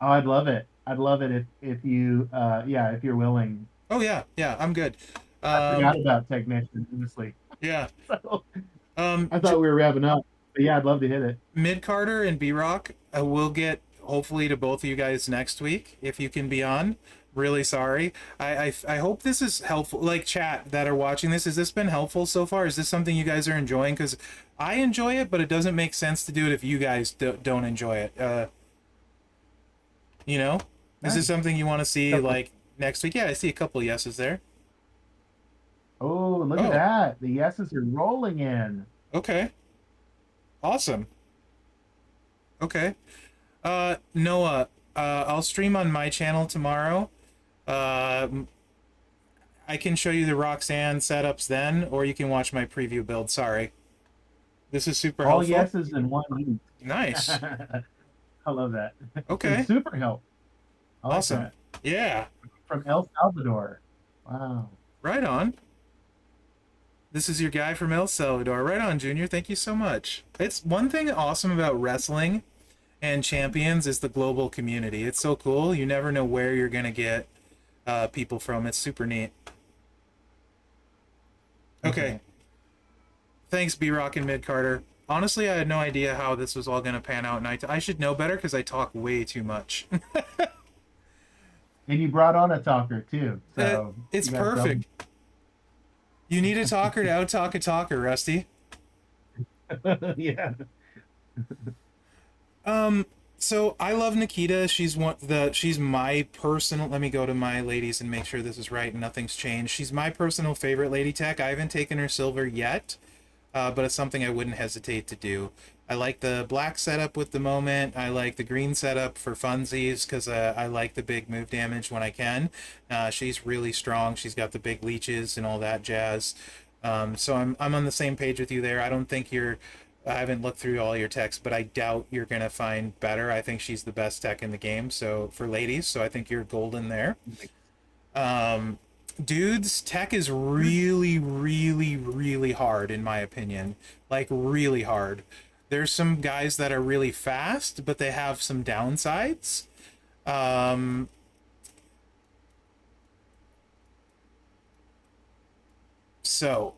oh, I'd love it. I'd love it if you yeah, if you're willing. Oh yeah, yeah, I'm good. I Um, forgot about technician, honestly. yeah. So Um, I thought we were wrapping up. But yeah, I'd love to hit it. Mid Carter and B Rock, will get hopefully to both of you guys next week if you can be on. Really sorry. I hope this is helpful. Like chat that are watching this, has this been helpful so far? Is this something you guys are enjoying? Because I enjoy it, but it doesn't make sense to do it if you guys don't enjoy it. You know, is this something you want to see like next week? Yeah, I see a couple yeses there. Oh, look at Oh, that. The yeses are rolling in. okay, awesome. Okay. Noah, I'll stream on my channel tomorrow. Uh, I can show you the Roxanne setups then, or you can watch my preview build. Sorry. This is super All helpful. yeses in one week. Nice. I love that. Okay. It's super help. I like Awesome. that. Yeah. From El Salvador. Wow. Right on. This is your guy from El Salvador. Right on, Junior. Thank you so much. It's one thing awesome about wrestling and champions is the global community. It's so cool. You never know where you're going to get people from. It's super neat. Okay. Thanks, B-Rock and Mid-Carter. Honestly, I had no idea how this was all going to pan out, and I should know better because I talk way too much. And you brought on a talker too. So it's perfect. You need a talker to out-talk a talker, Rusty. Yeah. So I love Nikita. She's she's my personal, let me go to my ladies and make sure this is right and nothing's changed. She's my personal favorite Lady Tech. I haven't taken her silver yet, but it's something I wouldn't hesitate to do. I like the black setup with the moment. I like the green setup for funsies because I like the big move damage when I can. She's really strong. She's got the big leeches and all that jazz. So I'm on the same page with you there. I haven't looked through all your techs, but I doubt you're going to find better. I think she's the best tech in the game, so for ladies, so I think you're golden there. Dudes, tech is really, really, really hard, in my opinion. Like, really hard. There's some guys that are really fast, but they have some downsides. So,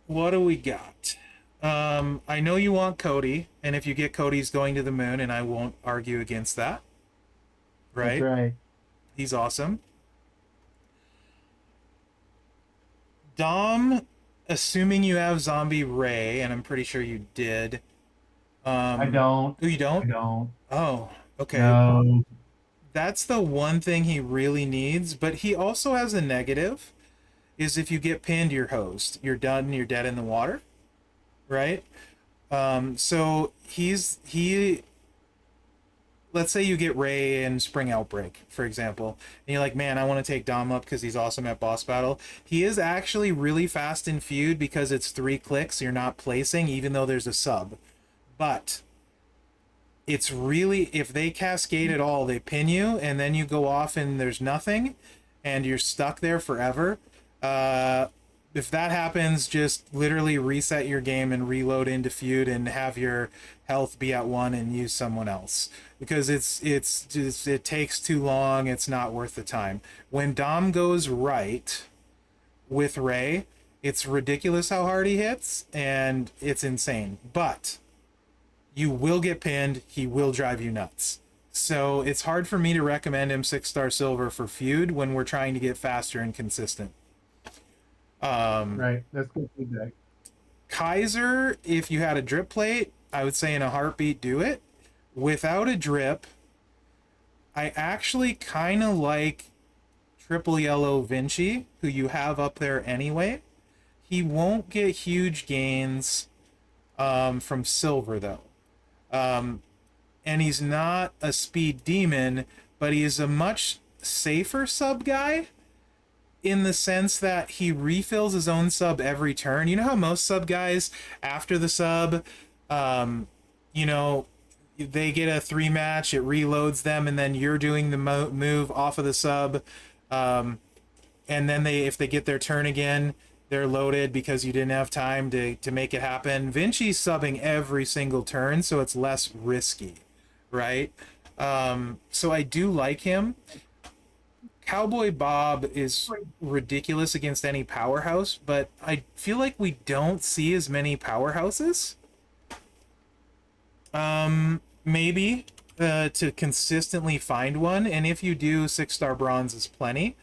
what do we got? I know you want Cody, and if you get Cody's going to the moon, and I won't argue against that. Right? That's right. He's awesome. Dom, assuming you have Zombie Ray, and I'm pretty sure you did. I don't. Oh, you don't? I don't. Oh, okay. No. That's the one thing he really needs, but he also has a negative, is if you get pinned, you're hosed. You're done, you're dead in the water. Right? So let's say you get Ray in Spring Outbreak, for example, and you're like, man, I want to take Dom up because he's awesome at boss battle. He is actually really fast in Feud because it's 3 clicks, you're not placing, even though there's a sub. But it's really, if they cascade at all, they pin you, and then you go off and there's nothing, and you're stuck there forever. If that happens, just literally reset your game and reload into Feud and have your health be at 1 and use someone else, because it takes too long. It's not worth the time. When Dom goes right with Ray, it's ridiculous how hard he hits, and it's insane. But you will get pinned. He will drive you nuts. So it's hard for me to recommend him 6-star silver for Feud when we're trying to get faster and consistent. Right. That's good feedback. Kaiser, if you had a drip plate, I would say in a heartbeat do it. Without a drip, I actually kind of like Triple Yellow Vinci, who you have up there anyway. He won't get huge gains from silver, though. And he's not a speed demon, but he is a much safer sub guy, in the sense that he refills his own sub every turn. You know how most sub guys, after the sub, you know, they get a 3 match, it reloads them, and then you're doing the move off of the sub, and then if they get their turn again, they're loaded because you didn't have time to make it happen. Vinci's subbing every single turn, so it's less risky, right? So I do like him. Cowboy Bob is ridiculous against any powerhouse, but I feel like we don't see as many powerhouses. Maybe to consistently find one, and if you do, 6-star bronze is plenty.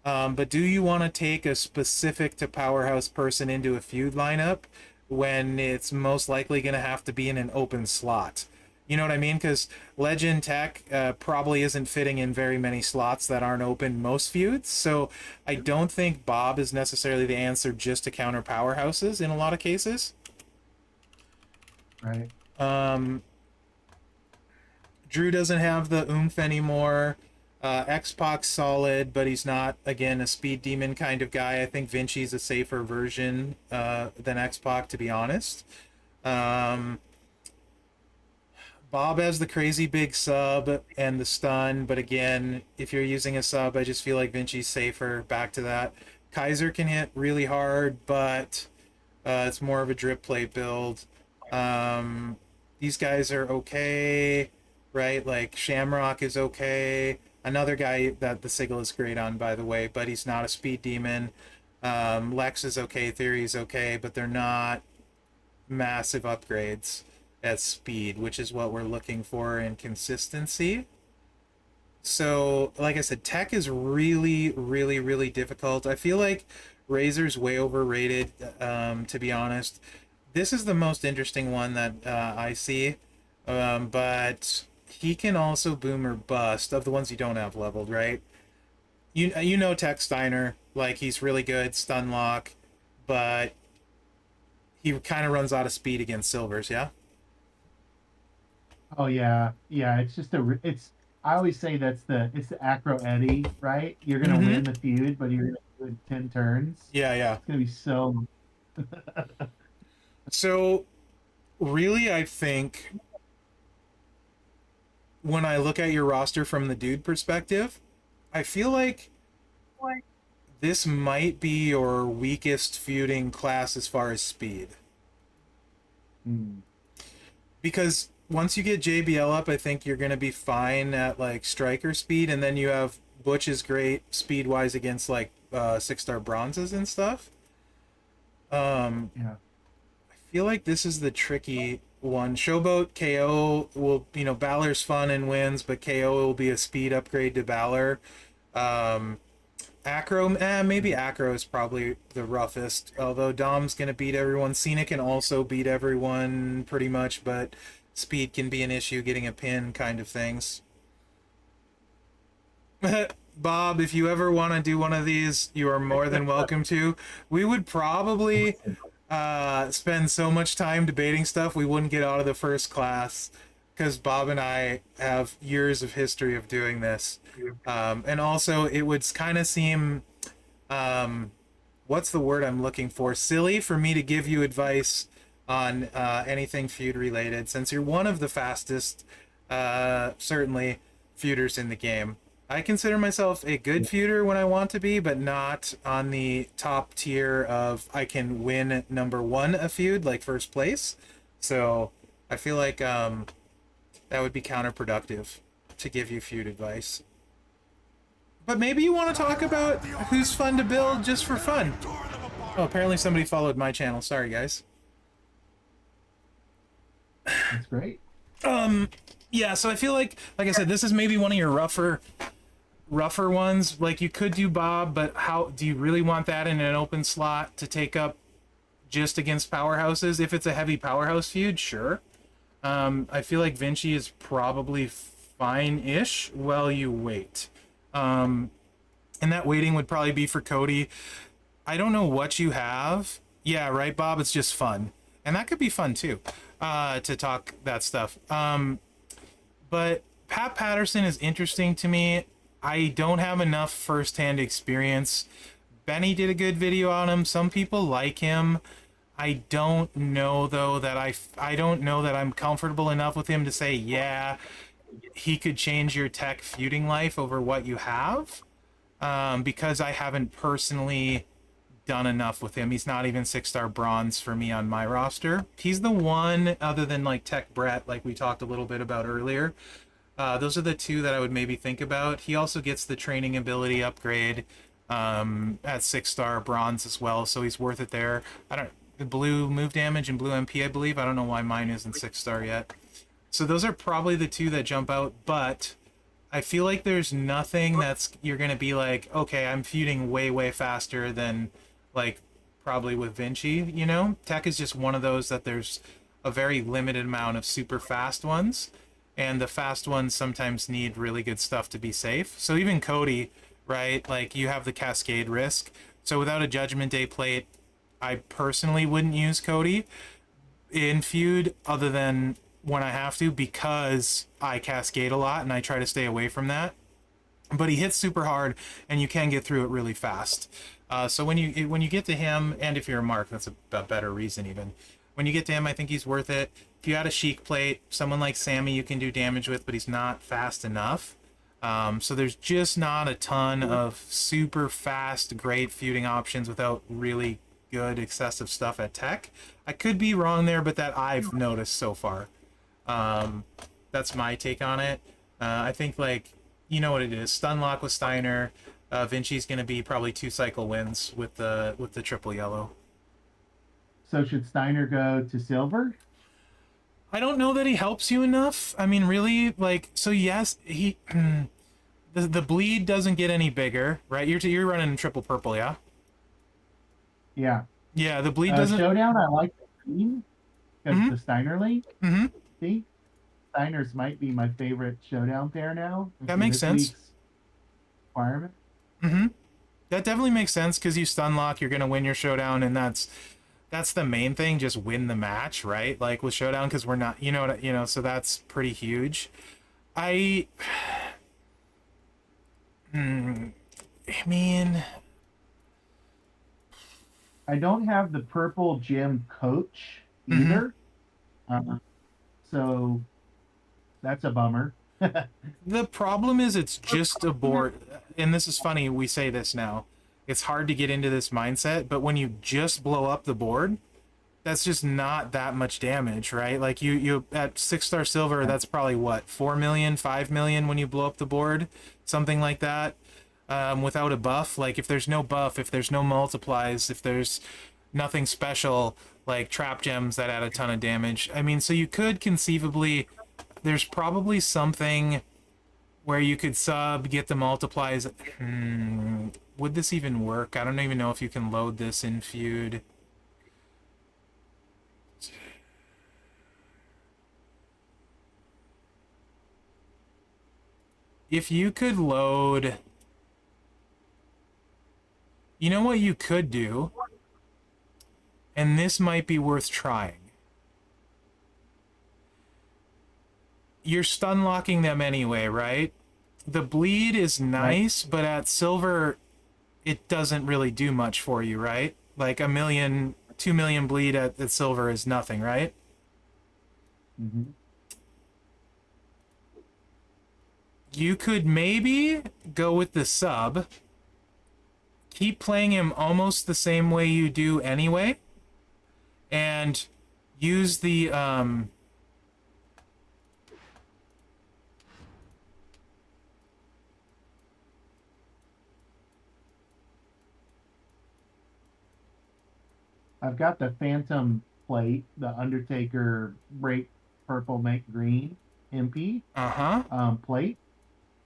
But do you want to take a specific to powerhouse person into a feud lineup when it's most likely going to have to be in an open slot? You know what I mean? Because Legend Tech probably isn't fitting in very many slots that aren't open most feuds. So I don't think Bob is necessarily the answer just to counter powerhouses in a lot of cases. Right. Drew doesn't have the oomph anymore. X-Pac's solid, but he's not, again, a speed demon kind of guy. I think Vinci's a safer version than X-Pac, to be honest. Bob has the crazy big sub and the stun, but again, if you're using a sub, I just feel like Vinci's safer. Back to that. Kaiser can hit really hard, but it's more of a drip plate build. These guys are okay, right? Like Shamrock is okay. Another guy that the Sigil is great on, by the way, but he's not a speed demon. Lex is okay, Theory is okay, but they're not massive upgrades at speed, which is what we're looking for in consistency. So, like I said, tech is really, really, really difficult. I feel like Razor's way overrated, to be honest. This is the most interesting one that I see, but he can also boom or bust of the ones you don't have leveled, right? You know Tech Steiner, like he's really good, stun lock, but he kind of runs out of speed against silvers, yeah? Oh yeah, yeah. It's just it's. I always say it's the Acro Eddie, right? You're gonna win the feud, but you're gonna do it in 10 turns. Yeah, yeah. It's gonna be so. So, really, I think when I look at your roster from the dude perspective, I feel like this might be your weakest feuding class as far as speed. Because once you get JBL up, I think you're going to be fine at like striker speed, and then you have Butch is great speed wise against like 6-star bronzes and stuff. Yeah. I feel like this is the tricky one. Showboat KO will, Balor's fun and wins, but KO will be a speed upgrade to Balor. Acro, maybe Acro is probably the roughest, although Dom's going to beat everyone. Cena can also beat everyone pretty much, but speed can be an issue, getting a pin kind of things. Bob, if you ever want to do one of these, you are more than welcome to. We would probably spend so much time debating stuff we wouldn't get out of the first class, because Bob and I have years of history of doing this. And also, it would kind of seem, what's the word I'm looking for? Silly for me to give you advice on anything feud related, since you're one of the fastest, certainly, feuders in the game. I consider myself a good feuder when I want to be, but not on the top tier of I can win number one a feud, like first place. So I feel like that would be counterproductive to give you feud advice. But maybe you want to talk about who's fun to build just for fun. Oh, apparently somebody followed my channel. Sorry, guys. That's great. Yeah, so I feel like I said, this is maybe one of your rougher ones. Like, you could do Bob, but how do you really want that in an open slot to take up just against powerhouses? If it's a heavy powerhouse feud, sure. I feel like Vinci is probably fine-ish while you wait. And that waiting would probably be for Cody. I don't know what you have. Yeah, right, Bob? It's just fun. And that could be fun, too, to talk that stuff. But Pat Patterson is interesting to me. I don't have enough first-hand experience. Benny did a good video on him. Some people like him. I don't know, though, that I don't know that I'm comfortable enough with him to say, yeah, he could change your tech feuding life over what you have, because I haven't personally done enough with him. He's not even 6-star bronze for me on my roster. He's the one, other than like Tech Brett, like we talked a little bit about earlier, Those are the two that I would maybe think about. He also gets the training ability upgrade at 6-star bronze as well, so he's worth it there. I don't blue move damage and blue MP, I believe. I don't know why mine isn't 6-star yet. So those are probably the two that jump out, but I feel like there's nothing that's you're gonna be like, okay, I'm feuding way faster than like probably with Vinci, you know? Tech is just one of those that there's a very limited amount of super fast ones, and the fast ones sometimes need really good stuff to be safe. So even Cody, right? Like you have the cascade risk. So without a Judgment Day plate, I personally wouldn't use Cody in feud other than when I have to, because I cascade a lot and I try to stay away from that. But he hits super hard and you can get through it really fast. So when you get to him, and if you're a Mark, that's a better reason even. When you get to him, I think he's worth it. If you had a Sheik plate, someone like Sammy you can do damage with, but he's not fast enough. So there's just not a ton of super fast, great feuding options without really good excessive stuff at tech. I could be wrong there, but that I've noticed so far. That's my take on it. I think, like, you know what it is. Stunlock with Steiner. Vinci's going to be probably 2-cycle wins with the triple yellow. So should Steiner go to silver? I don't know that he helps you enough. I mean, really, like, so yes, he the bleed doesn't get any bigger, right? You're running triple purple, yeah? Yeah. Yeah, the bleed doesn't. Showdown, I like the green because Mhm. the Steiner league. Mm-hmm. See, Steiner's might be my favorite showdown pair now. That makes sense. Requirement. Mm-hmm. That definitely makes sense because you stun lock, you're gonna win your showdown, and that's the main thing. Just win the match, right? Like with showdown, because we're not, so that's pretty huge. I mean, I don't have the purple gym coach either. So that's a bummer. the problem is it's just a board, and this is funny, we say this now. It's hard to get into this mindset, but when you just blow up the board, that's just not that much damage, right? Like you at 6-star silver, that's probably what, 4 million, 5 million when you blow up the board, something like that. Without a buff, like if there's no buff, if there's no multiplies, if there's nothing special like trap gems that add a ton of damage. I mean, so you could conceivably, there's probably something where you could sub, get the multiplies. Would this even work? I don't even know if you can load this in feud. If you could load, you know what you could do, and this might be worth trying. You're stun locking them anyway, right? The bleed is nice, but at silver, it doesn't really do much for you, right? Like 1 million, 2 million bleed at silver is nothing, right? Mm-hmm. You could maybe go with the sub, keep playing him almost the same way you do anyway, and use the I've got the Phantom plate, the Undertaker break purple, make green MP plate.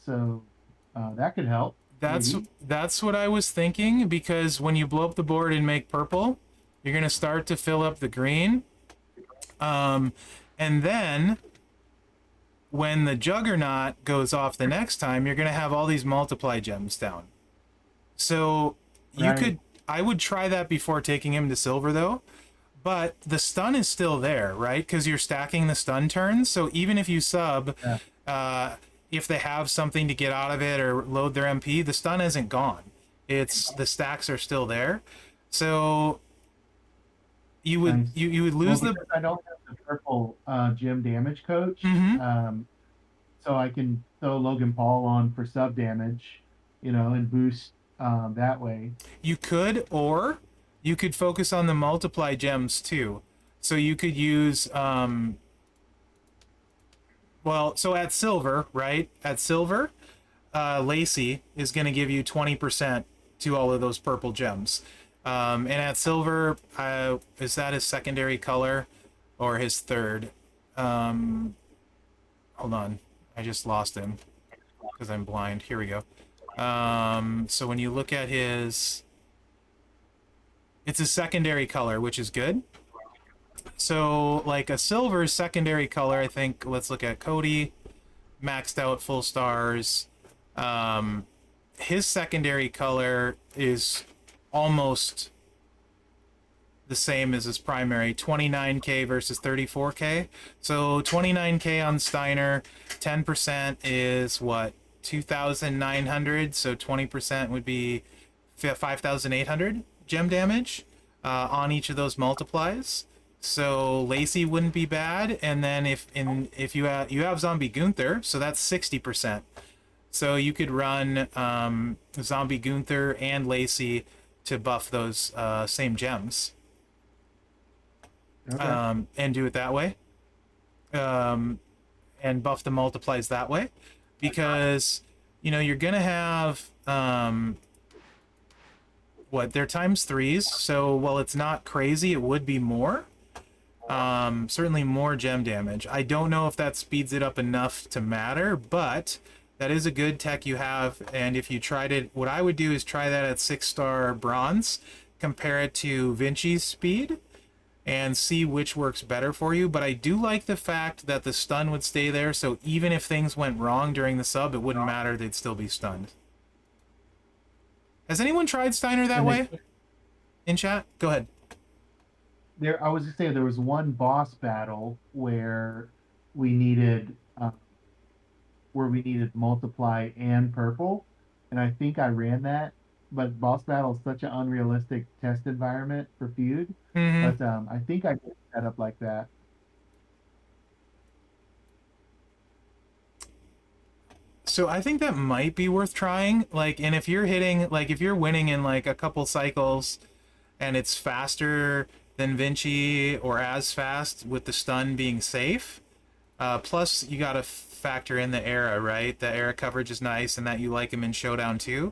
So that could help. That's what I was thinking, because when you blow up the board and make purple, you're gonna start to fill up the green, and then when the Juggernaut goes off the next time, you're gonna have all these multiply gems down. So you could, I would try that before taking him to silver though. But the stun is still there, right? Because you're stacking the stun turns. So even if you sub, if they have something to get out of it or load their MP, the stun isn't gone. It's the stacks are still there. So you would you would lose the. I don't have the purple gym damage coach, so I can throw Logan Paul on for sub damage, and boost that way. You could, or you could focus on the multiply gems too. So you could use Well, so at silver, right? At silver, Lacey is going to give you 20% to all of those purple gems. And at silver, is that his secondary color or his third? Hold on. I just lost him because I'm blind. Here we go. So when you look at his... It's a secondary color, which is good. So, like, a silver secondary color, I think, let's look at Cody. Maxed out, full stars. His secondary color is almost the same as his primary, 29k versus 34k. So 29k on Steiner, 10% is what, 2,900, so 20% would be 5,800 gem damage on each of those multiplies. So Lacey wouldn't be bad, and then if you have Zombie Gunther, so that's 60%. So you could run Zombie Gunther and Lacey to buff those same gems. Okay. And do it that way. And buff the multiplies that way. Because, you're going to have... they're times 3s, so while it's not crazy, it would be more. Certainly more gem damage. I don't know if that speeds it up enough to matter, but that is a good tech you have, and if you tried it, what I would do is try that at 6-star bronze, compare it to Vinci's speed, and see which works better for you. But I do like the fact that the stun would stay there, so even if things went wrong during the sub, it wouldn't matter, they'd still be stunned. Has anyone tried Steiner that way? In chat? Go ahead. I was just saying there was one boss battle where we needed multiply and purple, and I think I ran that. But boss battle is such an unrealistic test environment for Feud. Mm-hmm. But I think I did set up like that. So I think that might be worth trying. Like, and if you're hitting, like, if you're winning in like a couple cycles, and it's faster than Vinci or as fast with the stun being safe. Plus, you got to factor in the era, right? The era coverage is nice, and that you like him in Showdown too.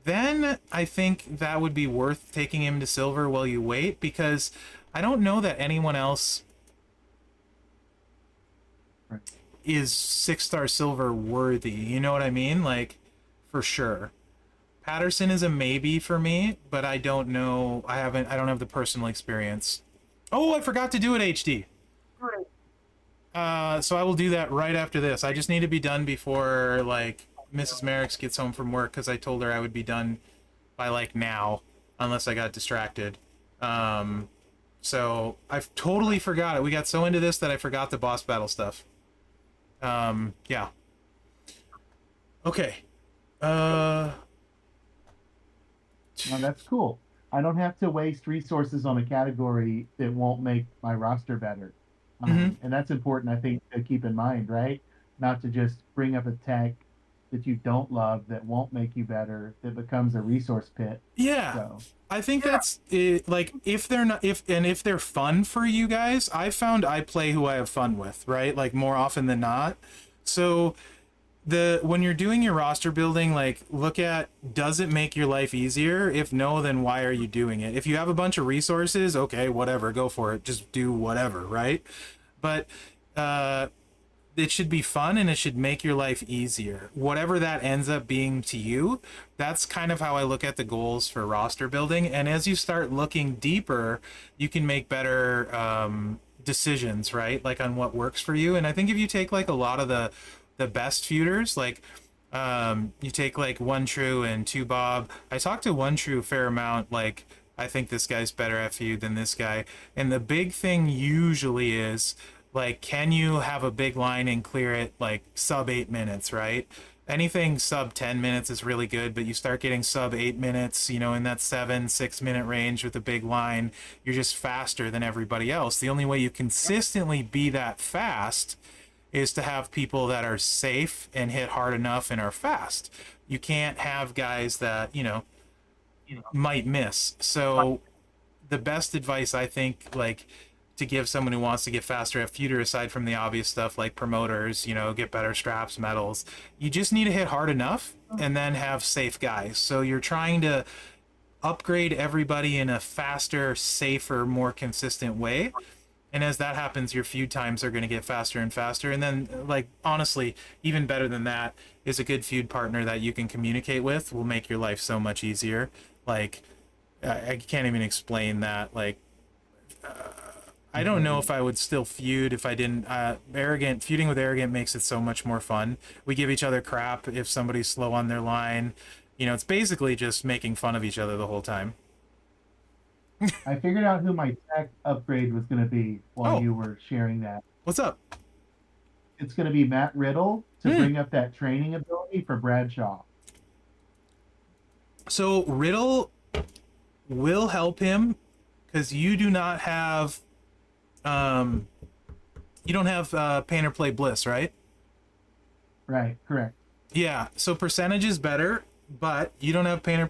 Then I think that would be worth taking him to silver while you wait, because I don't know that anyone else is 6-star silver worthy. You know what I mean? Like, for sure. Patterson is a maybe for me, but I don't know. I don't have the personal experience. Oh, I forgot to do it HD. So I will do that right after this. I just need to be done before, like, Mrs. Mherex gets home from work, because I told her I would be done by, like, now, unless I got distracted. So I've totally forgot it. We got so into this that I forgot the boss battle stuff. Yeah. Okay. Well, that's cool. I don't have to waste resources on a category that won't make my roster better. And that's important, I think, to keep in mind, right? Not to just bring up a tech that you don't love that won't make you better, that becomes a resource pit. Yeah. So. I think that's it. Like, if they're fun for you guys, I found I play who I have fun with, right? Like, more often than not. So when you're doing your roster building, like, look at, does it make your life easier? If no, then why are you doing it? If you have a bunch of resources, okay, whatever, go for it. Just do whatever, right? But it should be fun, and it should make your life easier. Whatever that ends up being to you, that's kind of how I look at the goals for roster building. And as you start looking deeper, you can make better decisions, right? Like, on what works for you. And I think if you take, like, a lot of the best feuders, like, you take, like, One True and Two Bob. I talked to One True a fair amount, like, I think this guy's better at feud than this guy. And the big thing usually is, like, can you have a big line and clear it, like, sub 8 minutes, right? Anything sub 10 minutes is really good, but you start getting sub 8 minutes, in that 7-6 minute range with a big line, you're just faster than everybody else. The only way you consistently be that fast is to have people that are safe and hit hard enough and are fast. You can't have guys that, might miss. So the best advice, I think, like, to give someone who wants to get faster at Feuder, aside from the obvious stuff like promoters, you know, get better straps, medals. You just need to hit hard enough and then have safe guys. So you're trying to upgrade everybody in a faster, safer, more consistent way. And as that happens, your feud times are going to get faster and faster. And then, like, honestly, even better than that is a good feud partner that you can communicate with will make your life so much easier. Like, I can't even explain that. Like, I don't know if I would still feud if I didn't. Feuding with Arrogant makes it so much more fun. We give each other crap if somebody's slow on their line. You know, it's basically just making fun of each other the whole time. I figured out who my tech upgrade was going to be while Oh. you were sharing that. What's up? It's going to be Matt Riddle to bring up that training ability for Bradshaw. So Riddle will help him because you do not have, you don't have Pain or Play Bliss, right? Right, correct. Yeah. So percentage is better, but you don't have Pain or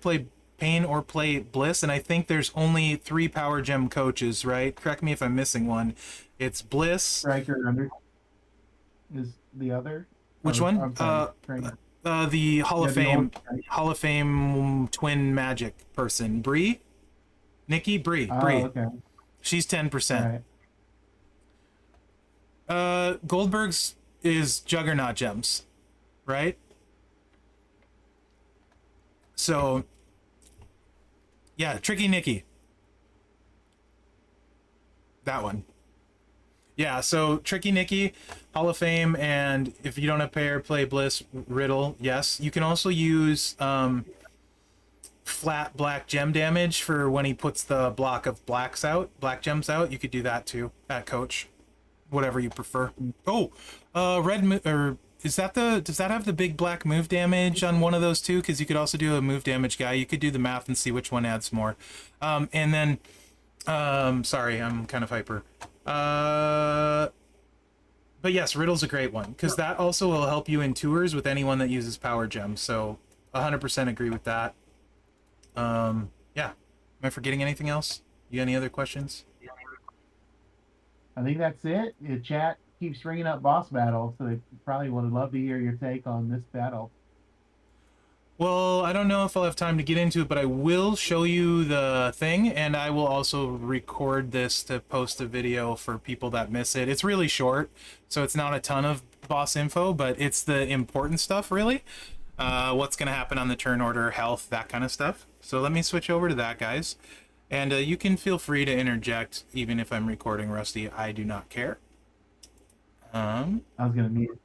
Play Bliss, and I think there's only 3 Power Gem coaches, right? Correct me if I'm missing one. It's Bliss. Striker under is the other. Which Or, one? I'm sorry, trainer. The Hall of Yeah, the Fame, old- Hall of Fame twin magic person, Bree, Nikki, Bree. Oh, okay. She's 10%. Right. Goldberg's is Juggernaut gems, right? So, yeah, Tricky Nikki. That one. Yeah, so Tricky Nikki, Hall of Fame, and if you don't have Pair, Play Bliss, Riddle, yes. You can also use flat black gem damage for when he puts the block of black gems out. You could do that too at coach, whatever you prefer. Oh, or does that have the big black move damage on one of those two? Because you could also do a move damage guy. You could do the math and see which one adds more. And then, sorry, I'm kind of hyper. But yes, Riddle's a great one because that also will help you in tours with anyone that uses power gems. So 100% agree with that. Yeah. Am I forgetting anything else? You got any other questions? I think that's it. The chat keeps bringing up boss battle, so they probably would love to hear your take on this battle. Well, I don't know if I'll have time to get into it, but I will show you the thing, and I will also record this to post a video for people that miss it. It's really short, so it's not a ton of boss info, but it's the important stuff, really. What's going to happen on the turn order, health, that kind of stuff. So let me switch over to that, guys. And you can feel free to interject, even if I'm recording, Rusty. I do not care. I was going to mute.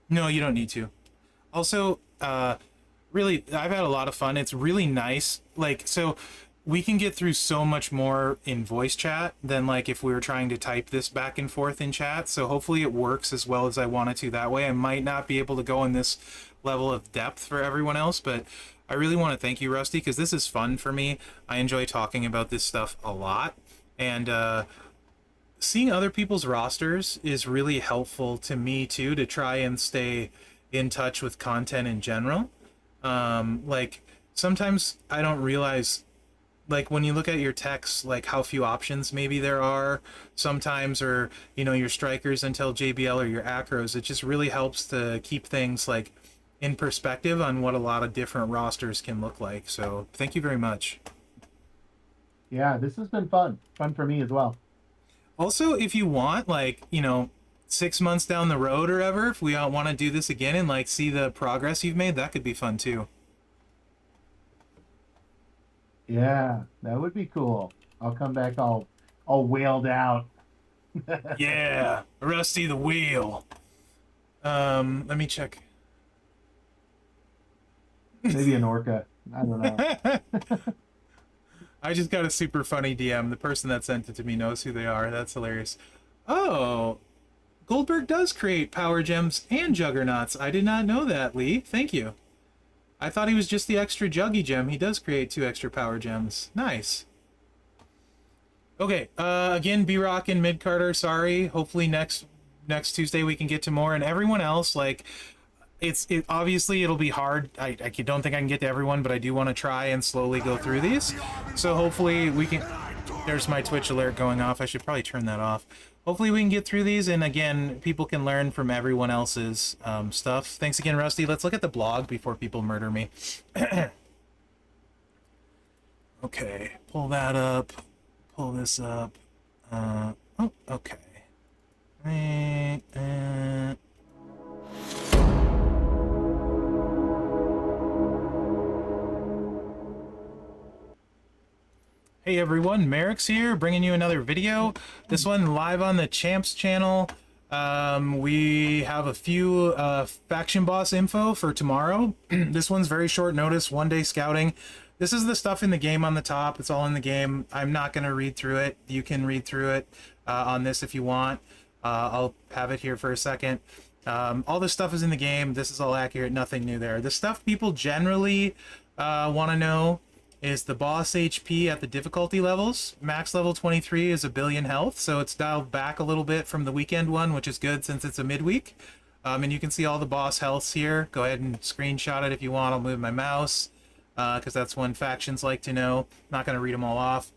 No, you don't need to. Also, really, I've had a lot of fun. It's really nice. Like, so we can get through so much more in voice chat than like if we were trying to type this back and forth in chat. So hopefully it works as well as I want it to that way. I might not be able to go in this level of depth for everyone else, but I really want to thank you, Rusty, because this is fun for me. I enjoy talking about this stuff a lot. And seeing other people's rosters is really helpful to me too, to try and stay in touch with content in general. Like sometimes I don't realize, like when you look at your text, like how few options maybe there are sometimes, or you know, your strikers until JBL or your acros. It just really helps to keep things like in perspective on what a lot of different rosters can look like. So thank you very much. Yeah, this has been fun for me as well. Also, if you want, like, you know, 6 months down the road or ever, if we want to do this again and like see the progress you've made, that could be fun too. Yeah, that would be cool. I'll come back all wailed out. Yeah, Rusty the Wheel. Let me check. Maybe an orca. I don't know. I just got a super funny DM. The person that sent it to me knows who they are. That's hilarious. Oh, Goldberg does create power gems and juggernauts. I did not know that, Lee. Thank you. I thought he was just the extra juggy gem. He does create 2 extra power gems. Nice. Okay, again, B-Rock and Mid-Carter, sorry. Hopefully next Tuesday we can get to more. And everyone else, like, obviously it'll be hard. I don't think I can get to everyone, but I do want to try and slowly go through these. So hopefully we can... There's my Twitch alert going off. I should probably turn that off. Hopefully we can get through these, and again, people can learn from everyone else's stuff. Thanks again, Rusty. Let's look at the blog before people murder me. Okay, pull that up. Pull this up. Oh, okay. Hey everyone, Mherex here, bringing you another video. This one live on the Champs channel. We have a few faction boss info for tomorrow. This one's very short notice, 1 day scouting. This is the stuff in the game on the top. It's all in the game. I'm not going to read through it. You can read through it on this if you want. I'll have it here for a second. All this stuff is in the game. This is all accurate. Nothing new there. The stuff people generally want to know is the boss HP at the difficulty levels. Max level 23 is 1 billion health, so it's dialed back a little bit from the weekend one, which is good since it's a midweek. And you can see all the boss healths here. Go ahead and screenshot it if you want. I'll move my mouse because that's one factions like to know. Not going to read them all off.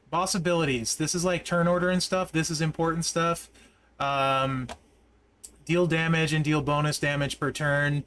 Boss abilities. This is like turn order and stuff. This is important stuff. Deal damage and deal bonus damage per turn.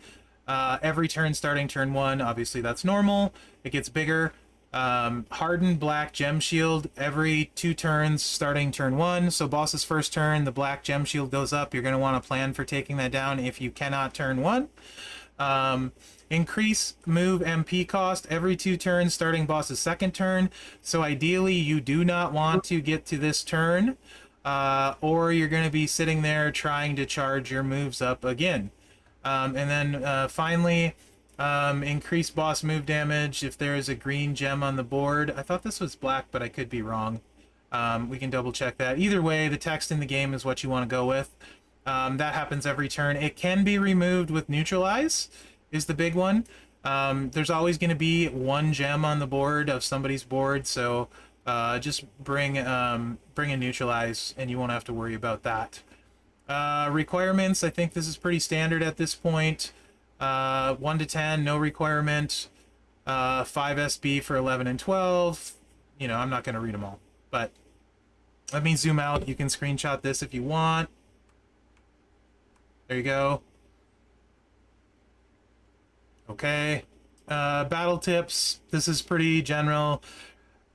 Every turn starting turn 1. Obviously that's normal. It gets bigger. Hardened black gem shield every 2 turns starting turn 1. So boss's first turn, the black gem shield goes up. You're going to want to plan for taking that down if you cannot turn 1. Increase move MP cost every 2 turns starting boss's second turn. So ideally you do not want to get to this turn or you're going to be sitting there trying to charge your moves up again. And then finally, increase boss move damage if there is a green gem on the board. I thought this was black, but I could be wrong. We can double check that. Either way, the text in the game is what you want to go with. That happens every turn. It can be removed with neutralize is the big one. There's always going to be 1 gem on the board of somebody's board, so just bring a neutralize and you won't have to worry about that. Requirements, I think this is pretty standard at this point. 1 to 10, no requirement. 5 SB for 11 and 12. You know, I'm not going to read them all, but let me zoom out. You can screenshot this if you want. There you go. Okay. Battle tips. This is pretty general.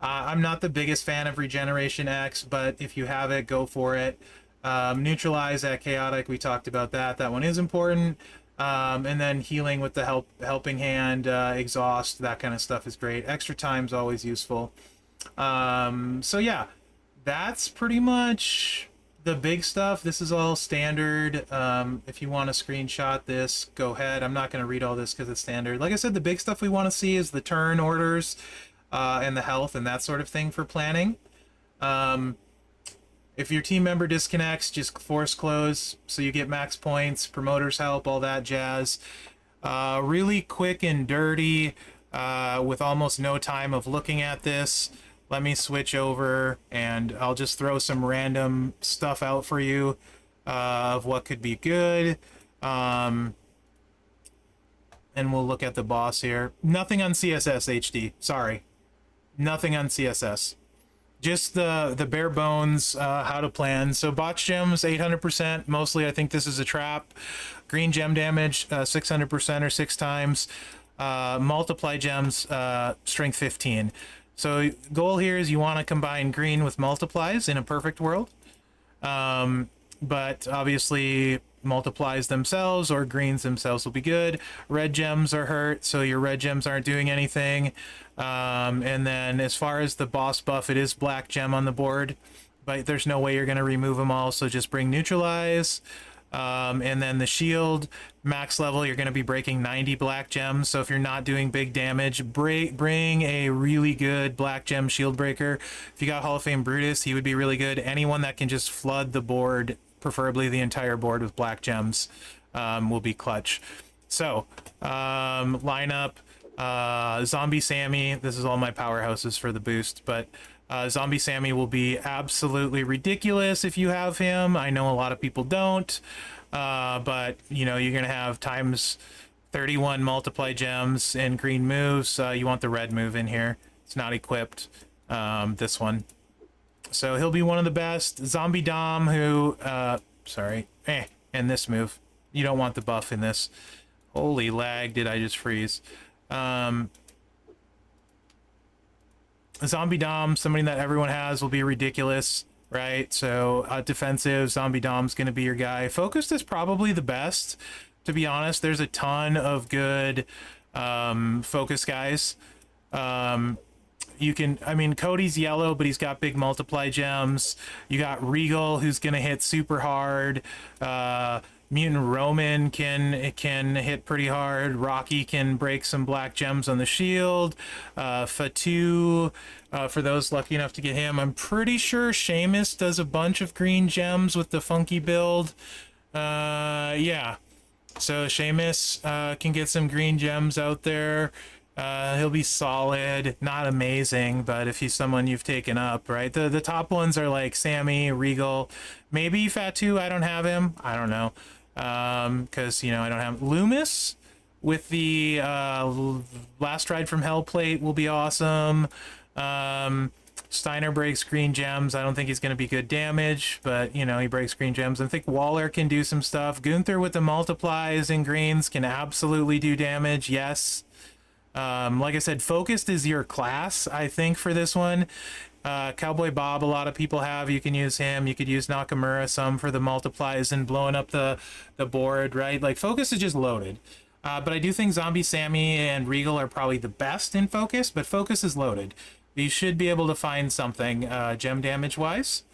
I'm not the biggest fan of Regeneration X, but if you have it, go for it. Neutralize at chaotic. We talked about that. That one is important. And then healing with the helping hand, exhaust, that kind of stuff is great. Extra time's always useful. So yeah, that's pretty much the big stuff. This is all standard. If you want to screenshot this, go ahead. I'm not going to read all this because it's standard. Like I said, the big stuff we want to see is the turn orders and the health and that sort of thing for planning. If your team member disconnects, just force close so you get max points, promoters help, all that jazz. Really quick and dirty with almost no time of looking at this. Let me switch over and I'll just throw some random stuff out for you of what could be good. And we'll look at the boss here. Nothing on CSS HD, sorry. Nothing on CSS. Just the bare bones, how to plan. So botch gems, 800%. Mostly, I think this is a trap. Green gem damage, 600% or 6 times. Multiply gems, strength 15. So goal here is you want to combine green with multiplies in a perfect world. But obviously multiplies themselves or greens themselves will be good. Red gems are hurt, so your red gems aren't doing anything. And then as far as the boss buff, it is black gem on the board, but there's no way you're going to remove them all, so just bring neutralize. And then the shield, max level, you're going to be breaking 90 black gems, so if you're not doing big damage, bring a really good black gem shield breaker. If you got Hall of Fame Brutus, he would be really good. Anyone that can just flood the board, preferably the entire board with black gems, will be clutch. So lineup, Zombie Sammy, this is all my powerhouses for the boost, but Zombie Sammy will be absolutely ridiculous if you have him. I know a lot of people don't, but you know, you're gonna have times 31 multiply gems and green moves. You want the red move in here. It's not equipped. This one. So he'll be one of the best. Zombie Dom, who, and this move. You don't want the buff in this. Holy lag, did I just freeze? Zombie Dom, somebody that everyone has, will be ridiculous, right? So defensive, Zombie Dom's going to be your guy. Focused is probably the best, to be honest. There's a ton of good focus guys. You can, I mean, Cody's yellow, but he's got big multiply gems. You got Regal, who's going to hit super hard. Mutant Roman can hit pretty hard. Rocky can break some black gems on the shield. Fatu, for those lucky enough to get him. I'm pretty sure Seamus does a bunch of green gems with the funky build. Yeah. So Seamus can get some green gems out there. He'll be solid, not amazing, but if he's someone you've taken up, right? The top ones are like Sammy, Regal, maybe Fatu. I don't have him. I don't know. Because, you know, I don't have Loomis with the Last Ride from Hell plate will be awesome. Steiner breaks green gems. I don't think he's going to be good damage, but, you know, he breaks green gems. I think Waller can do some stuff. Gunther with the multiplies in greens can absolutely do damage, yes. Like I said, focused is your class, I think, for this one. Cowboy Bob, a lot of people have. You can use him. You could use Nakamura some for the multiplies and blowing up the board, right? Like, focus is just loaded. But I do think Zombie Sammy and Regal are probably the best in focus, but focus is loaded. You should be able to find something gem damage-wise.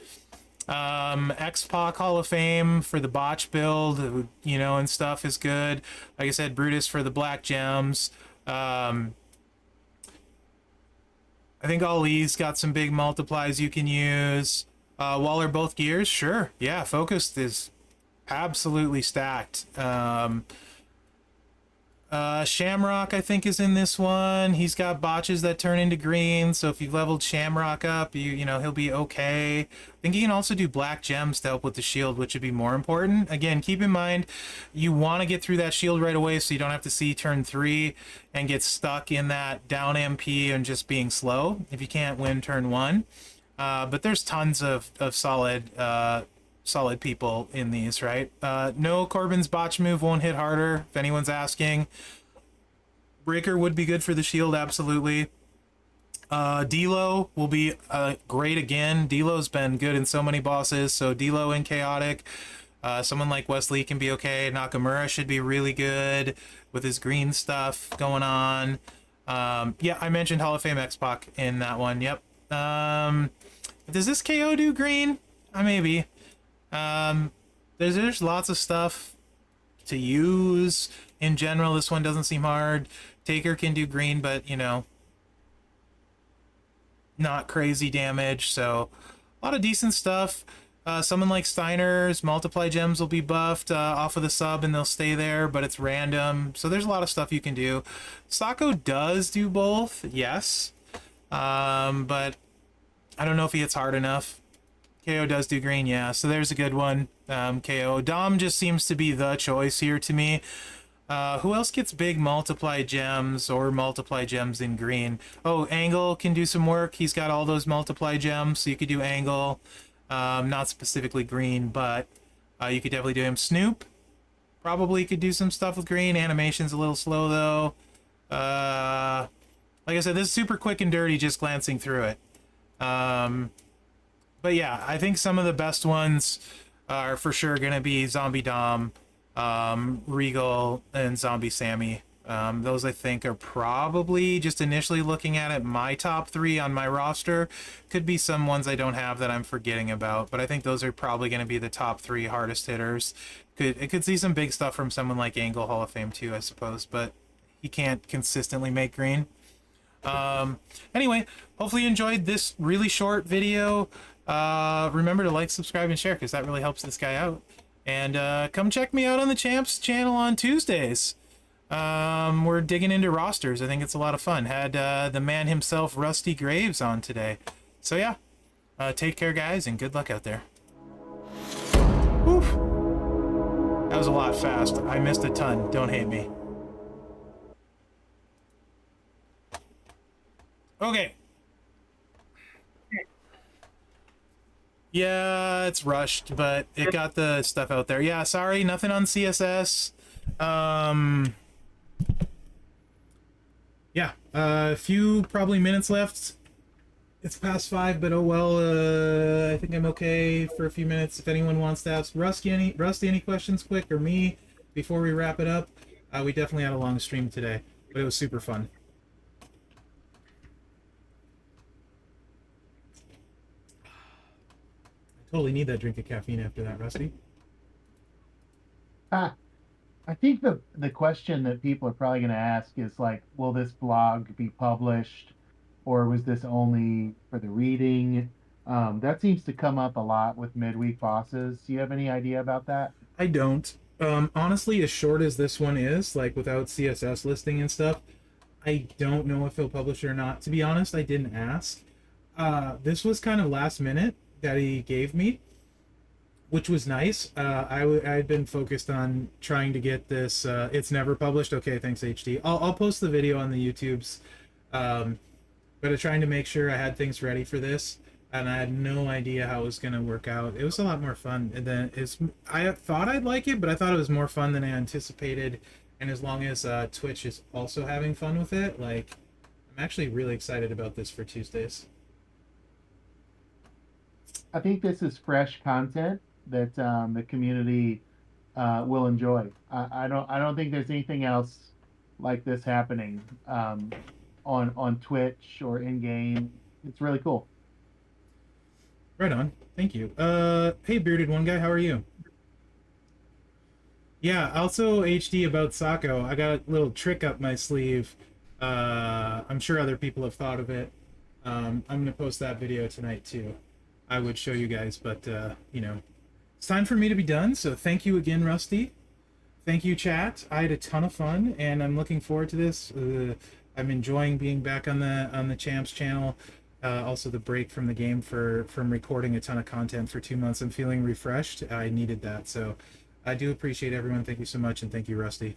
X-Pac Hall of Fame for the botch build, you know, and stuff is good. Like I said, Brutus for the black gems. I think Ali's got some big multiplies you can use. Waller both gears, sure. Yeah, focused is absolutely stacked. Shamrock, I think, is in this one. He's got botches that turn into green, so if you've leveled Shamrock up, you know, he'll be okay. I think he can also do black gems to help with the shield, which would be more important. Again, keep in mind, you want to get through that shield right away so you don't have to see turn 3 and get stuck in that down MP and just being slow if you can't win turn 1. But there's tons of solid people in these, right? No, Corbin's botch move won't hit harder, if anyone's asking. Breaker would be good for the shield, absolutely. D-Lo will be great again. D-Lo's been good in so many bosses, so D-Lo in Chaotic. Someone like Wesley can be okay. Nakamura should be really good with his green stuff going on. Yeah, I mentioned Hall of Fame X-Pac in that one, yep. Does this KO do green? Maybe. There's lots of stuff to use in general. This one doesn't seem hard. Taker can do green, but, you know, not crazy damage, so a lot of decent stuff. Someone like Steiner's multiply gems will be buffed off of the sub and they'll stay there, but it's random, so there's a lot of stuff you can do. Sako does do both, yes, but I don't know if he hits hard enough. KO does do green, yeah, so there's a good one. KO. Dom just seems to be the choice here to me. Who else gets big multiply gems or multiply gems in green? Oh, Angle can do some work. He's got all those multiply gems, so you could do Angle. Not specifically green, but you could definitely do him. Snoop probably could do some stuff with green. Animation's a little slow, though. Like I said, this is super quick and dirty just glancing through it. But yeah, I think some of the best ones are for sure going to be Zombie Dom, Regal, and Zombie Sammy. Those I think are probably, just initially looking at it, my top 3 on my roster. Could be some ones I don't have that I'm forgetting about, but I think those are probably going to be the top 3 hardest hitters. It could see some big stuff from someone like Angle Hall of Fame too, I suppose, but he can't consistently make green. Anyway, hopefully you enjoyed this really short video. Remember to like, subscribe, and share, because that really helps this guy out. And come check me out on the Champs channel on Tuesdays. We're digging into rosters. I think it's a lot of fun. Had the man himself, Rusty Graves, on today. So yeah, take care, guys, and good luck out there. Woof. That was a lot fast. I missed a ton. Don't hate me. Okay. Yeah, it's rushed, but it got the stuff out there. Yeah, sorry, nothing on CSS. Yeah, a few probably minutes left. It's past 5, but oh well. I think I'm okay for a few minutes. If anyone wants to ask Rusty any questions, quick, or me, before we wrap it up. We definitely had a long stream today, but it was super fun. I totally need that drink of caffeine after that, Rusty. Ah, I think the question that people are probably going to ask is like, will this blog be published, or was this only for the reading? That seems to come up a lot with midweek bosses. Do you have any idea about that? I don't. Honestly, as short as this one is, like without CSS listing and stuff, I don't know if he'll publish it or not. To be honest, I didn't ask. This was kind of last minute that he gave me, which was nice. I'd been focused on trying to get this. It's never published. Okay, thanks HD. I'll post the video on the YouTubes, but I'm trying to make sure I had things ready for this, and I had no idea how it was gonna work out. It was a lot more fun than I thought I'd like it, but I thought it was more fun than I anticipated. And as long as Twitch is also having fun with it, like I'm actually really excited about this for Tuesdays. I think this is fresh content that the community will enjoy. I don't think there's anything else like this happening on Twitch or in game. It's really cool. Right on. Thank you. Hey, bearded one guy, how are you? Yeah, also HD about Sako. I got a little trick up my sleeve. I'm sure other people have thought of it. I'm gonna post that video tonight too. I would show you guys, but you know, it's time for me to be done. So thank you again, Rusty. Thank you, chat. I had a ton of fun, and I'm looking forward to this. I'm enjoying being back on the Champs channel. Also, the break from the game from recording a ton of content for 2 months. I'm feeling refreshed. I needed that, so I do appreciate everyone. Thank you so much, and thank you, Rusty.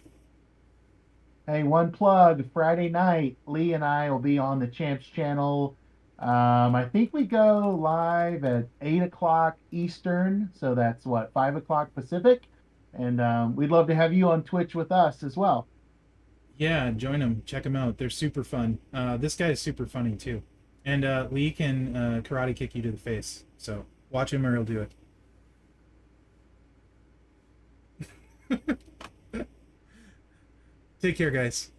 Hey, one plug, Friday night, Lee and I will be on the Champs channel. I think we go live at 8 o'clock Eastern, so that's what, 5 o'clock Pacific. And we'd love to have you on Twitch with us as well. Yeah, join them. Check them out. They're super fun. This guy is super funny too, and Lee can karate kick you to the face. So watch him, or he'll do it. Take care, guys.